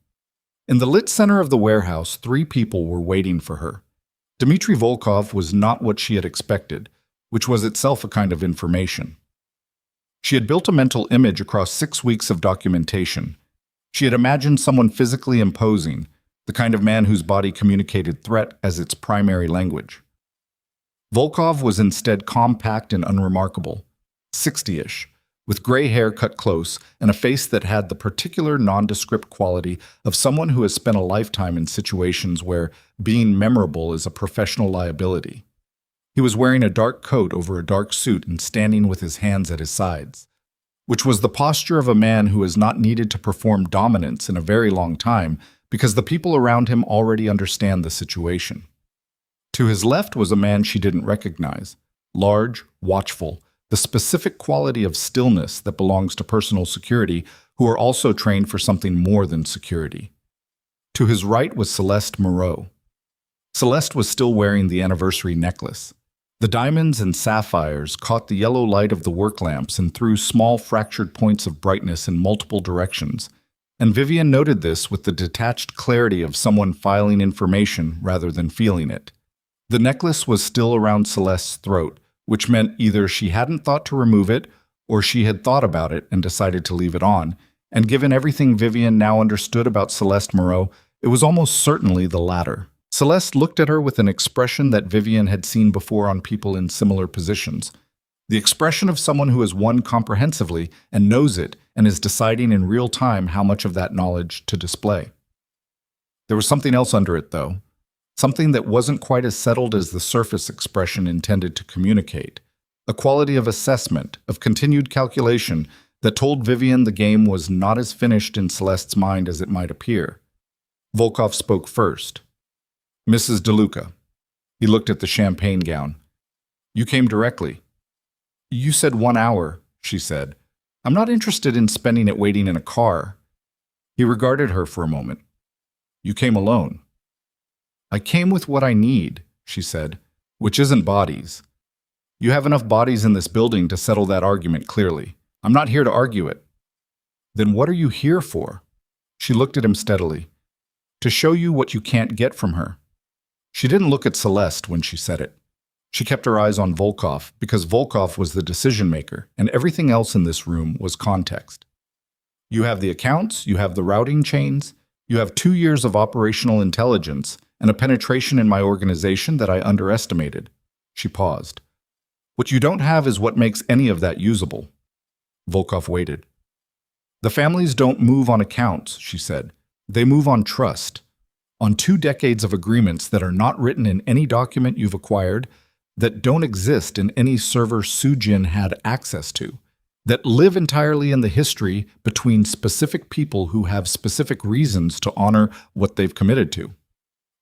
In the lit center of the warehouse, 3 people were waiting for her. Dmitry Volkov was not what she had expected, which was itself a kind of information. She had built a mental image across 6 weeks of documentation. She had imagined someone physically imposing, the kind of man whose body communicated threat as its primary language. Volkov was instead compact and unremarkable, 60-ish, with gray hair cut close and a face that had the particular nondescript quality of someone who has spent a lifetime in situations where being memorable is a professional liability. He was wearing a dark coat over a dark suit and standing with his hands at his sides, which was the posture of a man who has not needed to perform dominance in a very long time because the people around him already understand the situation. To his left was a man she didn't recognize, large, watchful, the specific quality of stillness that belongs to personal security, who are also trained for something more than security. To his right was Celeste Moreau. Celeste was still wearing the anniversary necklace. The diamonds and sapphires caught the yellow light of the work lamps and threw small fractured points of brightness in multiple directions, and Vivian noted this with the detached clarity of someone filing information rather than feeling it. The necklace was still around Celeste's throat, which meant either she hadn't thought to remove it or she had thought about it and decided to leave it on, and given everything Vivian now understood about Celeste Moreau, it was almost certainly the latter. Celeste looked at her with an expression that Vivian had seen before on people in similar positions. The expression of someone who has won comprehensively and knows it and is deciding in real time how much of that knowledge to display. There was something else under it, though. Something that wasn't quite as settled as the surface expression intended to communicate. A quality of assessment, of continued calculation, that told Vivian the game was not as finished in Celeste's mind as it might appear. Volkov spoke first. "Mrs. DeLuca." He looked at the champagne gown. "You came directly." "You said 1 hour," she said. "I'm not interested in spending it waiting in a car." He regarded her for a moment. "You came alone." "I came with what I need," she said, "which isn't bodies. You have enough bodies in this building to settle that argument clearly. I'm not here to argue it." "Then what are you here for?" She looked at him steadily. "To show you what you can't get from her." She didn't look at Celeste when she said it. She kept her eyes on Volkov because Volkov was the decision maker and everything else in this room was context. "You have the accounts, you have the routing chains, you have 2 years of operational intelligence and a penetration in my organization that I underestimated." She paused. "What you don't have is what makes any of that usable." Volkov waited. "The families don't move on accounts," she said. "They move on trust. On 2 decades of agreements that are not written in any document you've acquired, that don't exist in any server Sujin had access to, that live entirely in the history between specific people who have specific reasons to honor what they've committed to."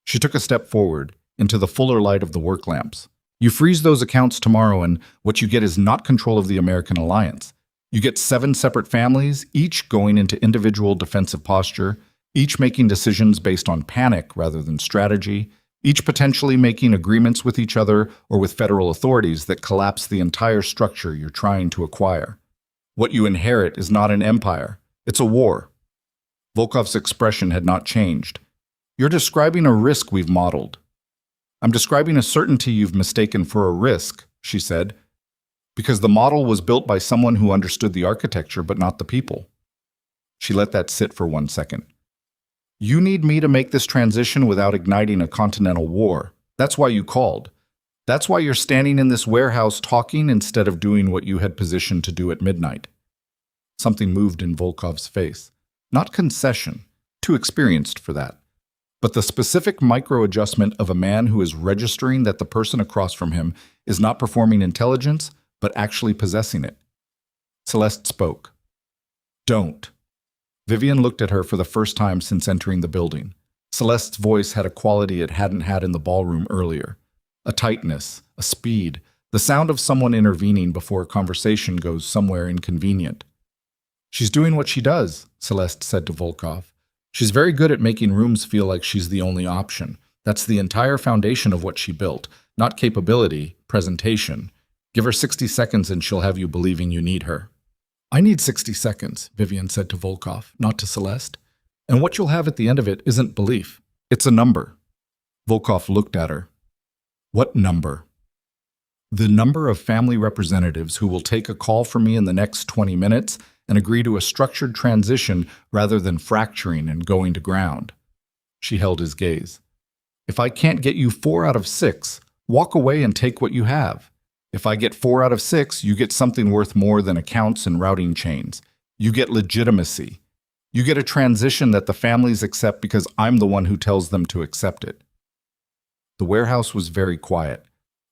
She took a step forward, into the fuller light of the work lamps. "You freeze those accounts tomorrow and what you get is not control of the American alliance. You get 7 separate families, each going into individual defensive posture, each making decisions based on panic rather than strategy, each potentially making agreements with each other or with federal authorities that collapse the entire structure you're trying to acquire. What you inherit is not an empire, it's a war." Volkov's expression had not changed. "You're describing a risk we've modeled." "I'm describing a certainty you've mistaken for a risk," she said, "because the model was built by someone who understood the architecture but not the people." She let that sit for 1 second. "You need me to make this transition without igniting a continental war. That's why you called. That's why you're standing in this warehouse talking instead of doing what you had positioned to do at midnight." Something moved in Volkov's face. Not concession, too experienced for that, but the specific micro-adjustment of a man who is registering that the person across from him is not performing intelligence, but actually possessing it. Celeste spoke. "Don't." Vivian looked at her for the first time since entering the building. Celeste's voice had a quality it hadn't had in the ballroom earlier. A tightness, a speed, the sound of someone intervening before a conversation goes somewhere inconvenient. "She's doing what she does," Celeste said to Volkov. "She's very good at making rooms feel like she's the only option. That's the entire foundation of what she built. Not capability, presentation. Give her 60 seconds and she'll have you believing you need her." "I need 60 seconds, Vivian said to Volkov, not to Celeste. "And what you'll have at the end of it isn't belief. It's a number." Volkov looked at her. "What number?" "The number of family representatives who will take a call from me in the next 20 minutes and agree to a structured transition rather than fracturing and going to ground." She held his gaze. "If I can't get you 4 out of 6, walk away and take what you have. If I get 4 out of 6, you get something worth more than accounts and routing chains. You get legitimacy. You get a transition that the families accept because I'm the one who tells them to accept it." The warehouse was very quiet.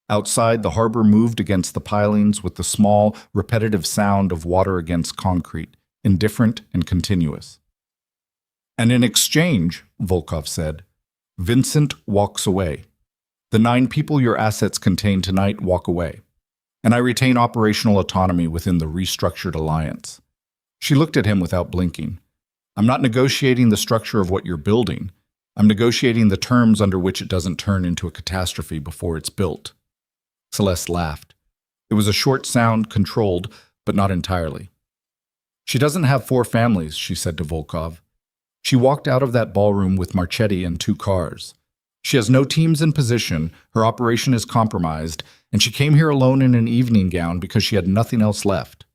Outside, the harbor moved against the pilings with the small, repetitive sound of water against concrete, indifferent and continuous. "And in exchange," Volkov said, "Vincent walks away. The 9 people your assets contain tonight walk away. And I retain operational autonomy within the restructured alliance." She looked at him without blinking. "I'm not negotiating the structure of what you're building. I'm negotiating the terms under which it doesn't turn into a catastrophe before it's built." Celeste laughed. It was a short sound, controlled, but not entirely. "She doesn't have 4 families," she said to Volkov. "She walked out of that ballroom with Marchetti and 2 cars. She has no teams in position, her operation is compromised, and she came here alone in an evening gown because she had nothing else left."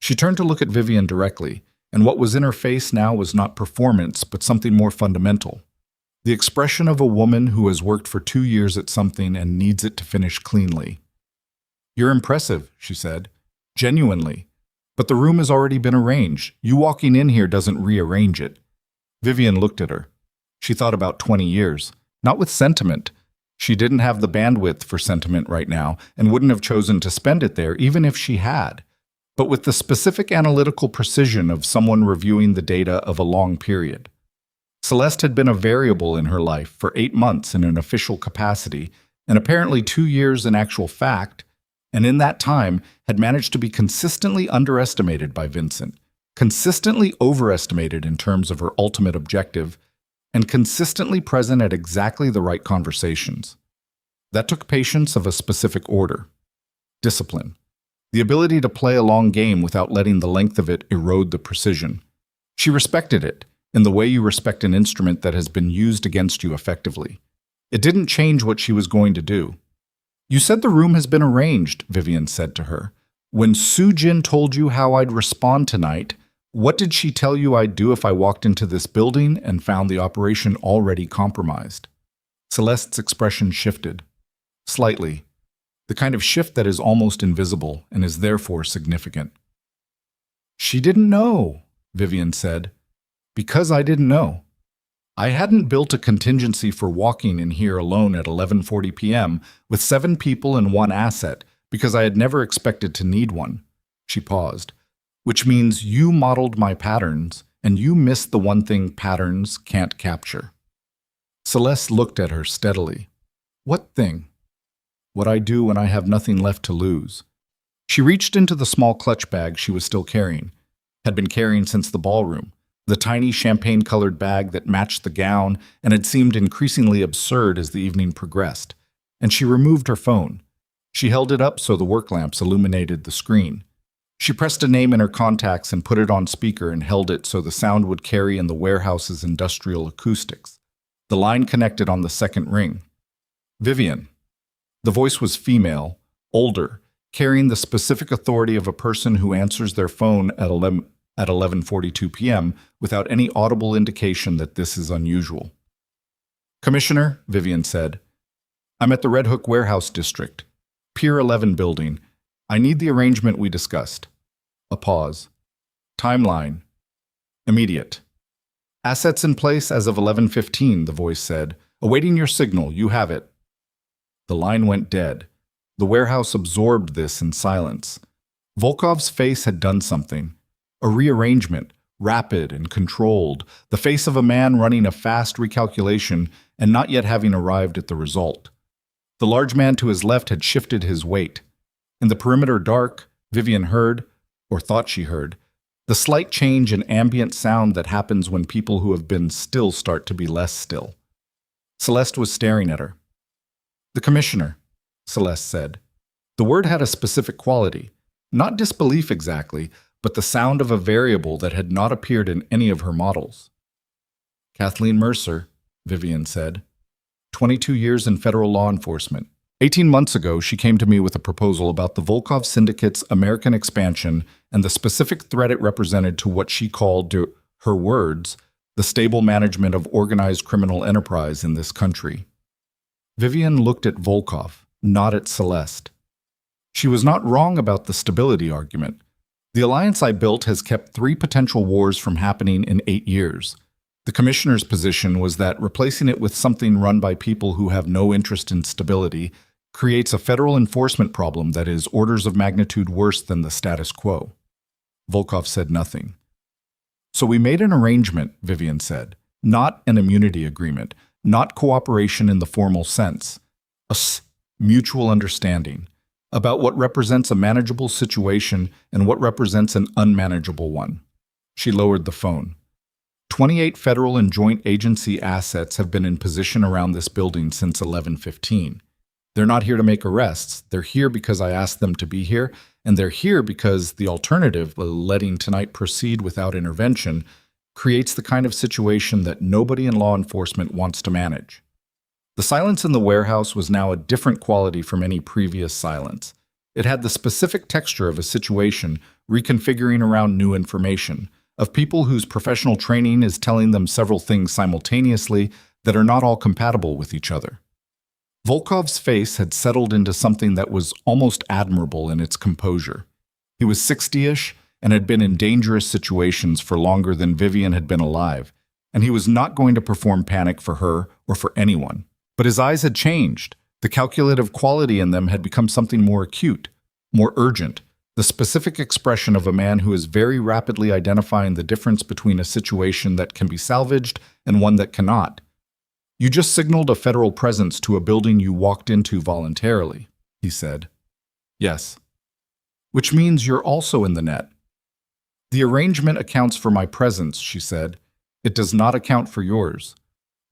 She turned to look at Vivian directly, and what was in her face now was not performance, but something more fundamental. The expression of a woman who has worked for 2 years at something and needs it to finish cleanly. "You're impressive," she said. "Genuinely. But the room has already been arranged. You walking in here doesn't rearrange it." Vivian looked at her. She thought about 20 years. Not with sentiment. She didn't have the bandwidth for sentiment right now and wouldn't have chosen to spend it there even if she had. But with the specific analytical precision of someone reviewing the data of a long period. Celeste had been a variable in her life for 8 months in an official capacity, and apparently 2 years in actual fact, and in that time had managed to be consistently underestimated by Vincent, consistently overestimated in terms of her ultimate objective, and consistently present at exactly the right conversations. That took patience of a specific order. Discipline. The ability to play a long game without letting the length of it erode the precision. She respected it, in the way you respect an instrument that has been used against you effectively. It didn't change what she was going to do. "You said the room has been arranged," Vivian said to her. "When Sujin told you how I'd respond tonight, what did she tell you I'd do if I walked into this building and found the operation already compromised?" Celeste's expression shifted. Slightly. The kind of shift that is almost invisible and is therefore significant. "She didn't know," Vivian said. "Because I didn't know. I hadn't built a contingency for walking in here alone at 11:40 p.m. with 7 people and 1 asset because I had never expected to need one." She paused. "Which means you modeled my patterns, and you missed the one thing patterns can't capture." Celeste looked at her steadily. "What thing?" "What I do when I have nothing left to lose." She reached into the small clutch bag she was still carrying, had been carrying since the ballroom, the tiny champagne-colored bag that matched the gown and had seemed increasingly absurd as the evening progressed, and she removed her phone. She held it up so the work lamps illuminated the screen. She pressed a name in her contacts and put it on speaker and held it so the sound would carry in the warehouse's industrial acoustics. The line connected on the second ring. "Vivian." The voice was female, older, carrying the specific authority of a person who answers their phone at 11:42 p.m. without any audible indication that this is unusual. "Commissioner," Vivian said, "I'm at the Red Hook Warehouse District, Pier 11 building. I need the arrangement we discussed." A pause. "Timeline. Immediate." "Assets in place as of 11:15, the voice said. "Awaiting your signal. You have it." The line went dead. The warehouse absorbed this in silence. Volkov's face had done something. A rearrangement, rapid and controlled, the face of a man running a fast recalculation and not yet having arrived at the result. The large man to his left had shifted his weight. In the perimeter dark, Vivian heard, or thought she heard, the slight change in ambient sound that happens when people who have been still start to be less still. Celeste was staring at her. "The commissioner," Celeste said. The word had a specific quality, not disbelief exactly, but the sound of a variable that had not appeared in any of her models. "Kathleen Mercer," Vivian said. 22 years in federal law enforcement. 18 months ago, she came to me with a proposal about the Volkov Syndicate's American expansion and the specific threat it represented to what she called, her words, the stable management of organized criminal enterprise in this country. Vivian looked at Volkov, not at Celeste. She was not wrong about the stability argument. The alliance I built has kept 3 potential wars from happening in 8 years. The commissioner's position was that replacing it with something run by people who have no interest in stability creates a federal enforcement problem that is orders of magnitude worse than the status quo. Volkov said nothing. "So we made an arrangement," Vivian said, "not an immunity agreement, not cooperation in the formal sense. Mutual understanding about what represents a manageable situation and what represents an unmanageable one." She lowered the phone. 28 federal and joint agency assets have been in position around this building since 11:15. They're not here to make arrests. They're here because I asked them to be here, and they're here because the alternative, letting tonight proceed without intervention, creates the kind of situation that nobody in law enforcement wants to manage. The silence in the warehouse was now a different quality from any previous silence. It had the specific texture of a situation reconfiguring around new information, of people whose professional training is telling them several things simultaneously, that are not all compatible with each other. Volkov's face had settled into something that was almost admirable in its composure. He was 60-ish and had been in dangerous situations for longer than Vivian had been alive, and he was not going to perform panic for her or for anyone. But his eyes had changed. The calculative quality in them had become something more acute, more urgent, the specific expression of a man who is very rapidly identifying the difference between a situation that can be salvaged and one that cannot. "You just signaled a federal presence to a building you walked into voluntarily," he said. "Yes." "Which means you're also in the net." "The arrangement accounts for my presence," she said. "It does not account for yours,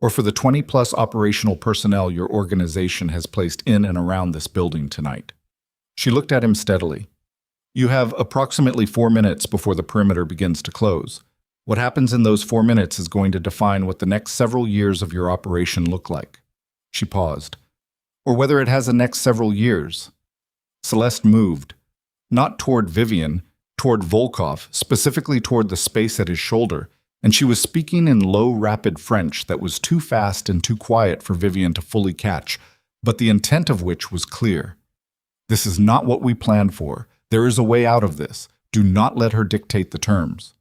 or for the 20-plus operational personnel your organization has placed in and around this building tonight." She looked at him steadily. "You have approximately 4 minutes before the perimeter begins to close. What happens in those 4 minutes is going to define what the next several years of your operation look like." She paused. "Or whether it has a next several years." Celeste moved, not toward Vivian, toward Volkov, specifically toward the space at his shoulder, and she was speaking in low, rapid French that was too fast and too quiet for Vivian to fully catch, but the intent of which was clear. "This is not what we planned for. There is a way out of this. Do not let her dictate the terms."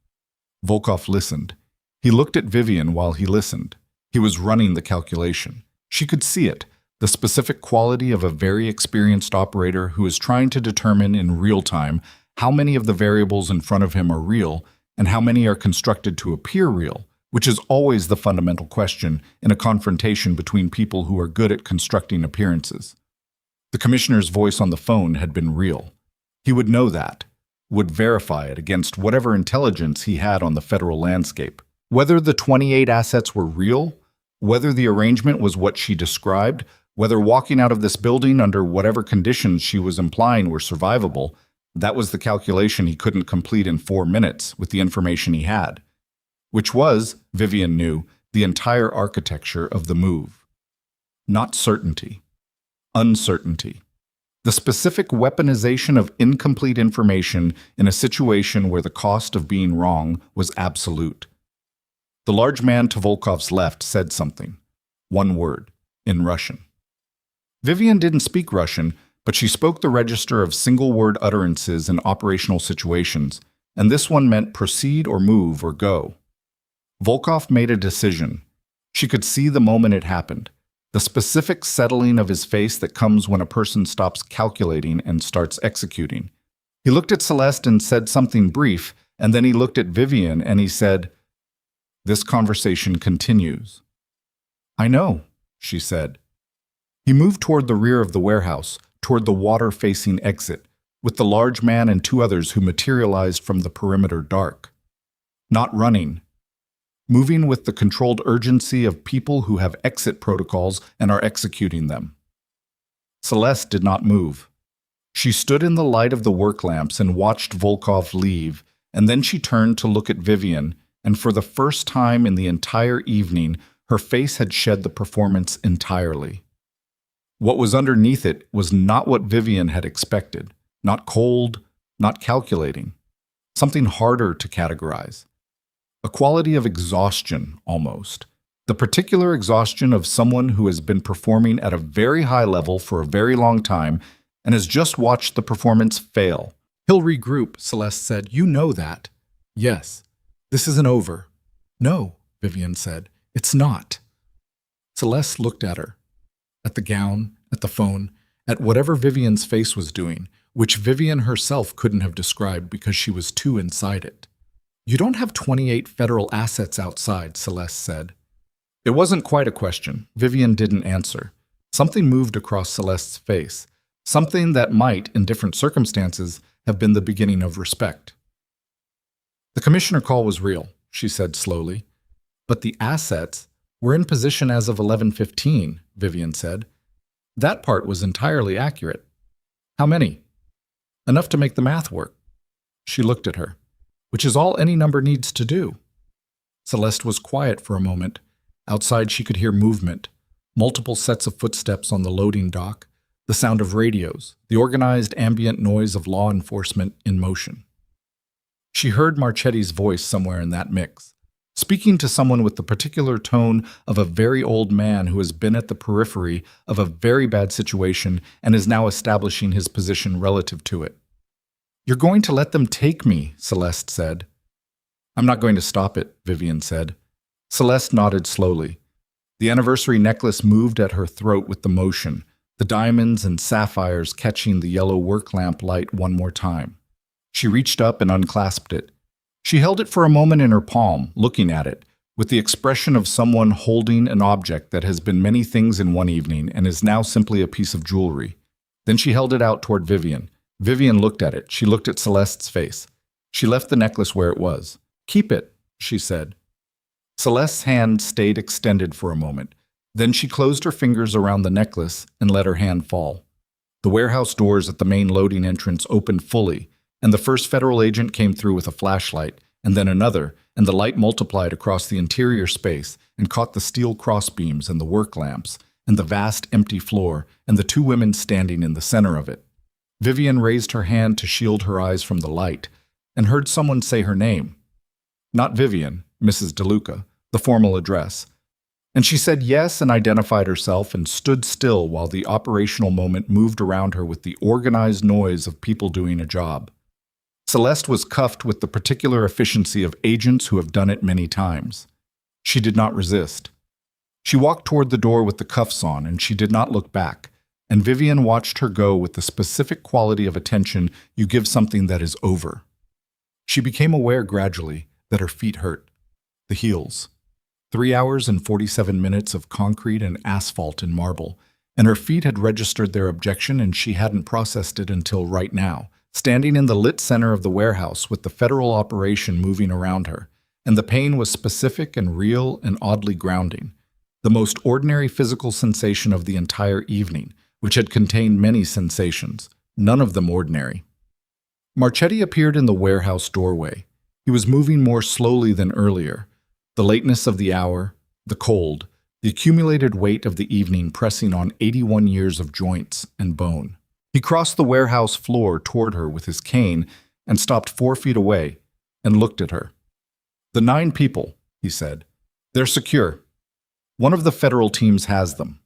Volkov listened. He looked at Vivian while he listened. He was running the calculation. She could see it, the specific quality of a very experienced operator who is trying to determine in real time how many of the variables in front of him are real and how many are constructed to appear real, which is always the fundamental question in a confrontation between people who are good at constructing appearances. The commissioner's voice on the phone had been real. He would know that, would verify it against whatever intelligence he had on the federal landscape. Whether the 28 assets were real, whether the arrangement was what she described, whether walking out of this building under whatever conditions she was implying were survivable, that was the calculation he couldn't complete in 4 minutes with the information he had, which was, Vivian knew, the entire architecture of the move. Not certainty. Uncertainty. The specific weaponization of incomplete information in a situation where the cost of being wrong was absolute. The large man to Volkov's left said something. One word, in Russian. Vivian didn't speak Russian, but she spoke the register of single-word utterances in operational situations, and this one meant proceed or move or go. Volkov made a decision. She could see the moment it happened. The specific settling of his face that comes when a person stops calculating and starts executing. He looked at Celeste and said something brief, and then he looked at Vivian and he said, "This conversation continues." "I know," she said. He moved toward the rear of the warehouse, toward the water-facing exit, with the large man and 2 others who materialized from the perimeter dark. Not running. Moving with the controlled urgency of people who have exit protocols and are executing them. Celeste did not move. She stood in the light of the work lamps and watched Volkov leave, and then she turned to look at Vivian, and for the first time in the entire evening, her face had shed the performance entirely. What was underneath it was not what Vivian had expected, not cold, not calculating, something harder to categorize. A quality of exhaustion, almost. The particular exhaustion of someone who has been performing at a very high level for a very long time and has just watched the performance fail. "He'll regroup," Celeste said. "You know that." "Yes. This isn't over." "No," Vivian said. "It's not." Celeste looked at her, at the gown, at the phone, at whatever Vivian's face was doing, which Vivian herself couldn't have described because she was too inside it. "You don't have 28 federal assets outside," Celeste said. It wasn't quite a question. Vivian didn't answer. Something moved across Celeste's face, something that might, in different circumstances, have been the beginning of respect. "The commissioner call was real," she said slowly. "But the assets were in position as of 11:15, Vivian said. "That part was entirely accurate." "How many?" "Enough to make the math work." She looked at her. "Which is all any number needs to do." Celeste was quiet for a moment. Outside she could hear movement, multiple sets of footsteps on the loading dock, the sound of radios, the organized ambient noise of law enforcement in motion. She heard Marchetti's voice somewhere in that mix, speaking to someone with the particular tone of a very old man who has been at the periphery of a very bad situation and is now establishing his position relative to it. "You're going to let them take me," Celeste said. "I'm not going to stop it," Vivian said. Celeste nodded slowly. The anniversary necklace moved at her throat with the motion, the diamonds and sapphires catching the yellow work lamp light one more time. She reached up and unclasped it. She held it for a moment in her palm, looking at it, with the expression of someone holding an object that has been many things in one evening and is now simply a piece of jewelry. Then she held it out toward Vivian. Vivian looked at it. She looked at Celeste's face. She left the necklace where it was. "Keep it," she said. Celeste's hand stayed extended for a moment. Then she closed her fingers around the necklace and let her hand fall. The warehouse doors at the main loading entrance opened fully, and the first federal agent came through with a flashlight, and then another, and the light multiplied across the interior space and caught the steel crossbeams and the work lamps, and the vast empty floor, and the two women standing in the center of it. Vivian raised her hand to shield her eyes from the light, and heard someone say her name. Not Vivian, Mrs. DeLuca, the formal address. And she said yes and identified herself and stood still while the operational moment moved around her with the organized noise of people doing a job. Celeste was cuffed with the particular efficiency of agents who have done it many times. She did not resist. She walked toward the door with the cuffs on, and she did not look back, and Vivian watched her go with the specific quality of attention you give something that is over. She became aware gradually that her feet hurt. The heels. 3 hours and 47 minutes of concrete and asphalt and marble, and her feet had registered their objection and she hadn't processed it until right now, standing in the lit center of the warehouse with the federal operation moving around her, and the pain was specific and real and oddly grounding, the most ordinary physical sensation of the entire evening, which had contained many sensations, none of them ordinary. Marchetti appeared in the warehouse doorway. He was moving more slowly than earlier, the lateness of the hour, the cold, the accumulated weight of the evening pressing on 81 years of joints and bone. He crossed the warehouse floor toward her with his cane and stopped 4 feet away and looked at her. "The 9 people," he said. "They're secure. One of the federal teams has them."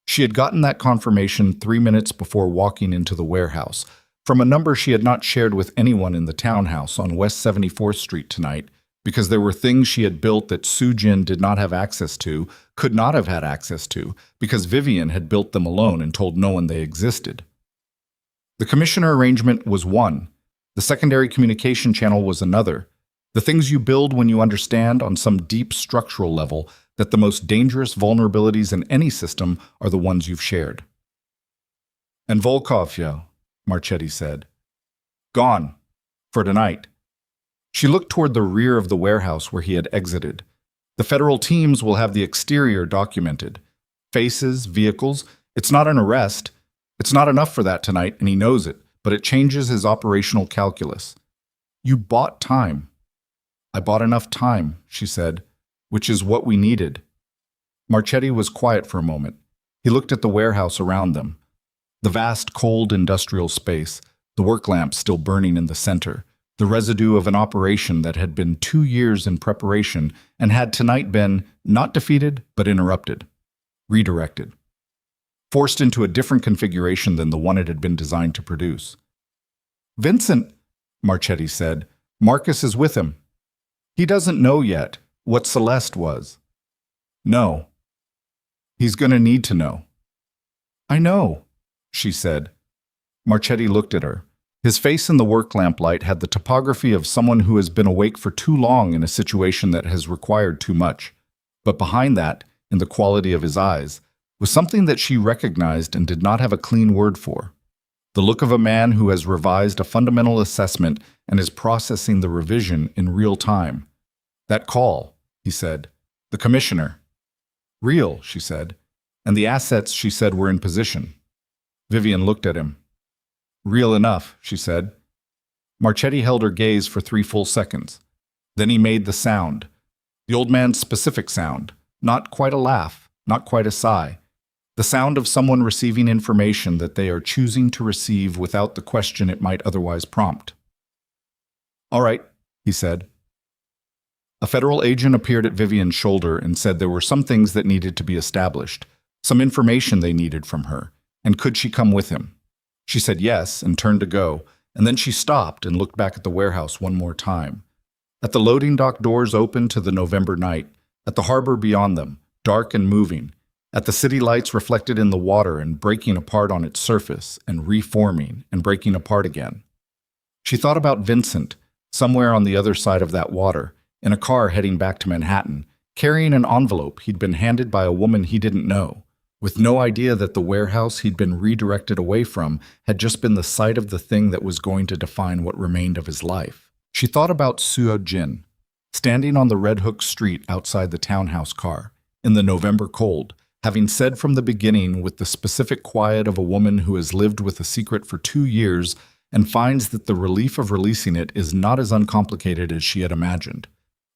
She had gotten that confirmation 3 minutes before walking into the warehouse, from a number she had not shared with anyone in the townhouse on West 74th Street tonight, because there were things she had built that Soo-Jin did not have access to, could not have had access to, because Vivian had built them alone and told no one they existed. The commissioner arrangement was one. The secondary communication channel was another. The things you build when you understand on some deep structural level that the most dangerous vulnerabilities in any system are the ones you've shared. "And Volkov, Marchetti said. "Gone. For tonight." She looked toward the rear of the warehouse where he had exited. "The federal teams will have the exterior documented. Faces, vehicles. It's not an arrest. It's not enough for that tonight, and he knows it, but it changes his operational calculus. You bought time." "I bought enough time," she said, "which is what we needed." Marchetti was quiet for a moment. He looked at the warehouse around them. The vast, cold industrial space, the work lamps still burning in the center, the residue of an operation that had been 2 years in preparation and had tonight been not defeated, but interrupted, redirected, forced into a different configuration than the one it had been designed to produce. "Vincent," Marchetti said, "Marcus is with him. He doesn't know yet what Celeste was." "No. He's going to need to know." "I know," she said. Marchetti looked at her. His face in the work lamplight had the topography of someone who has been awake for too long in a situation that has required too much. But behind that, in the quality of his eyes, was something that she recognized and did not have a clean word for. The look of a man who has revised a fundamental assessment and is processing the revision in real time. "That call," he said. "The commissioner." "Real," she said. "And the assets," she said, "were in position." Vivian looked at him. "Real enough," she said. Marchetti held her gaze for 3 full seconds. Then he made the sound. The old man's specific sound. Not quite a laugh, not quite a sigh. The sound of someone receiving information that they are choosing to receive without the question it might otherwise prompt. "All right," he said. A federal agent appeared at Vivian's shoulder and said there were some things that needed to be established, some information they needed from her, and could she come with him? She said yes and turned to go, and then she stopped and looked back at the warehouse one more time. At the loading dock doors open to the November night, at the harbor beyond them, dark and moving, at the city lights reflected in the water and breaking apart on its surface and reforming and breaking apart again. She thought about Vincent, somewhere on the other side of that water, in a car heading back to Manhattan, carrying an envelope he'd been handed by a woman he didn't know, with no idea that the warehouse he'd been redirected away from had just been the site of the thing that was going to define what remained of his life. She thought about Suo Jin, standing on the Red Hook street outside the townhouse car, in the November cold, having said from the beginning with the specific quiet of a woman who has lived with a secret for 2 years and finds that the relief of releasing it is not as uncomplicated as she had imagined.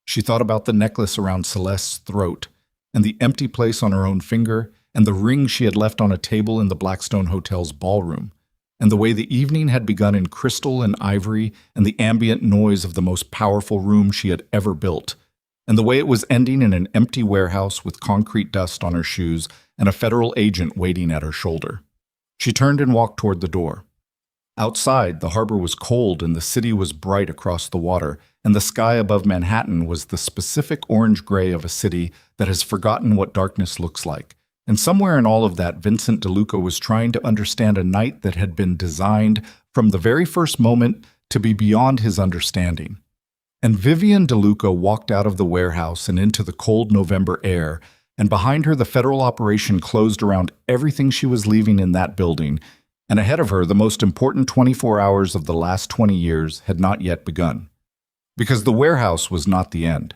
She thought about the necklace around Celeste's throat, and the empty place on her own finger, and the ring she had left on a table in the Blackstone Hotel's ballroom, and the way the evening had begun in crystal and ivory and the ambient noise of the most powerful room she had ever built, and the way it was ending in an empty warehouse with concrete dust on her shoes and a federal agent waiting at her shoulder. She turned and walked toward the door. Outside, the harbor was cold and the city was bright across the water, and the sky above Manhattan was the specific orange-gray of a city that has forgotten what darkness looks like. And somewhere in all of that, Vincent DeLuca was trying to understand a night that had been designed from the very first moment to be beyond his understanding. And Vivian DeLuca walked out of the warehouse and into the cold November air, and behind her the federal operation closed around everything she was leaving in that building, and ahead of her the most important 24 hours of the last 20 years had not yet begun. Because the warehouse was not the end.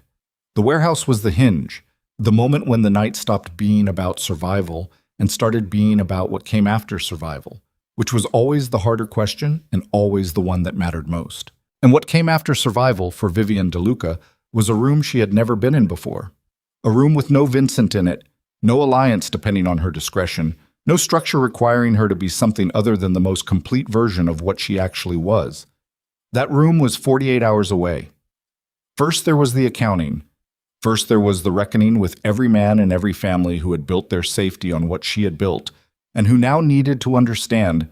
The warehouse was the hinge, the moment when the night stopped being about survival and started being about what came after survival, which was always the harder question and always the one that mattered most. And what came after survival for Vivian DeLuca was a room she had never been in before. A room with no Vincent in it, no alliance depending on her discretion, no structure requiring her to be something other than the most complete version of what she actually was. That room was 48 hours away. First there was the accounting. First there was the reckoning with every man and every family who had built their safety on what she had built, and who now needed to understand,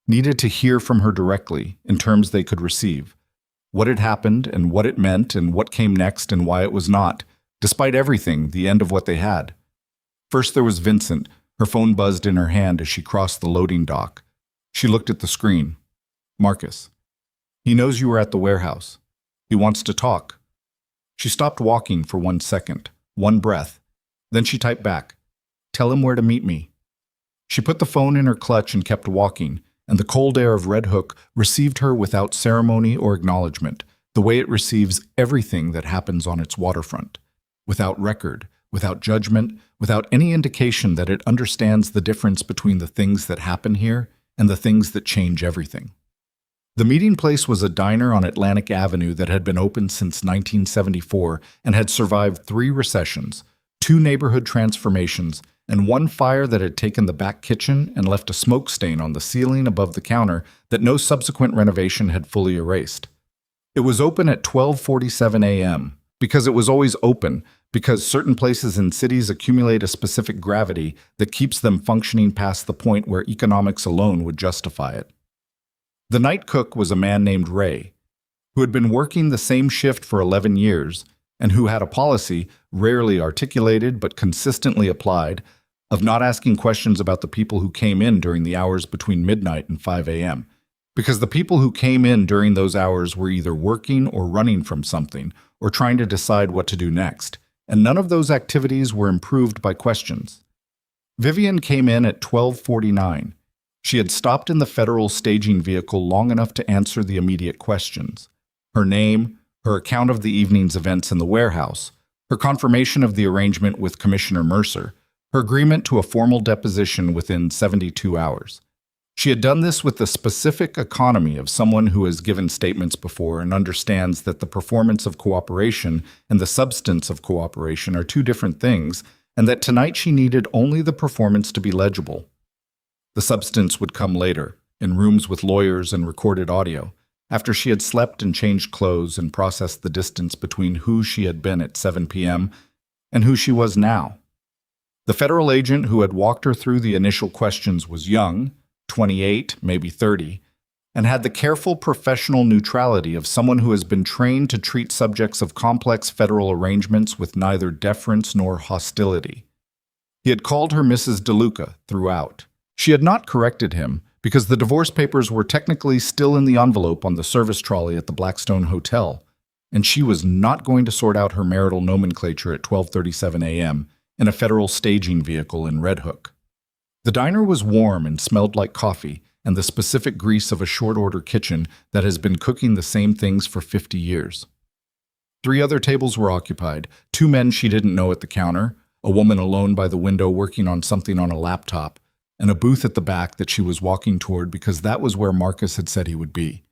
needed to hear from her directly in terms they could receive. What had happened and what it meant and what came next and why it was not, despite everything, the end of what they had. First there was Vincent. Her phone buzzed in her hand as she crossed the loading dock. She looked at the screen. Marcus. He knows you were at the warehouse. He wants to talk. She stopped walking for 1 second, one breath. Then she typed back, "Tell him where to meet me." She put the phone in her clutch and kept walking, and the cold air of Red Hook received her without ceremony or acknowledgement, the way it receives everything that happens on its waterfront, without record, without judgment, without any indication that it understands the difference between the things that happen here and the things that change everything. The meeting place was a diner on Atlantic Avenue that had been open since 1974 and had survived 3 recessions, 2 neighborhood transformations, and 1 fire that had taken the back kitchen and left a smoke stain on the ceiling above the counter that no subsequent renovation had fully erased. It was open at 12:47 a.m., because it was always open, because certain places in cities accumulate a specific gravity that keeps them functioning past the point where economics alone would justify it. The night cook was a man named Ray, who had been working the same shift for 11 years and who had a policy, rarely articulated but consistently applied, of not asking questions about the people who came in during the hours between midnight and 5 a.m., because the people who came in during those hours were either working or running from something or trying to decide what to do next, and none of those activities were improved by questions. Vivian came in at 12:49. She had stopped in the federal staging vehicle long enough to answer the immediate questions. Her name, her account of the evening's events in the warehouse, her confirmation of the arrangement with Commissioner Mercer, her agreement to a formal deposition within 72 hours. She had done this with the specific economy of someone who has given statements before and understands that the performance of cooperation and the substance of cooperation are 2 different things, and that tonight she needed only the performance to be legible. The substance would come later, in rooms with lawyers and recorded audio, After she had slept and changed clothes and processed the distance between who she had been at 7 p.m. and who she was now. The federal agent who had walked her through the initial questions was young, 28, maybe 30, and had the careful professional neutrality of someone who has been trained to treat subjects of complex federal arrangements with neither deference nor hostility. He had called her Mrs. DeLuca throughout. She had not corrected him because the divorce papers were technically still in the envelope on the service trolley at the Blackstone Hotel, and she was not going to sort out her marital nomenclature at 12:37 a.m. in a federal staging vehicle in Red Hook. The diner was warm and smelled like coffee and the specific grease of a short-order kitchen that has been cooking the same things for 50 years. 3 other tables were occupied, 2 men she didn't know at the counter, a woman alone by the window working on something on a laptop, and a booth at the back that she was walking toward because that was where Marcus had said he would be.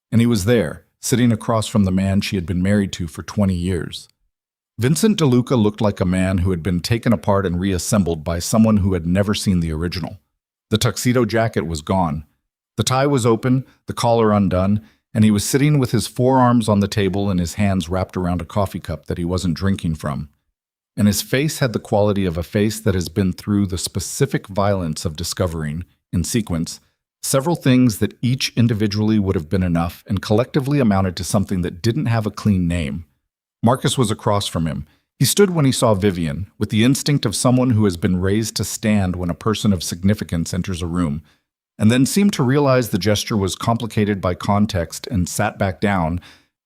And he was there, sitting across from the man she had been married to for 20 years. Vincent DeLuca looked like a man who had been taken apart and reassembled by someone who had never seen the original. The tuxedo jacket was gone. The tie was open, the collar undone, and he was sitting with his forearms on the table and his hands wrapped around a coffee cup that he wasn't drinking from. And his face had the quality of a face that has been through the specific violence of discovering, in sequence, several things that each individually would have been enough and collectively amounted to something that didn't have a clean name. Marcus was across from him. He stood when he saw Vivian, with the instinct of someone who has been raised to stand when a person of significance enters a room, and then seemed to realize the gesture was complicated by context and sat back down,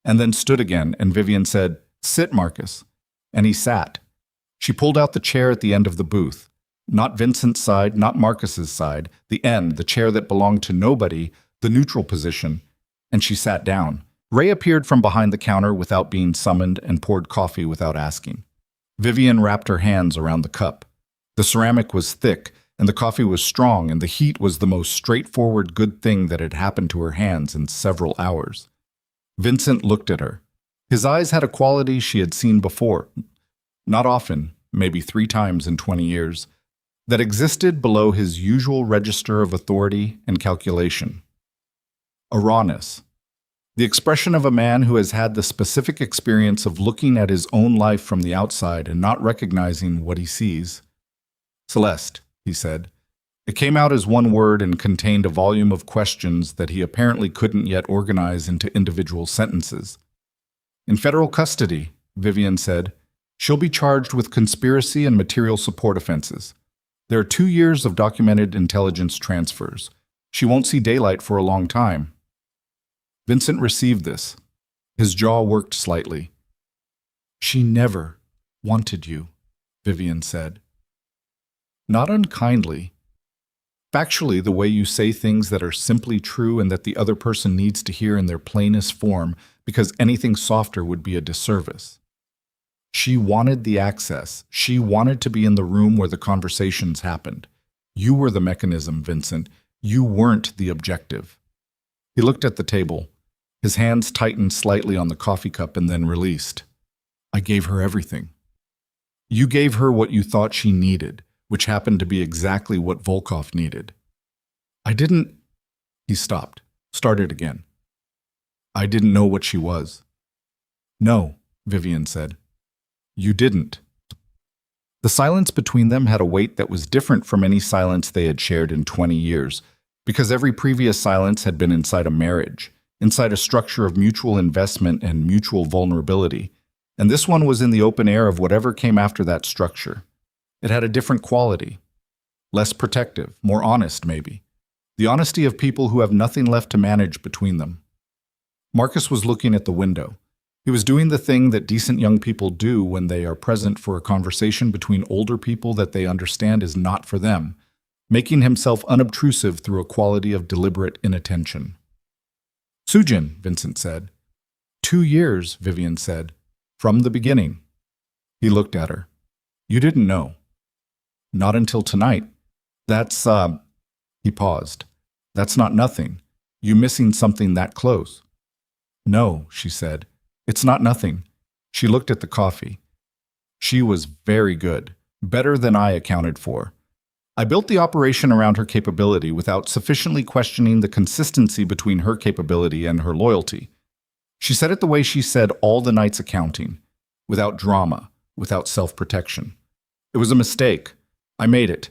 and then stood again, and Vivian said, "Sit, Marcus." And he sat. She pulled out the chair at the end of the booth. Not Vincent's side, not Marcus's side, the end, the chair that belonged to nobody, the neutral position, and she sat down. Ray appeared from behind the counter without being summoned and poured coffee without asking. Vivian wrapped her hands around the cup. The ceramic was thick, and the coffee was strong, and the heat was the most straightforward good thing that had happened to her hands in several hours. Vincent looked at her. His eyes had a quality she had seen before, not often, maybe 3 times in 20 years, that existed below his usual register of authority and calculation. A rawness. The expression of a man who has had the specific experience of looking at his own life from the outside and not recognizing what he sees. "Celeste," he said. It came out as one word and contained a volume of questions that he apparently couldn't yet organize into individual sentences. "In federal custody," Vivian said. "She'll be charged with conspiracy and material support offenses. There are 2 years of documented intelligence transfers. She won't see daylight for a long time." Vincent received this. His jaw worked slightly. "She never wanted you," Vivian said. Not unkindly. Factually, the way you say things that are simply true and that the other person needs to hear in their plainest form, because anything softer would be a disservice. She wanted the access. She wanted to be in the room where the conversations happened. You were the mechanism, Vincent. You weren't the objective. He looked at the table. His hands tightened slightly on the coffee cup and then released. "I gave her everything. You gave her what you thought she needed, which happened to be exactly what Volkov needed. I didn't—" He stopped, started again. "I didn't know what she was." "No," Vivian said. "You didn't." The silence between them had a weight that was different from any silence they had shared in 20 years, because every previous silence had been inside a marriage, inside a structure of mutual investment and mutual vulnerability, and this one was in the open air of whatever came after that structure. It had a different quality. Less protective, more honest maybe. The honesty of people who have nothing left to manage between them. Marcus was looking at the window. He was doing the thing that decent young people do when they are present for a conversation between older people that they understand is not for them, making himself unobtrusive through a quality of deliberate inattention. "Sujin," Vincent said. 2 years, Vivian said. "From the beginning." He looked at her. "You didn't know." "Not until tonight. That's, He paused. "That's not nothing. You missing something that close." "No," she said. "It's not nothing." She looked at the coffee. "She was very good. Better than I accounted for. I built the operation around her capability without sufficiently questioning the consistency between her capability and her loyalty. She said it the way she said all the night's accounting, without drama, without self-protection. It was a mistake. I made it.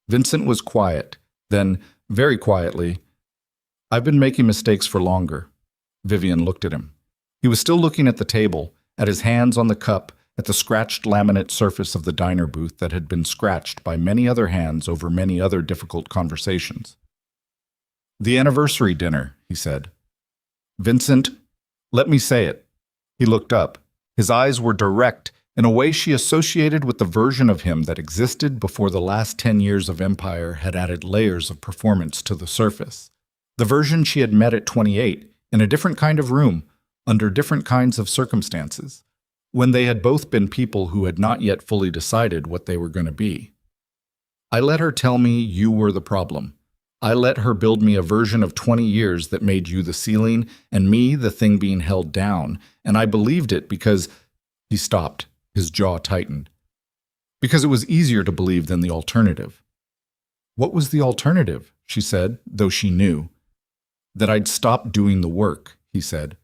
Vincent was quiet. Then, very quietly, I've been making mistakes for longer. Vivian looked at him. He was still looking at the table, at his hands on the cup, at the scratched laminate surface of the diner booth that had been scratched by many other hands over many other difficult conversations. The anniversary dinner, he said. Vincent, let me say it. He looked up. His eyes were direct, in a way she associated with the version of him that existed before the last 10 years of Empire had added layers of performance to the surface. The version she had met at 28, in a different kind of room, under different kinds of circumstances, when they had both been people who had not yet fully decided what they were going to be. I let her tell me you were the problem. I let her build me a version of 20 years that made you the ceiling and me the thing being held down, and I believed it because... He stopped, his jaw tightened. Because it was easier to believe than the alternative. What was the alternative? She said, though she knew. That I'd stopped doing the work, he said.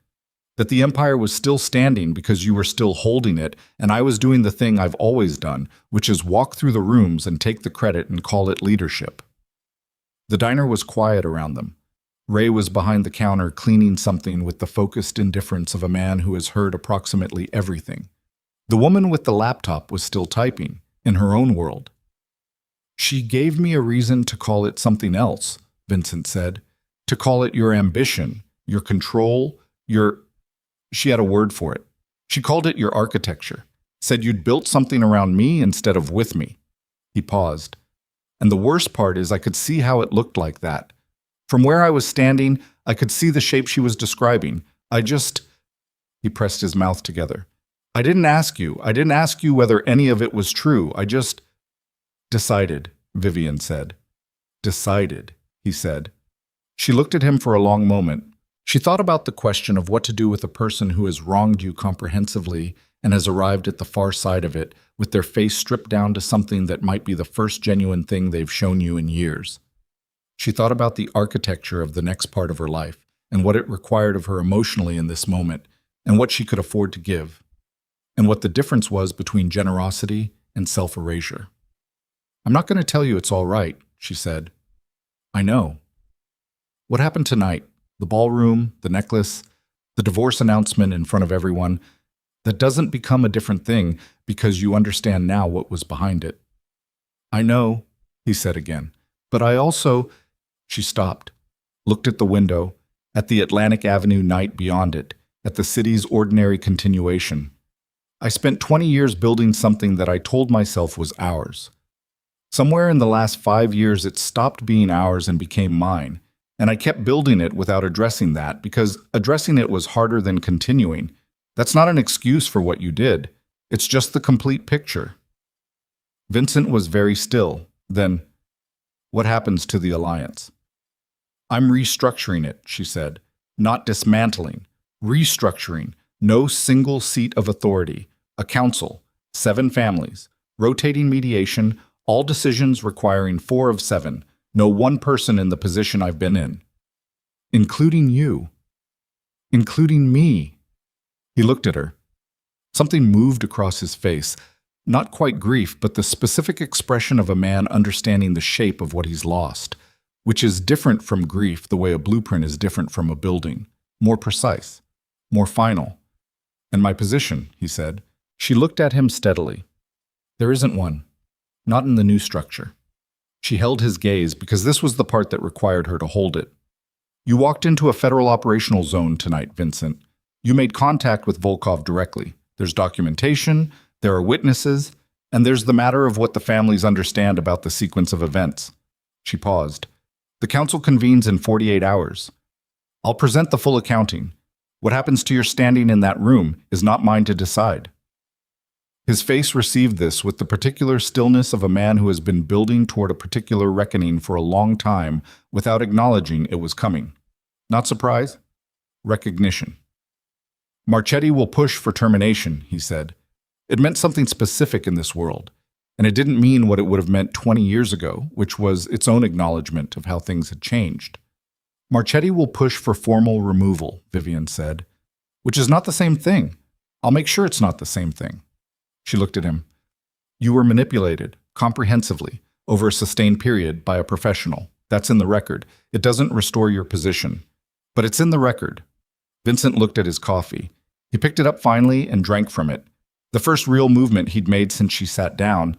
That the Empire was still standing because you were still holding it, and I was doing the thing I've always done, which is walk through the rooms and take the credit and call it leadership. The diner was quiet around them. Ray was behind the counter cleaning something with the focused indifference of a man who has heard approximately everything. The woman with the laptop was still typing, in her own world. She gave me a reason to call it something else, Vincent said. To call it your ambition, your control, your... She had a word for it. She called it your architecture. Said you'd built something around me instead of with me. He paused. And the worst part is I could see how it looked like that. From where I was standing, I could see the shape she was describing. He pressed his mouth together. I didn't ask you. I didn't ask you whether any of it was true. I just... Decided, Vivian said. Decided, he said. She looked at him for a long moment. She thought about the question of what to do with a person who has wronged you comprehensively and has arrived at the far side of it, with their face stripped down to something that might be the first genuine thing they've shown you in years. She thought about the architecture of the next part of her life and what it required of her emotionally in this moment and what she could afford to give, and what the difference was between generosity and self-erasure. I'm not going to tell you it's all right, she said. I know. What happened tonight? The ballroom, the necklace, the divorce announcement in front of everyone, that doesn't become a different thing because you understand now what was behind it. I know, he said again, but I also... She stopped, looked at the window, at the Atlantic Avenue night beyond it, at the city's ordinary continuation. I spent 20 years building something that I told myself was ours. Somewhere in the last 5 years it stopped being ours and became mine, and I kept building it without addressing that because addressing it was harder than continuing. That's not an excuse for what you did. It's just the complete picture. Vincent was very still. Then, what happens to the alliance? I'm restructuring it, she said. Not dismantling. Restructuring. No single seat of authority. A council. 7 families. Rotating mediation. All decisions requiring 4 of 7. No one person in the position I've been in. Including you. Including me. He looked at her. Something moved across his face. Not quite grief, but the specific expression of a man understanding the shape of what he's lost, which is different from grief the way a blueprint is different from a building, more precise, more final. And my position, he said. She looked at him steadily. There isn't one. Not in the new structure. She held his gaze because this was the part that required her to hold it. You walked into a federal operational zone tonight, Vincent. You made contact with Volkov directly. There's documentation, there are witnesses, and there's the matter of what the families understand about the sequence of events. She paused. The council convenes in 48 hours. I'll present the full accounting. What happens to your standing in that room is not mine to decide. His face received this with the particular stillness of a man who has been building toward a particular reckoning for a long time without acknowledging it was coming. Not surprise? Recognition. Marchetti will push for termination, he said. It meant something specific in this world. And it didn't mean what it would have meant 20 years ago, which was its own acknowledgement of how things had changed. Marchetti will push for formal removal, Vivian said, which is not the same thing. I'll make sure it's not the same thing. She looked at him. You were manipulated, comprehensively, over a sustained period by a professional. That's in the record. It doesn't restore your position. But it's in the record. Vincent looked at his coffee. He picked it up finally and drank from it, the first real movement he'd made since she sat down,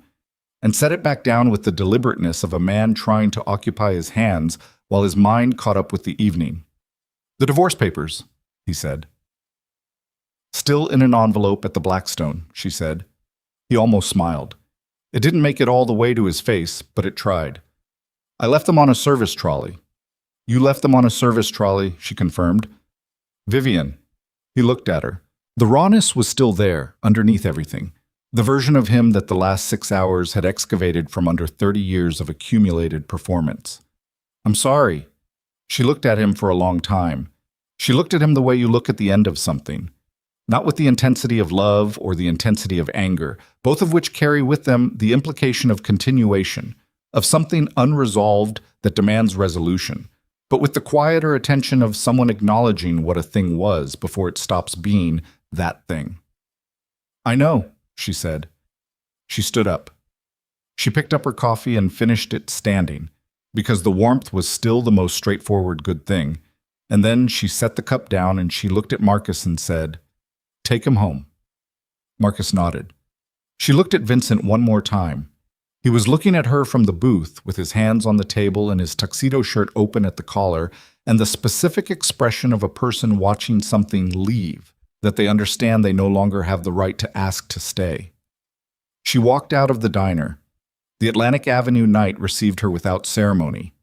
and set it back down with the deliberateness of a man trying to occupy his hands while his mind caught up with the evening. The divorce papers, he said. Still in an envelope at the Blackstone, she said. He almost smiled. It didn't make it all the way to his face, but it tried. I left them on a service trolley. You left them on a service trolley, she confirmed. Vivian. He looked at her. The rawness was still there, underneath everything. The version of him that the last 6 hours had excavated from under 30 years of accumulated performance. I'm sorry. She looked at him for a long time. She looked at him the way you look at the end of something. Not with the intensity of love or the intensity of anger, both of which carry with them the implication of continuation, of something unresolved that demands resolution, but with the quieter attention of someone acknowledging what a thing was before it stops being that thing. I know, she said. She stood up. She picked up her coffee and finished it standing, because the warmth was still the most straightforward good thing, and then she set the cup down and she looked at Marcus and said, Take him home. Marcus nodded. She looked at Vincent one more time. He was looking at her from the booth with his hands on the table and his tuxedo shirt open at the collar, and the specific expression of a person watching something leave, that they understand they no longer have the right to ask to stay. She walked out of the diner. The Atlantic Avenue night received her without ceremony.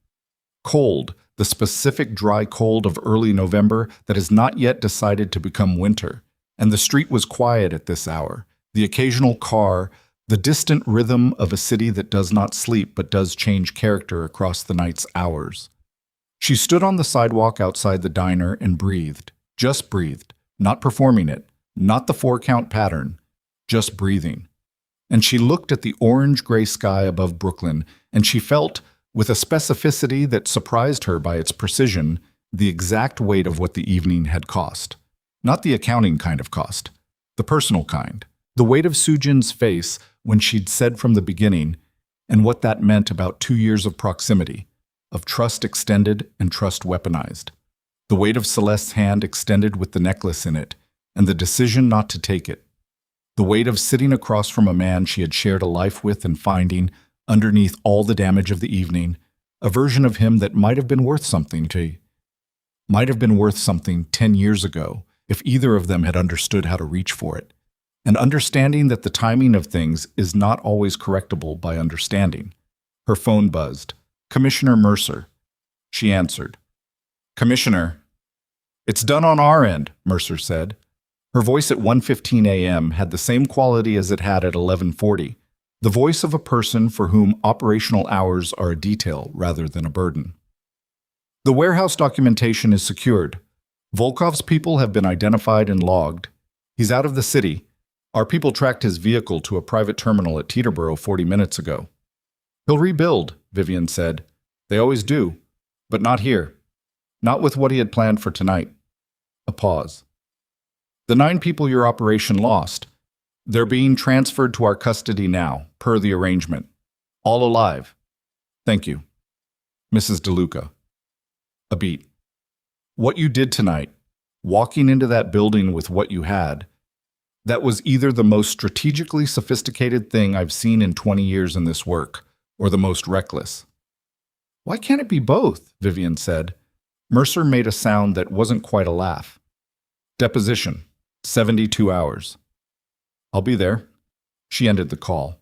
Cold, the specific dry cold of early November that has not yet decided to become winter, and the street was quiet at this hour, the occasional car, the distant rhythm of a city that does not sleep but does change character across the night's hours. She stood on the sidewalk outside the diner and breathed, just breathed, not performing it, not the 4-count pattern, just breathing. And she looked at the orange-gray sky above Brooklyn, and she felt, with a specificity that surprised her by its precision, the exact weight of what the evening had cost. Not the accounting kind of cost, the personal kind. The weight of Sujin's face when she'd said from the beginning, and what that meant about 2 years of proximity, of trust extended and trust weaponized. The weight of Celeste's hand extended with the necklace in it, and the decision not to take it. The weight of sitting across from a man she had shared a life with and finding, underneath all the damage of the evening, a version of him that might have been worth something to might have been worth something 10 years ago, if either of them had understood how to reach for it. And understanding that the timing of things is not always correctable by understanding. Her phone buzzed. Commissioner Mercer. She answered. Commissioner. It's done on our end, Mercer said. Her voice at 1:15 a.m. had the same quality as it had at 11:40, the voice of a person for whom operational hours are a detail rather than a burden. The warehouse documentation is secured. Volkov's people have been identified and logged. He's out of the city. Our people tracked his vehicle to a private terminal at Teterboro 40 minutes ago. He'll rebuild, Vivian said. They always do. But not here. Not with what he had planned for tonight. A pause. The 9 people your operation lost. They're being transferred to our custody now, per the arrangement. All alive. Thank you. Mrs. DeLuca. A beat. What you did tonight, walking into that building with what you had, that was either the most strategically sophisticated thing I've seen in 20 years in this work, or the most reckless. Why can't it be both? Vivian said. Mercer made a sound that wasn't quite a laugh. Deposition. 72 hours. I'll be there. She ended the call.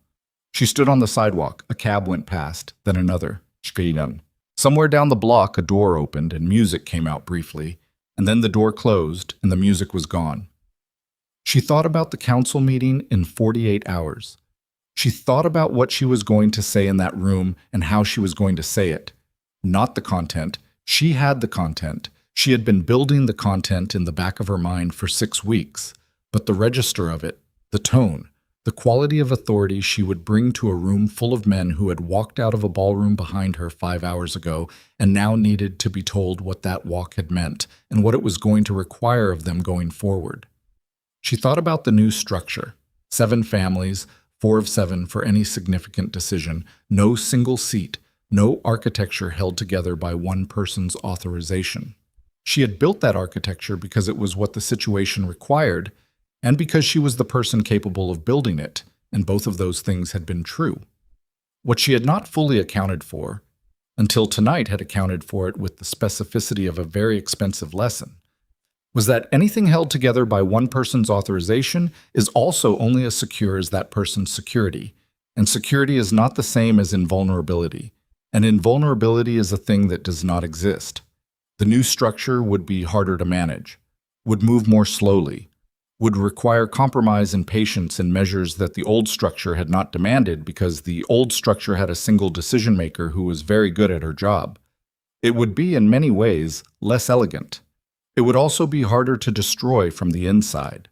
She stood on the sidewalk. A cab went past, then another. Schrieden. Somewhere down the block, a door opened and music came out briefly, and then the door closed and the music was gone. She thought about the council meeting in 48 hours. She thought about what she was going to say in that room and how she was going to say it. Not the content. She had the content. She had been building the content in the back of her mind for 6 weeks, but the register of it, the tone, the quality of authority she would bring to a room full of men who had walked out of a ballroom behind her 5 hours ago and now needed to be told what that walk had meant and what it was going to require of them going forward. She thought about the new structure: 7 families, 4 of 7 for any significant decision, no single seat, no architecture held together by one person's authorization. She had built that architecture because it was what the situation required, and because she was the person capable of building it, and both of those things had been true. What she had not fully accounted for, until tonight had accounted for it with the specificity of a very expensive lesson, was that anything held together by one person's authorization is also only as secure as that person's security, and security is not the same as invulnerability, and invulnerability is a thing that does not exist. The new structure would be harder to manage, would move more slowly, would require compromise and patience in measures that the old structure had not demanded because the old structure had a single decision-maker who was very good at her job. It would be, in many ways, less elegant. It would also be harder to destroy from the inside.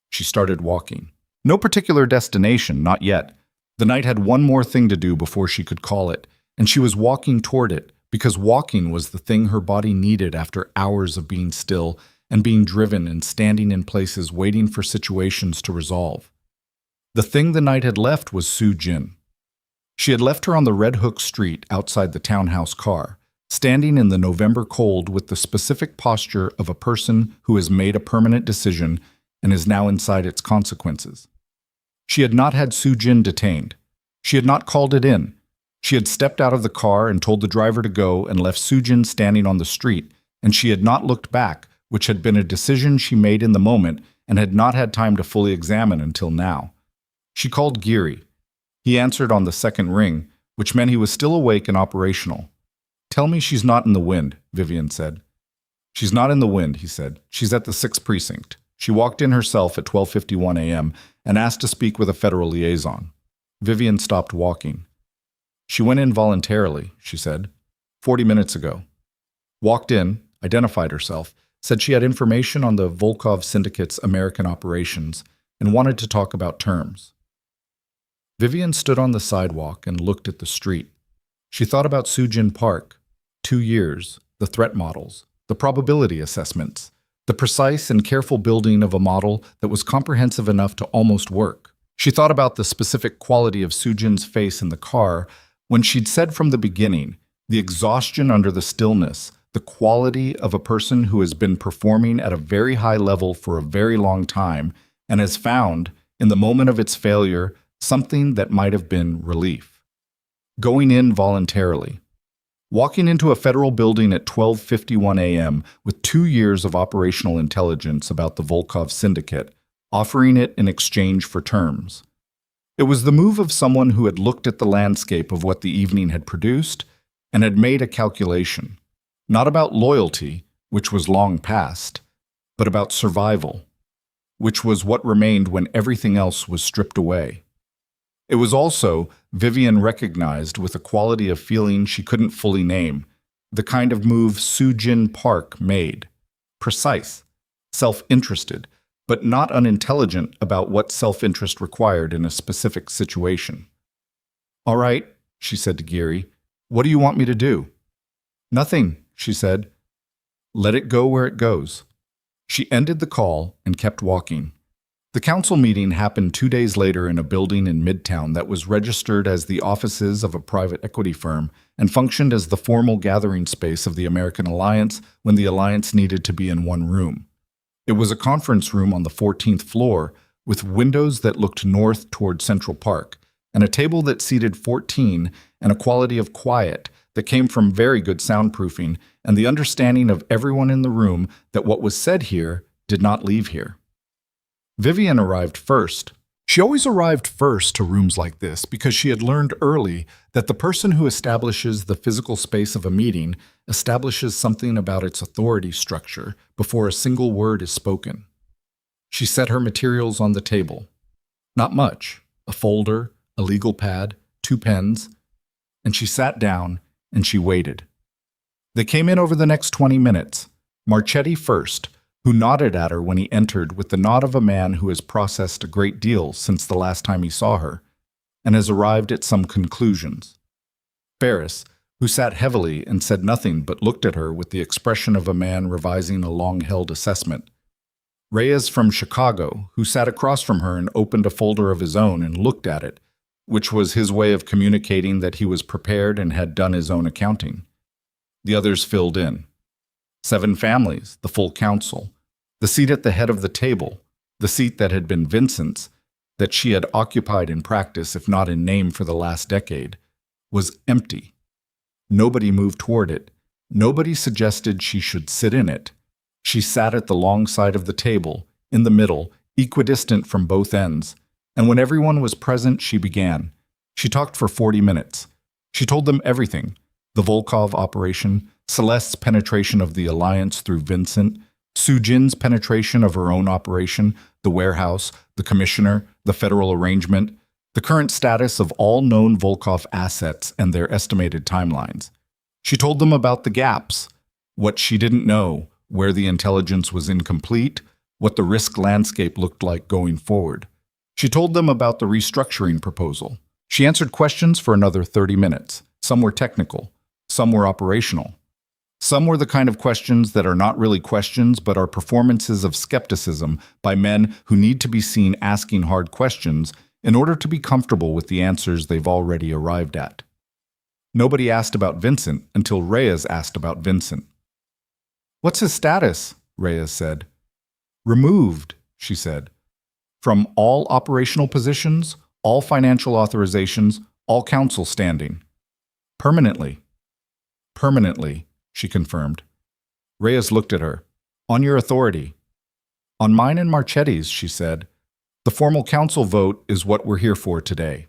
She started walking. No particular destination, not yet. The night had one more thing to do before she could call it, and she was walking toward it, because walking was the thing her body needed after hours of being still and being driven and standing in places waiting for situations to resolve. The thing the night had left was Soo Jin. She had left her on the Red Hook Street outside the townhouse car, standing in the November cold with the specific posture of a person who has made a permanent decision and is now inside its consequences. She had not had Soo Jin detained. She had not called it in. She had stepped out of the car and told the driver to go and left Soo Jin standing on the street, and she had not looked back, which had been a decision she made in the moment and had not had time to fully examine until now. She called Geary. He answered on the second ring, which meant he was still awake and operational. "Tell me she's not in the wind," Vivian said. "She's not in the wind," he said. "She's at the 6th Precinct. She walked in herself at 12:51 a.m. and asked to speak with a federal liaison." Vivian stopped walking. "She went in voluntarily," she said, 40 minutes ago. Walked in, identified herself, said she had information on the Volkov Syndicate's American operations and wanted to talk about terms. Vivian stood on the sidewalk and looked at the street. She thought about Soo Jin Park, 2 years, the threat models, the probability assessments, the precise and careful building of a model that was comprehensive enough to almost work. She thought about the specific quality of Soo Jin's face in the car when she'd said from the beginning, the exhaustion under the stillness, the quality of a person who has been performing at a very high level for a very long time and has found, in the moment of its failure, something that might have been relief. Going in voluntarily. Walking into a federal building at 12:51 a.m. with 2 years of operational intelligence about the Volkov Syndicate, offering it in exchange for terms. It was the move of someone who had looked at the landscape of what the evening had produced and had made a calculation. Not about loyalty, which was long past, but about survival, which was what remained when everything else was stripped away. It was also, Vivian recognized with a quality of feeling she couldn't fully name, the kind of move Soo Jin Park made. Precise, self-interested, but not unintelligent about what self-interest required in a specific situation. "All right," she said to Geary, "what do you want me to do?" "Nothing," she said. "Let it go where it goes." She ended the call and kept walking. The council meeting happened 2 days later in a building in Midtown that was registered as the offices of a private equity firm and functioned as the formal gathering space of the American Alliance when the Alliance needed to be in one room. It was a conference room on the 14th floor with windows that looked north toward Central Park and a table that seated 14 and a quality of quiet that came from very good soundproofing and the understanding of everyone in the room that what was said here did not leave here. Vivian arrived first. She always arrived first to rooms like this because she had learned early that the person who establishes the physical space of a meeting establishes something about its authority structure before a single word is spoken. She set her materials on the table. Not much, a folder, a legal pad, 2 pens, and she sat down and she waited. They came in over the next 20 minutes. Marchetti first, who nodded at her when he entered with the nod of a man who has processed a great deal since the last time he saw her, and has arrived at some conclusions. Ferris, who sat heavily and said nothing but looked at her with the expression of a man revising a long-held assessment. Reyes from Chicago, who sat across from her and opened a folder of his own and looked at it, which was his way of communicating that he was prepared and had done his own accounting. The others filled in. 7 families, the full council, the seat at the head of the table, the seat that had been Vincent's, that she had occupied in practice, if not in name, for the last decade, was empty. Nobody moved toward it. Nobody suggested she should sit in it. She sat at the long side of the table, in the middle, equidistant from both ends, and when everyone was present, she began. She talked for 40 minutes. She told them everything: the Volkov operation, Celeste's penetration of the alliance through Vincent, Sujin's penetration of her own operation, the warehouse, the commissioner, the federal arrangement, the current status of all known Volkov assets and their estimated timelines. She told them about the gaps, what she didn't know, where the intelligence was incomplete, what the risk landscape looked like going forward. She told them about the restructuring proposal. She answered questions for another 30 minutes. Some were technical, some were operational. Some were the kind of questions that are not really questions but are performances of skepticism by men who need to be seen asking hard questions in order to be comfortable with the answers they've already arrived at. Nobody asked about Vincent until Reyes asked about Vincent. "What's his status?" Reyes said. "Removed," she said. "From all operational positions, all financial authorizations, all council standing. Permanently." "Permanently," she confirmed. Reyes looked at her. "On your authority." "On mine and Marchetti's," she said. "The formal council vote is what we're here for today."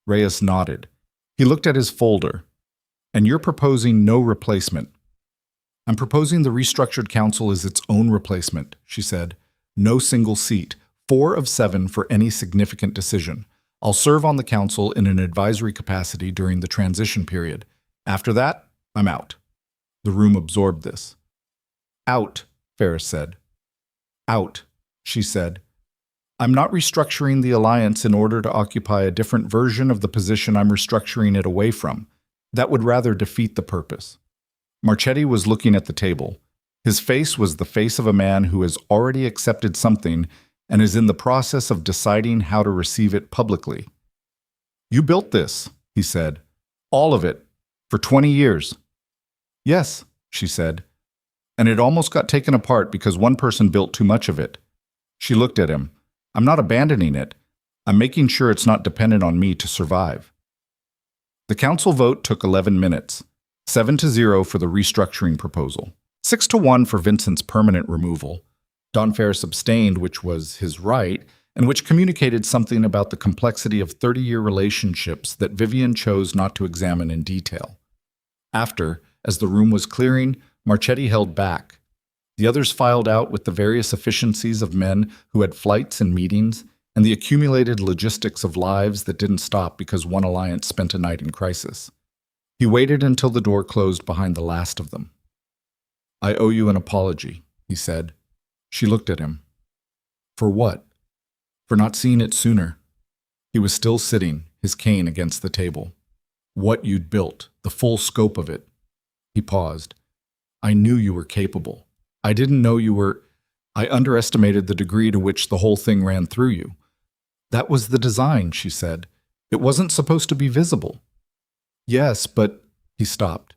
Reyes nodded. He looked at his folder. "And you're proposing no replacement." "I'm proposing the restructured council as its own replacement," she said. "No single seat, 4 of 7 for any significant decision. I'll serve on the council in an advisory capacity during the transition period. After that, I'm out." The room absorbed this. "Out," Ferris said. "Out," she said. "I'm not restructuring the alliance in order to occupy a different version of the position I'm restructuring it away from. That would rather defeat the purpose." Marchetti was looking at the table. His face was the face of a man who has already accepted something and is in the process of deciding how to receive it publicly. "You built this," he said. "All of it. For 20 years. "Yes," she said. "And it almost got taken apart because one person built too much of it." She looked at him. "I'm not abandoning it. I'm making sure it's not dependent on me to survive." The council vote took 11 minutes. 7-0 for the restructuring proposal. 6-1 for Vincent's permanent removal. Don Ferris abstained, which was his right, and which communicated something about the complexity of 30-year relationships that Vivian chose not to examine in detail. After, as the room was clearing, Marchetti held back. The others filed out with the various efficiencies of men who had flights and meetings, and the accumulated logistics of lives that didn't stop because one alliance spent a night in crisis. He waited until the door closed behind the last of them. "I owe you an apology," he said. She looked at him. "For what?" "For not seeing it sooner." He was still sitting, his cane against the table. "What you'd built, the full scope of it." He paused. "I knew you were capable. I didn't know you were... I underestimated the degree to which the whole thing ran through you." "That was the design," she said. "It wasn't supposed to be visible." "Yes, but..." He stopped.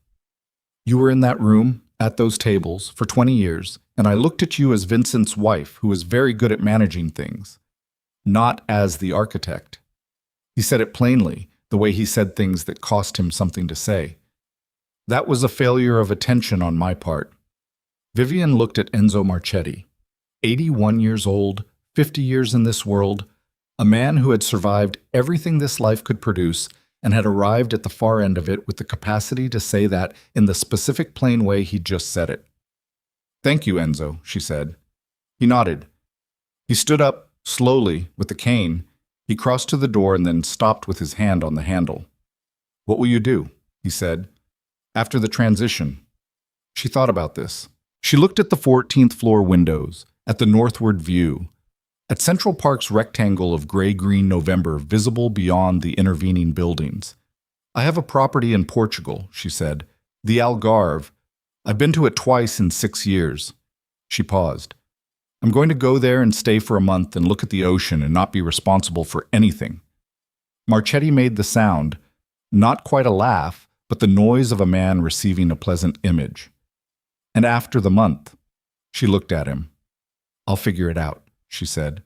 "You were in that room, at those tables, for 20 years, and I looked at you as Vincent's wife, who was very good at managing things. Not as the architect." He said it plainly, the way he said things that cost him something to say. "That was a failure of attention on my part." Vivian looked at Enzo Marchetti. 81 years old, 50 years in this world, a man who had survived everything this life could produce and had arrived at the far end of it with the capacity to say that in the specific plain way he'd just said it. "Thank you, Enzo," she said. He nodded. He stood up, slowly, with the cane. He crossed to the door and then stopped with his hand on the handle. "What will you do?" he said. "After the transition." She thought about this. She looked at the 14th floor windows, at the northward view, at Central Park's rectangle of gray-green November visible beyond the intervening buildings. "I have a property in Portugal," she said. "The Algarve. I've been to it twice in 6 years." She paused. "I'm going to go there and stay for a month and look at the ocean and not be responsible for anything." Marchetti made the sound, not quite a laugh, but the noise of a man receiving a pleasant image. "And after the month," she looked at him. "I'll figure it out," she said.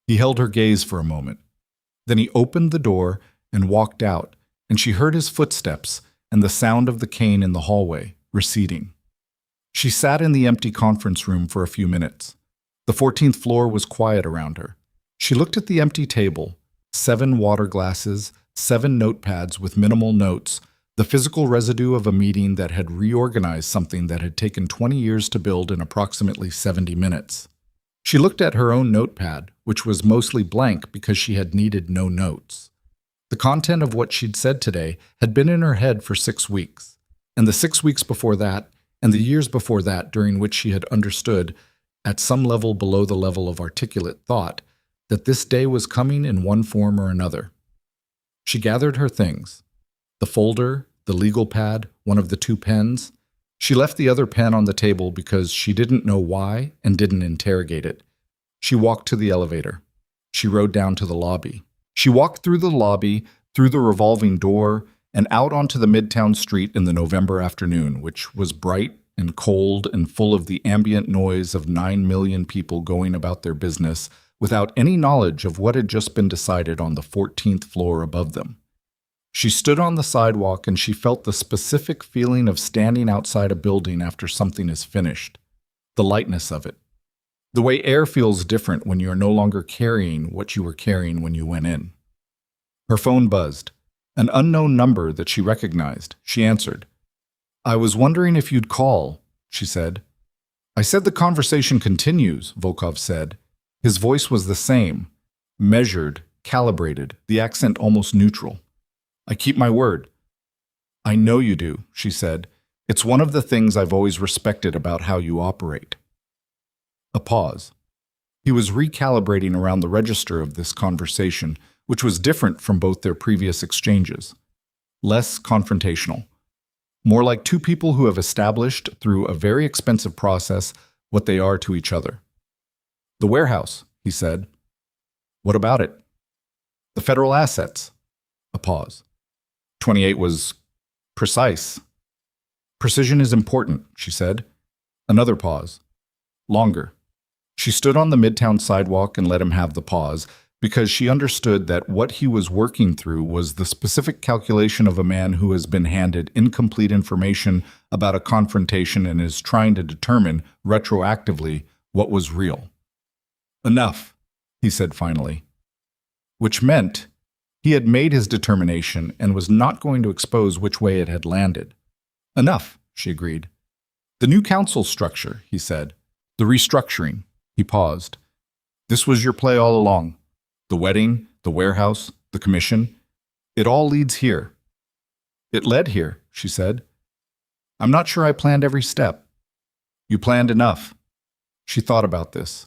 He held her gaze for a moment. Then he opened the door and walked out, and she heard his footsteps and the sound of the cane in the hallway, receding. She sat in the empty conference room for a few minutes. The 14th floor was quiet around her. She looked at the empty table, 7 water glasses, 7 notepads with minimal notes, the physical residue of a meeting that had reorganized something that had taken 20 years to build in approximately 70 minutes. She looked at her own notepad, which was mostly blank because she had needed no notes. The content of what she'd said today had been in her head for 6 weeks, and the 6 weeks before that, and the years before that during which she had understood, at some level below the level of articulate thought, that this day was coming in one form or another. She gathered her things. The folder, the legal pad, one of the 2 pens. She left the other pen on the table because she didn't know why and didn't interrogate it. She walked to the elevator. She rode down to the lobby. She walked through the lobby, through the revolving door, and out onto the Midtown street in the November afternoon, which was bright and cold and full of the ambient noise of 9 million people going about their business without any knowledge of what had just been decided on the 14th floor above them. She stood on the sidewalk and she felt the specific feeling of standing outside a building after something is finished, the lightness of it. The way air feels different when you are no longer carrying what you were carrying when you went in. Her phone buzzed. An unknown number that she recognized. She answered. "I was wondering if you'd call," she said. "I said the conversation continues," Volkov said. His voice was the same, measured, calibrated, the accent almost neutral. "I keep my word." "I know you do," she said. "It's one of the things I've always respected about how you operate." A pause. He was recalibrating around the register of this conversation, which was different from both their previous exchanges. Less confrontational. More like 2 people who have established, through a very expensive process, what they are to each other. "The warehouse," he said. "What about it?" "The federal assets." A pause. 28 was precise. "Precision is important," she said. Another pause. Longer. She stood on the Midtown sidewalk and let him have the pause, because she understood that what he was working through was the specific calculation of a man who has been handed incomplete information about a confrontation and is trying to determine, retroactively, what was real. "Enough," he said finally. Which meant he had made his determination and was not going to expose which way it had landed. "Enough," she agreed. "The new council structure," he said. "The restructuring." He paused. "This was your play all along. The wedding, the warehouse, the commission. It all leads here." "It led here," she said. "I'm not sure I planned every step." "You planned enough." She thought about this.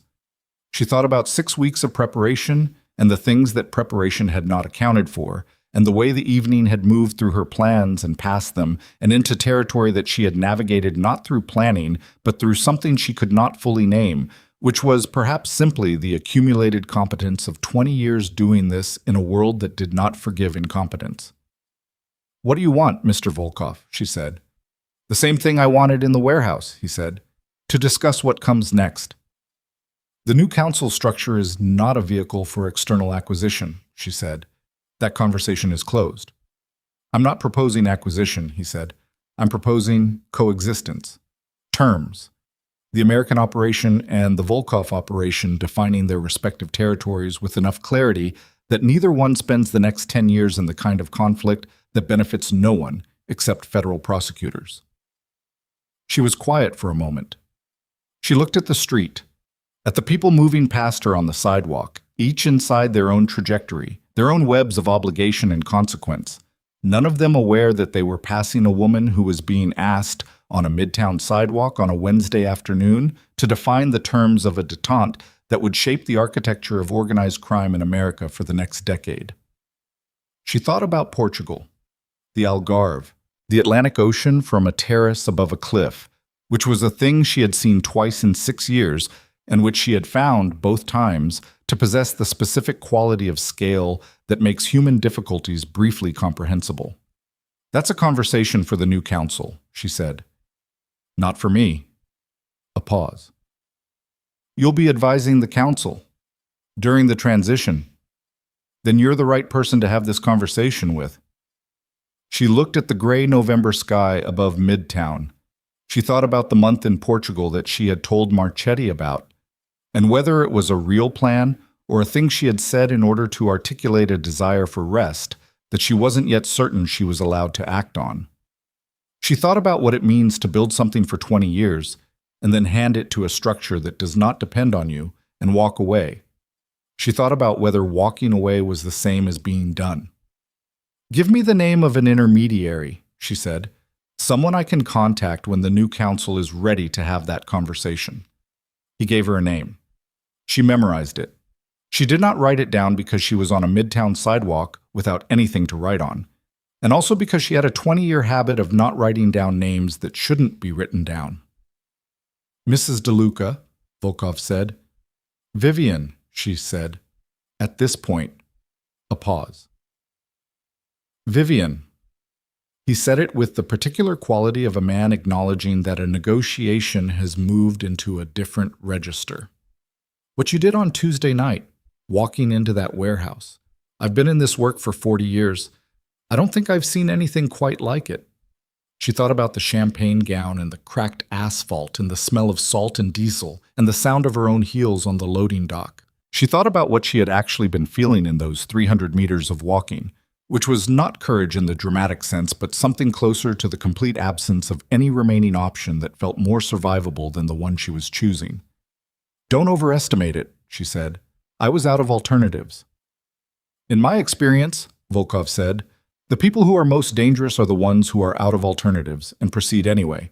She thought about 6 weeks of preparation and the things that preparation had not accounted for, and the way the evening had moved through her plans and past them, and into territory that she had navigated not through planning, but through something she could not fully name, which was perhaps simply the accumulated competence of 20 years doing this in a world that did not forgive incompetence. "What do you want, Mr. Volkov?" she said. "The same thing I wanted in the warehouse," he said. "To discuss what comes next." "The new council structure is not a vehicle for external acquisition," she said. "That conversation is closed." "I'm not proposing acquisition," he said. "I'm proposing coexistence. Terms. The American operation and the Volkov operation defining their respective territories with enough clarity that neither one spends the next 10 years in the kind of conflict that benefits no one except federal prosecutors." She was quiet for a moment. She looked at the street, at the people moving past her on the sidewalk, each inside their own trajectory, their own webs of obligation and consequence, none of them aware that they were passing a woman who was being asked, on a midtown sidewalk on a Wednesday afternoon to define the terms of a détente that would shape the architecture of organized crime in America for the next decade. She thought about Portugal, the Algarve, the Atlantic Ocean from a terrace above a cliff, which was a thing she had seen twice in 6 years and which she had found, both times, to possess the specific quality of scale that makes human difficulties briefly comprehensible. "That's a conversation for the new council," she said. "Not for me." A pause. "You'll be advising the council during the transition. Then you're the right person to have this conversation with." She looked at the gray November sky above Midtown. She thought about the month in Portugal that she had told Marchetti about, and whether it was a real plan or a thing she had said in order to articulate a desire for rest that she wasn't yet certain she was allowed to act on. She thought about what it means to build something for 20 years and then hand it to a structure that does not depend on you and walk away. She thought about whether walking away was the same as being done. "Give me the name of an intermediary," she said. "Someone I can contact when the new council is ready to have that conversation." He gave her a name. She memorized it. She did not write it down because she was on a midtown sidewalk without anything to write on, and also because she had a 20-year habit of not writing down names that shouldn't be written down. "Mrs. DeLuca," Volkov said. "Vivian," she said. At this point, a pause. "Vivian." He said it with the particular quality of a man acknowledging that a negotiation has moved into a different register. "What you did on Tuesday night, walking into that warehouse. I've been in this work for 40 years. I don't think I've seen anything quite like it." She thought about the champagne gown and the cracked asphalt and the smell of salt and diesel and the sound of her own heels on the loading dock. She thought about what she had actually been feeling in those 300 meters of walking, which was not courage in the dramatic sense, but something closer to the complete absence of any remaining option that felt more survivable than the one she was choosing. "Don't overestimate it," she said. "I was out of alternatives." "In my experience," Volkov said, "the people who are most dangerous are the ones who are out of alternatives and proceed anyway."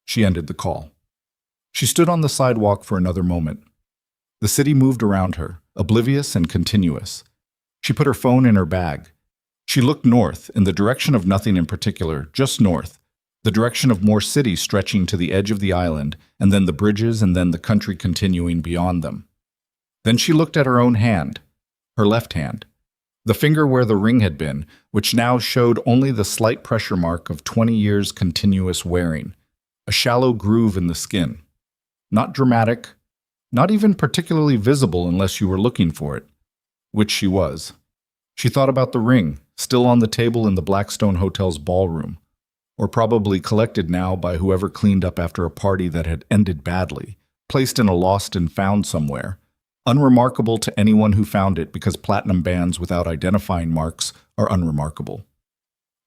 She ended the call. She stood on the sidewalk for another moment. The city moved around her, oblivious and continuous. She put her phone in her bag. She looked north, in the direction of nothing in particular, just north, the direction of more cities stretching to the edge of the island, and then the bridges and then the country continuing beyond them. Then she looked at her own hand, her left hand, the finger where the ring had been, which now showed only the slight pressure mark of 20 years' continuous wearing, a shallow groove in the skin. Not dramatic, not even particularly visible unless you were looking for it, which she was. She thought about the ring, still on the table in the Blackstone Hotel's ballroom, or probably collected now by whoever cleaned up after a party that had ended badly, placed in a lost and found somewhere, unremarkable to anyone who found it because platinum bands without identifying marks are unremarkable.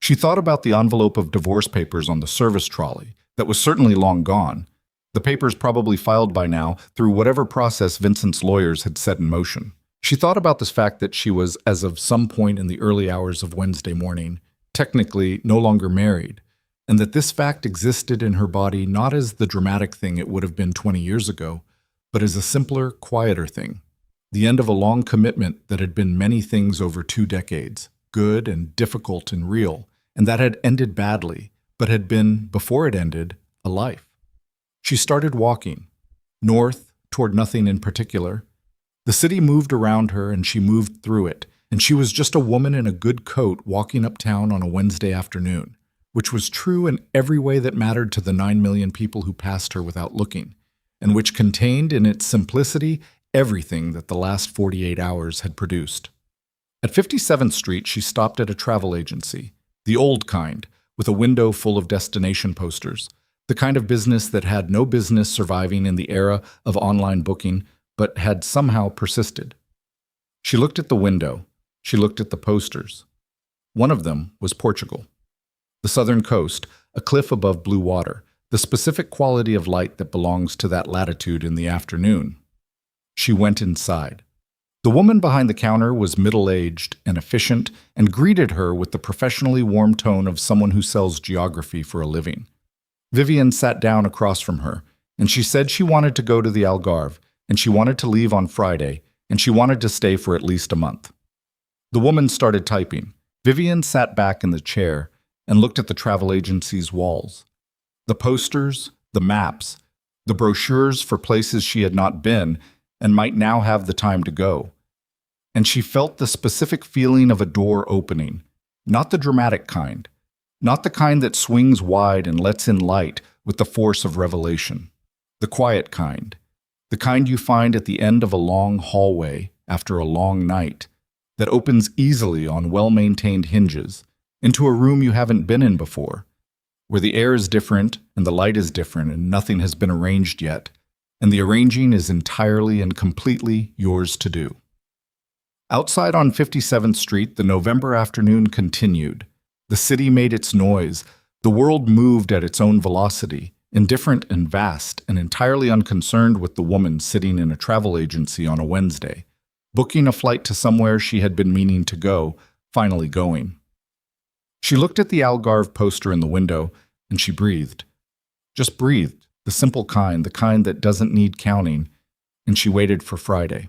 She thought about the envelope of divorce papers on the service trolley that was certainly long gone, the papers probably filed by now through whatever process Vincent's lawyers had set in motion. She thought about this fact that she was, as of some point in the early hours of Wednesday morning, technically no longer married, and that this fact existed in her body not as the dramatic thing it would have been 20 years ago, but as a simpler, quieter thing, the end of a long commitment that had been many things over 2 decades, good and difficult and real, and that had ended badly, but had been, before it ended, a life. She started walking, north, toward nothing in particular. The city moved around her and she moved through it, and she was just a woman in a good coat walking uptown on a Wednesday afternoon, which was true in every way that mattered to the 9 million people who passed her without looking, and which contained in its simplicity everything that the last 48 hours had produced. At 57th Street, she stopped at a travel agency, the old kind, with a window full of destination posters, the kind of business that had no business surviving in the era of online booking, but had somehow persisted. She looked at the window. She looked at the posters. One of them was Portugal. The southern coast, a cliff above blue water, the specific quality of light that belongs to that latitude in the afternoon. She went inside. The woman behind the counter was middle-aged and efficient and greeted her with the professionally warm tone of someone who sells geography for a living. Vivian sat down across from her, and she said she wanted to go to the Algarve, and she wanted to leave on Friday, and she wanted to stay for at least a month. The woman started typing. Vivian sat back in the chair and looked at the travel agency's walls. The posters, the maps, the brochures for places she had not been and might now have the time to go. And she felt the specific feeling of a door opening, not the dramatic kind, not the kind that swings wide and lets in light with the force of revelation, the quiet kind, the kind you find at the end of a long hallway after a long night, that opens easily on well-maintained hinges into a room you haven't been in before, where the air is different and the light is different and nothing has been arranged yet, and the arranging is entirely and completely yours to do. Outside on 57th Street, the November afternoon continued. The city made its noise. The world moved at its own velocity, indifferent and vast, and entirely unconcerned with the woman sitting in a travel agency on a Wednesday, booking a flight to somewhere she had been meaning to go, finally going. She looked at the Algarve poster in the window, and she breathed. Just breathed, the simple kind, the kind that doesn't need counting, and she waited for Friday.